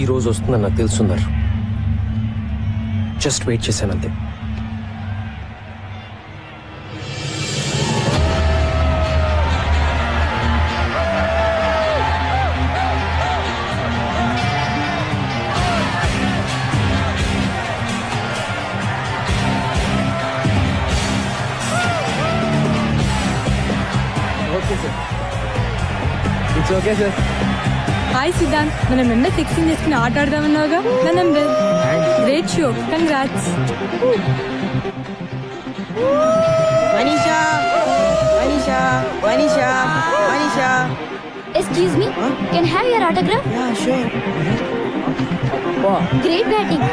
ఈ రోజు వస్తుందని నాకు తెలుసున్నారు. జస్ట్ వెయిట్ చేశానంతే. Okay sir, it's okay sir. Hi Siddhant, మనం నిన్న ఫిక్సింగ్ చేసుకుని ఆట ఆడదామన్నావుగా. నా number. Great show, congrats. Manisha Manisha Manisha Manisha. Excuse me, can I have your autograph? Yeah, sure. Great batting.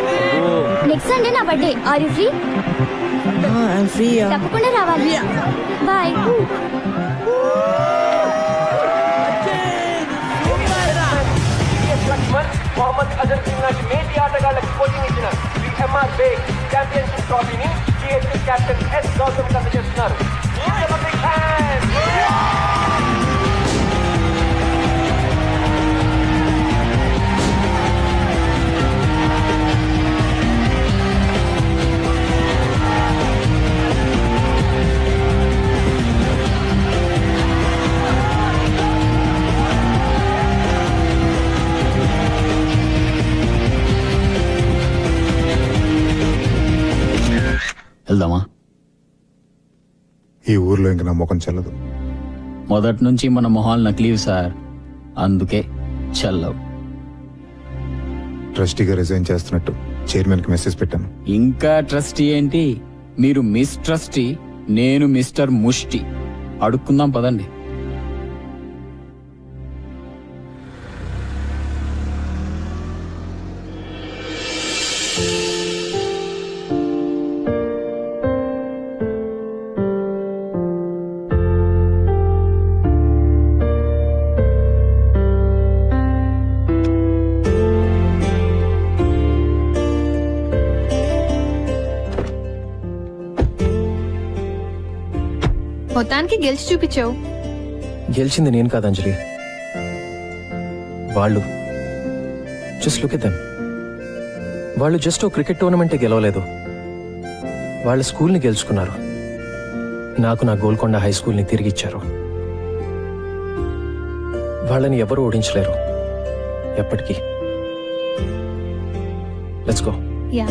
Next Sunday నా birthday. Are you free? I'm free. తప్పకుండా రావాలి. Bye. మొహమ్మద్ అజర్ సింగ్ లాంటి మేటి ఆటగాళ్లకు కోచింగ్ ఇచ్చిన ఎంఆర్ బేగ్ ఛాంపియన్షిప్ ట్రోఫీని సిఎస్ఎస్ కెప్టెన్ ఎస్ గౌతమ్ అందజేస్తున్నారు. వెళ్దామా? ఈ ఊర్లో ఇంక నా ముఖం చెల్లదు. మొదటి నుంచి మన మొహాలు నకిలీవి సార్, అందుకే చల్లవు. ట్రస్టీగా రిజైన్ చేస్తున్నట్టు చైర్మన్ కి మెసేజ్ పెట్టాను. ఇంకా ట్రస్టీ ఏంటి? మీరు మిస్ ట్రస్టీ, నేను మిస్టర్ ముష్టి. అడుక్కుందాం పదండి. మొత్తానికి గెలిచి చూపించావు. గెలిచింది నేను కాదు అంజలి, వాళ్ళు. Just look at them. వాళ్ళు జస్ట్ ఓ క్రికెట్ టోర్నమెంటే గెలవలేదు, వాళ్ళ స్కూల్ని గెలుచుకున్నారు. నాకు నా గోల్కొండ హై స్కూల్ని తిరిగిచ్చారు. వాళ్ళని ఎవరు ఓడించలేరు ఎప్పటికీ. Let's go. యా.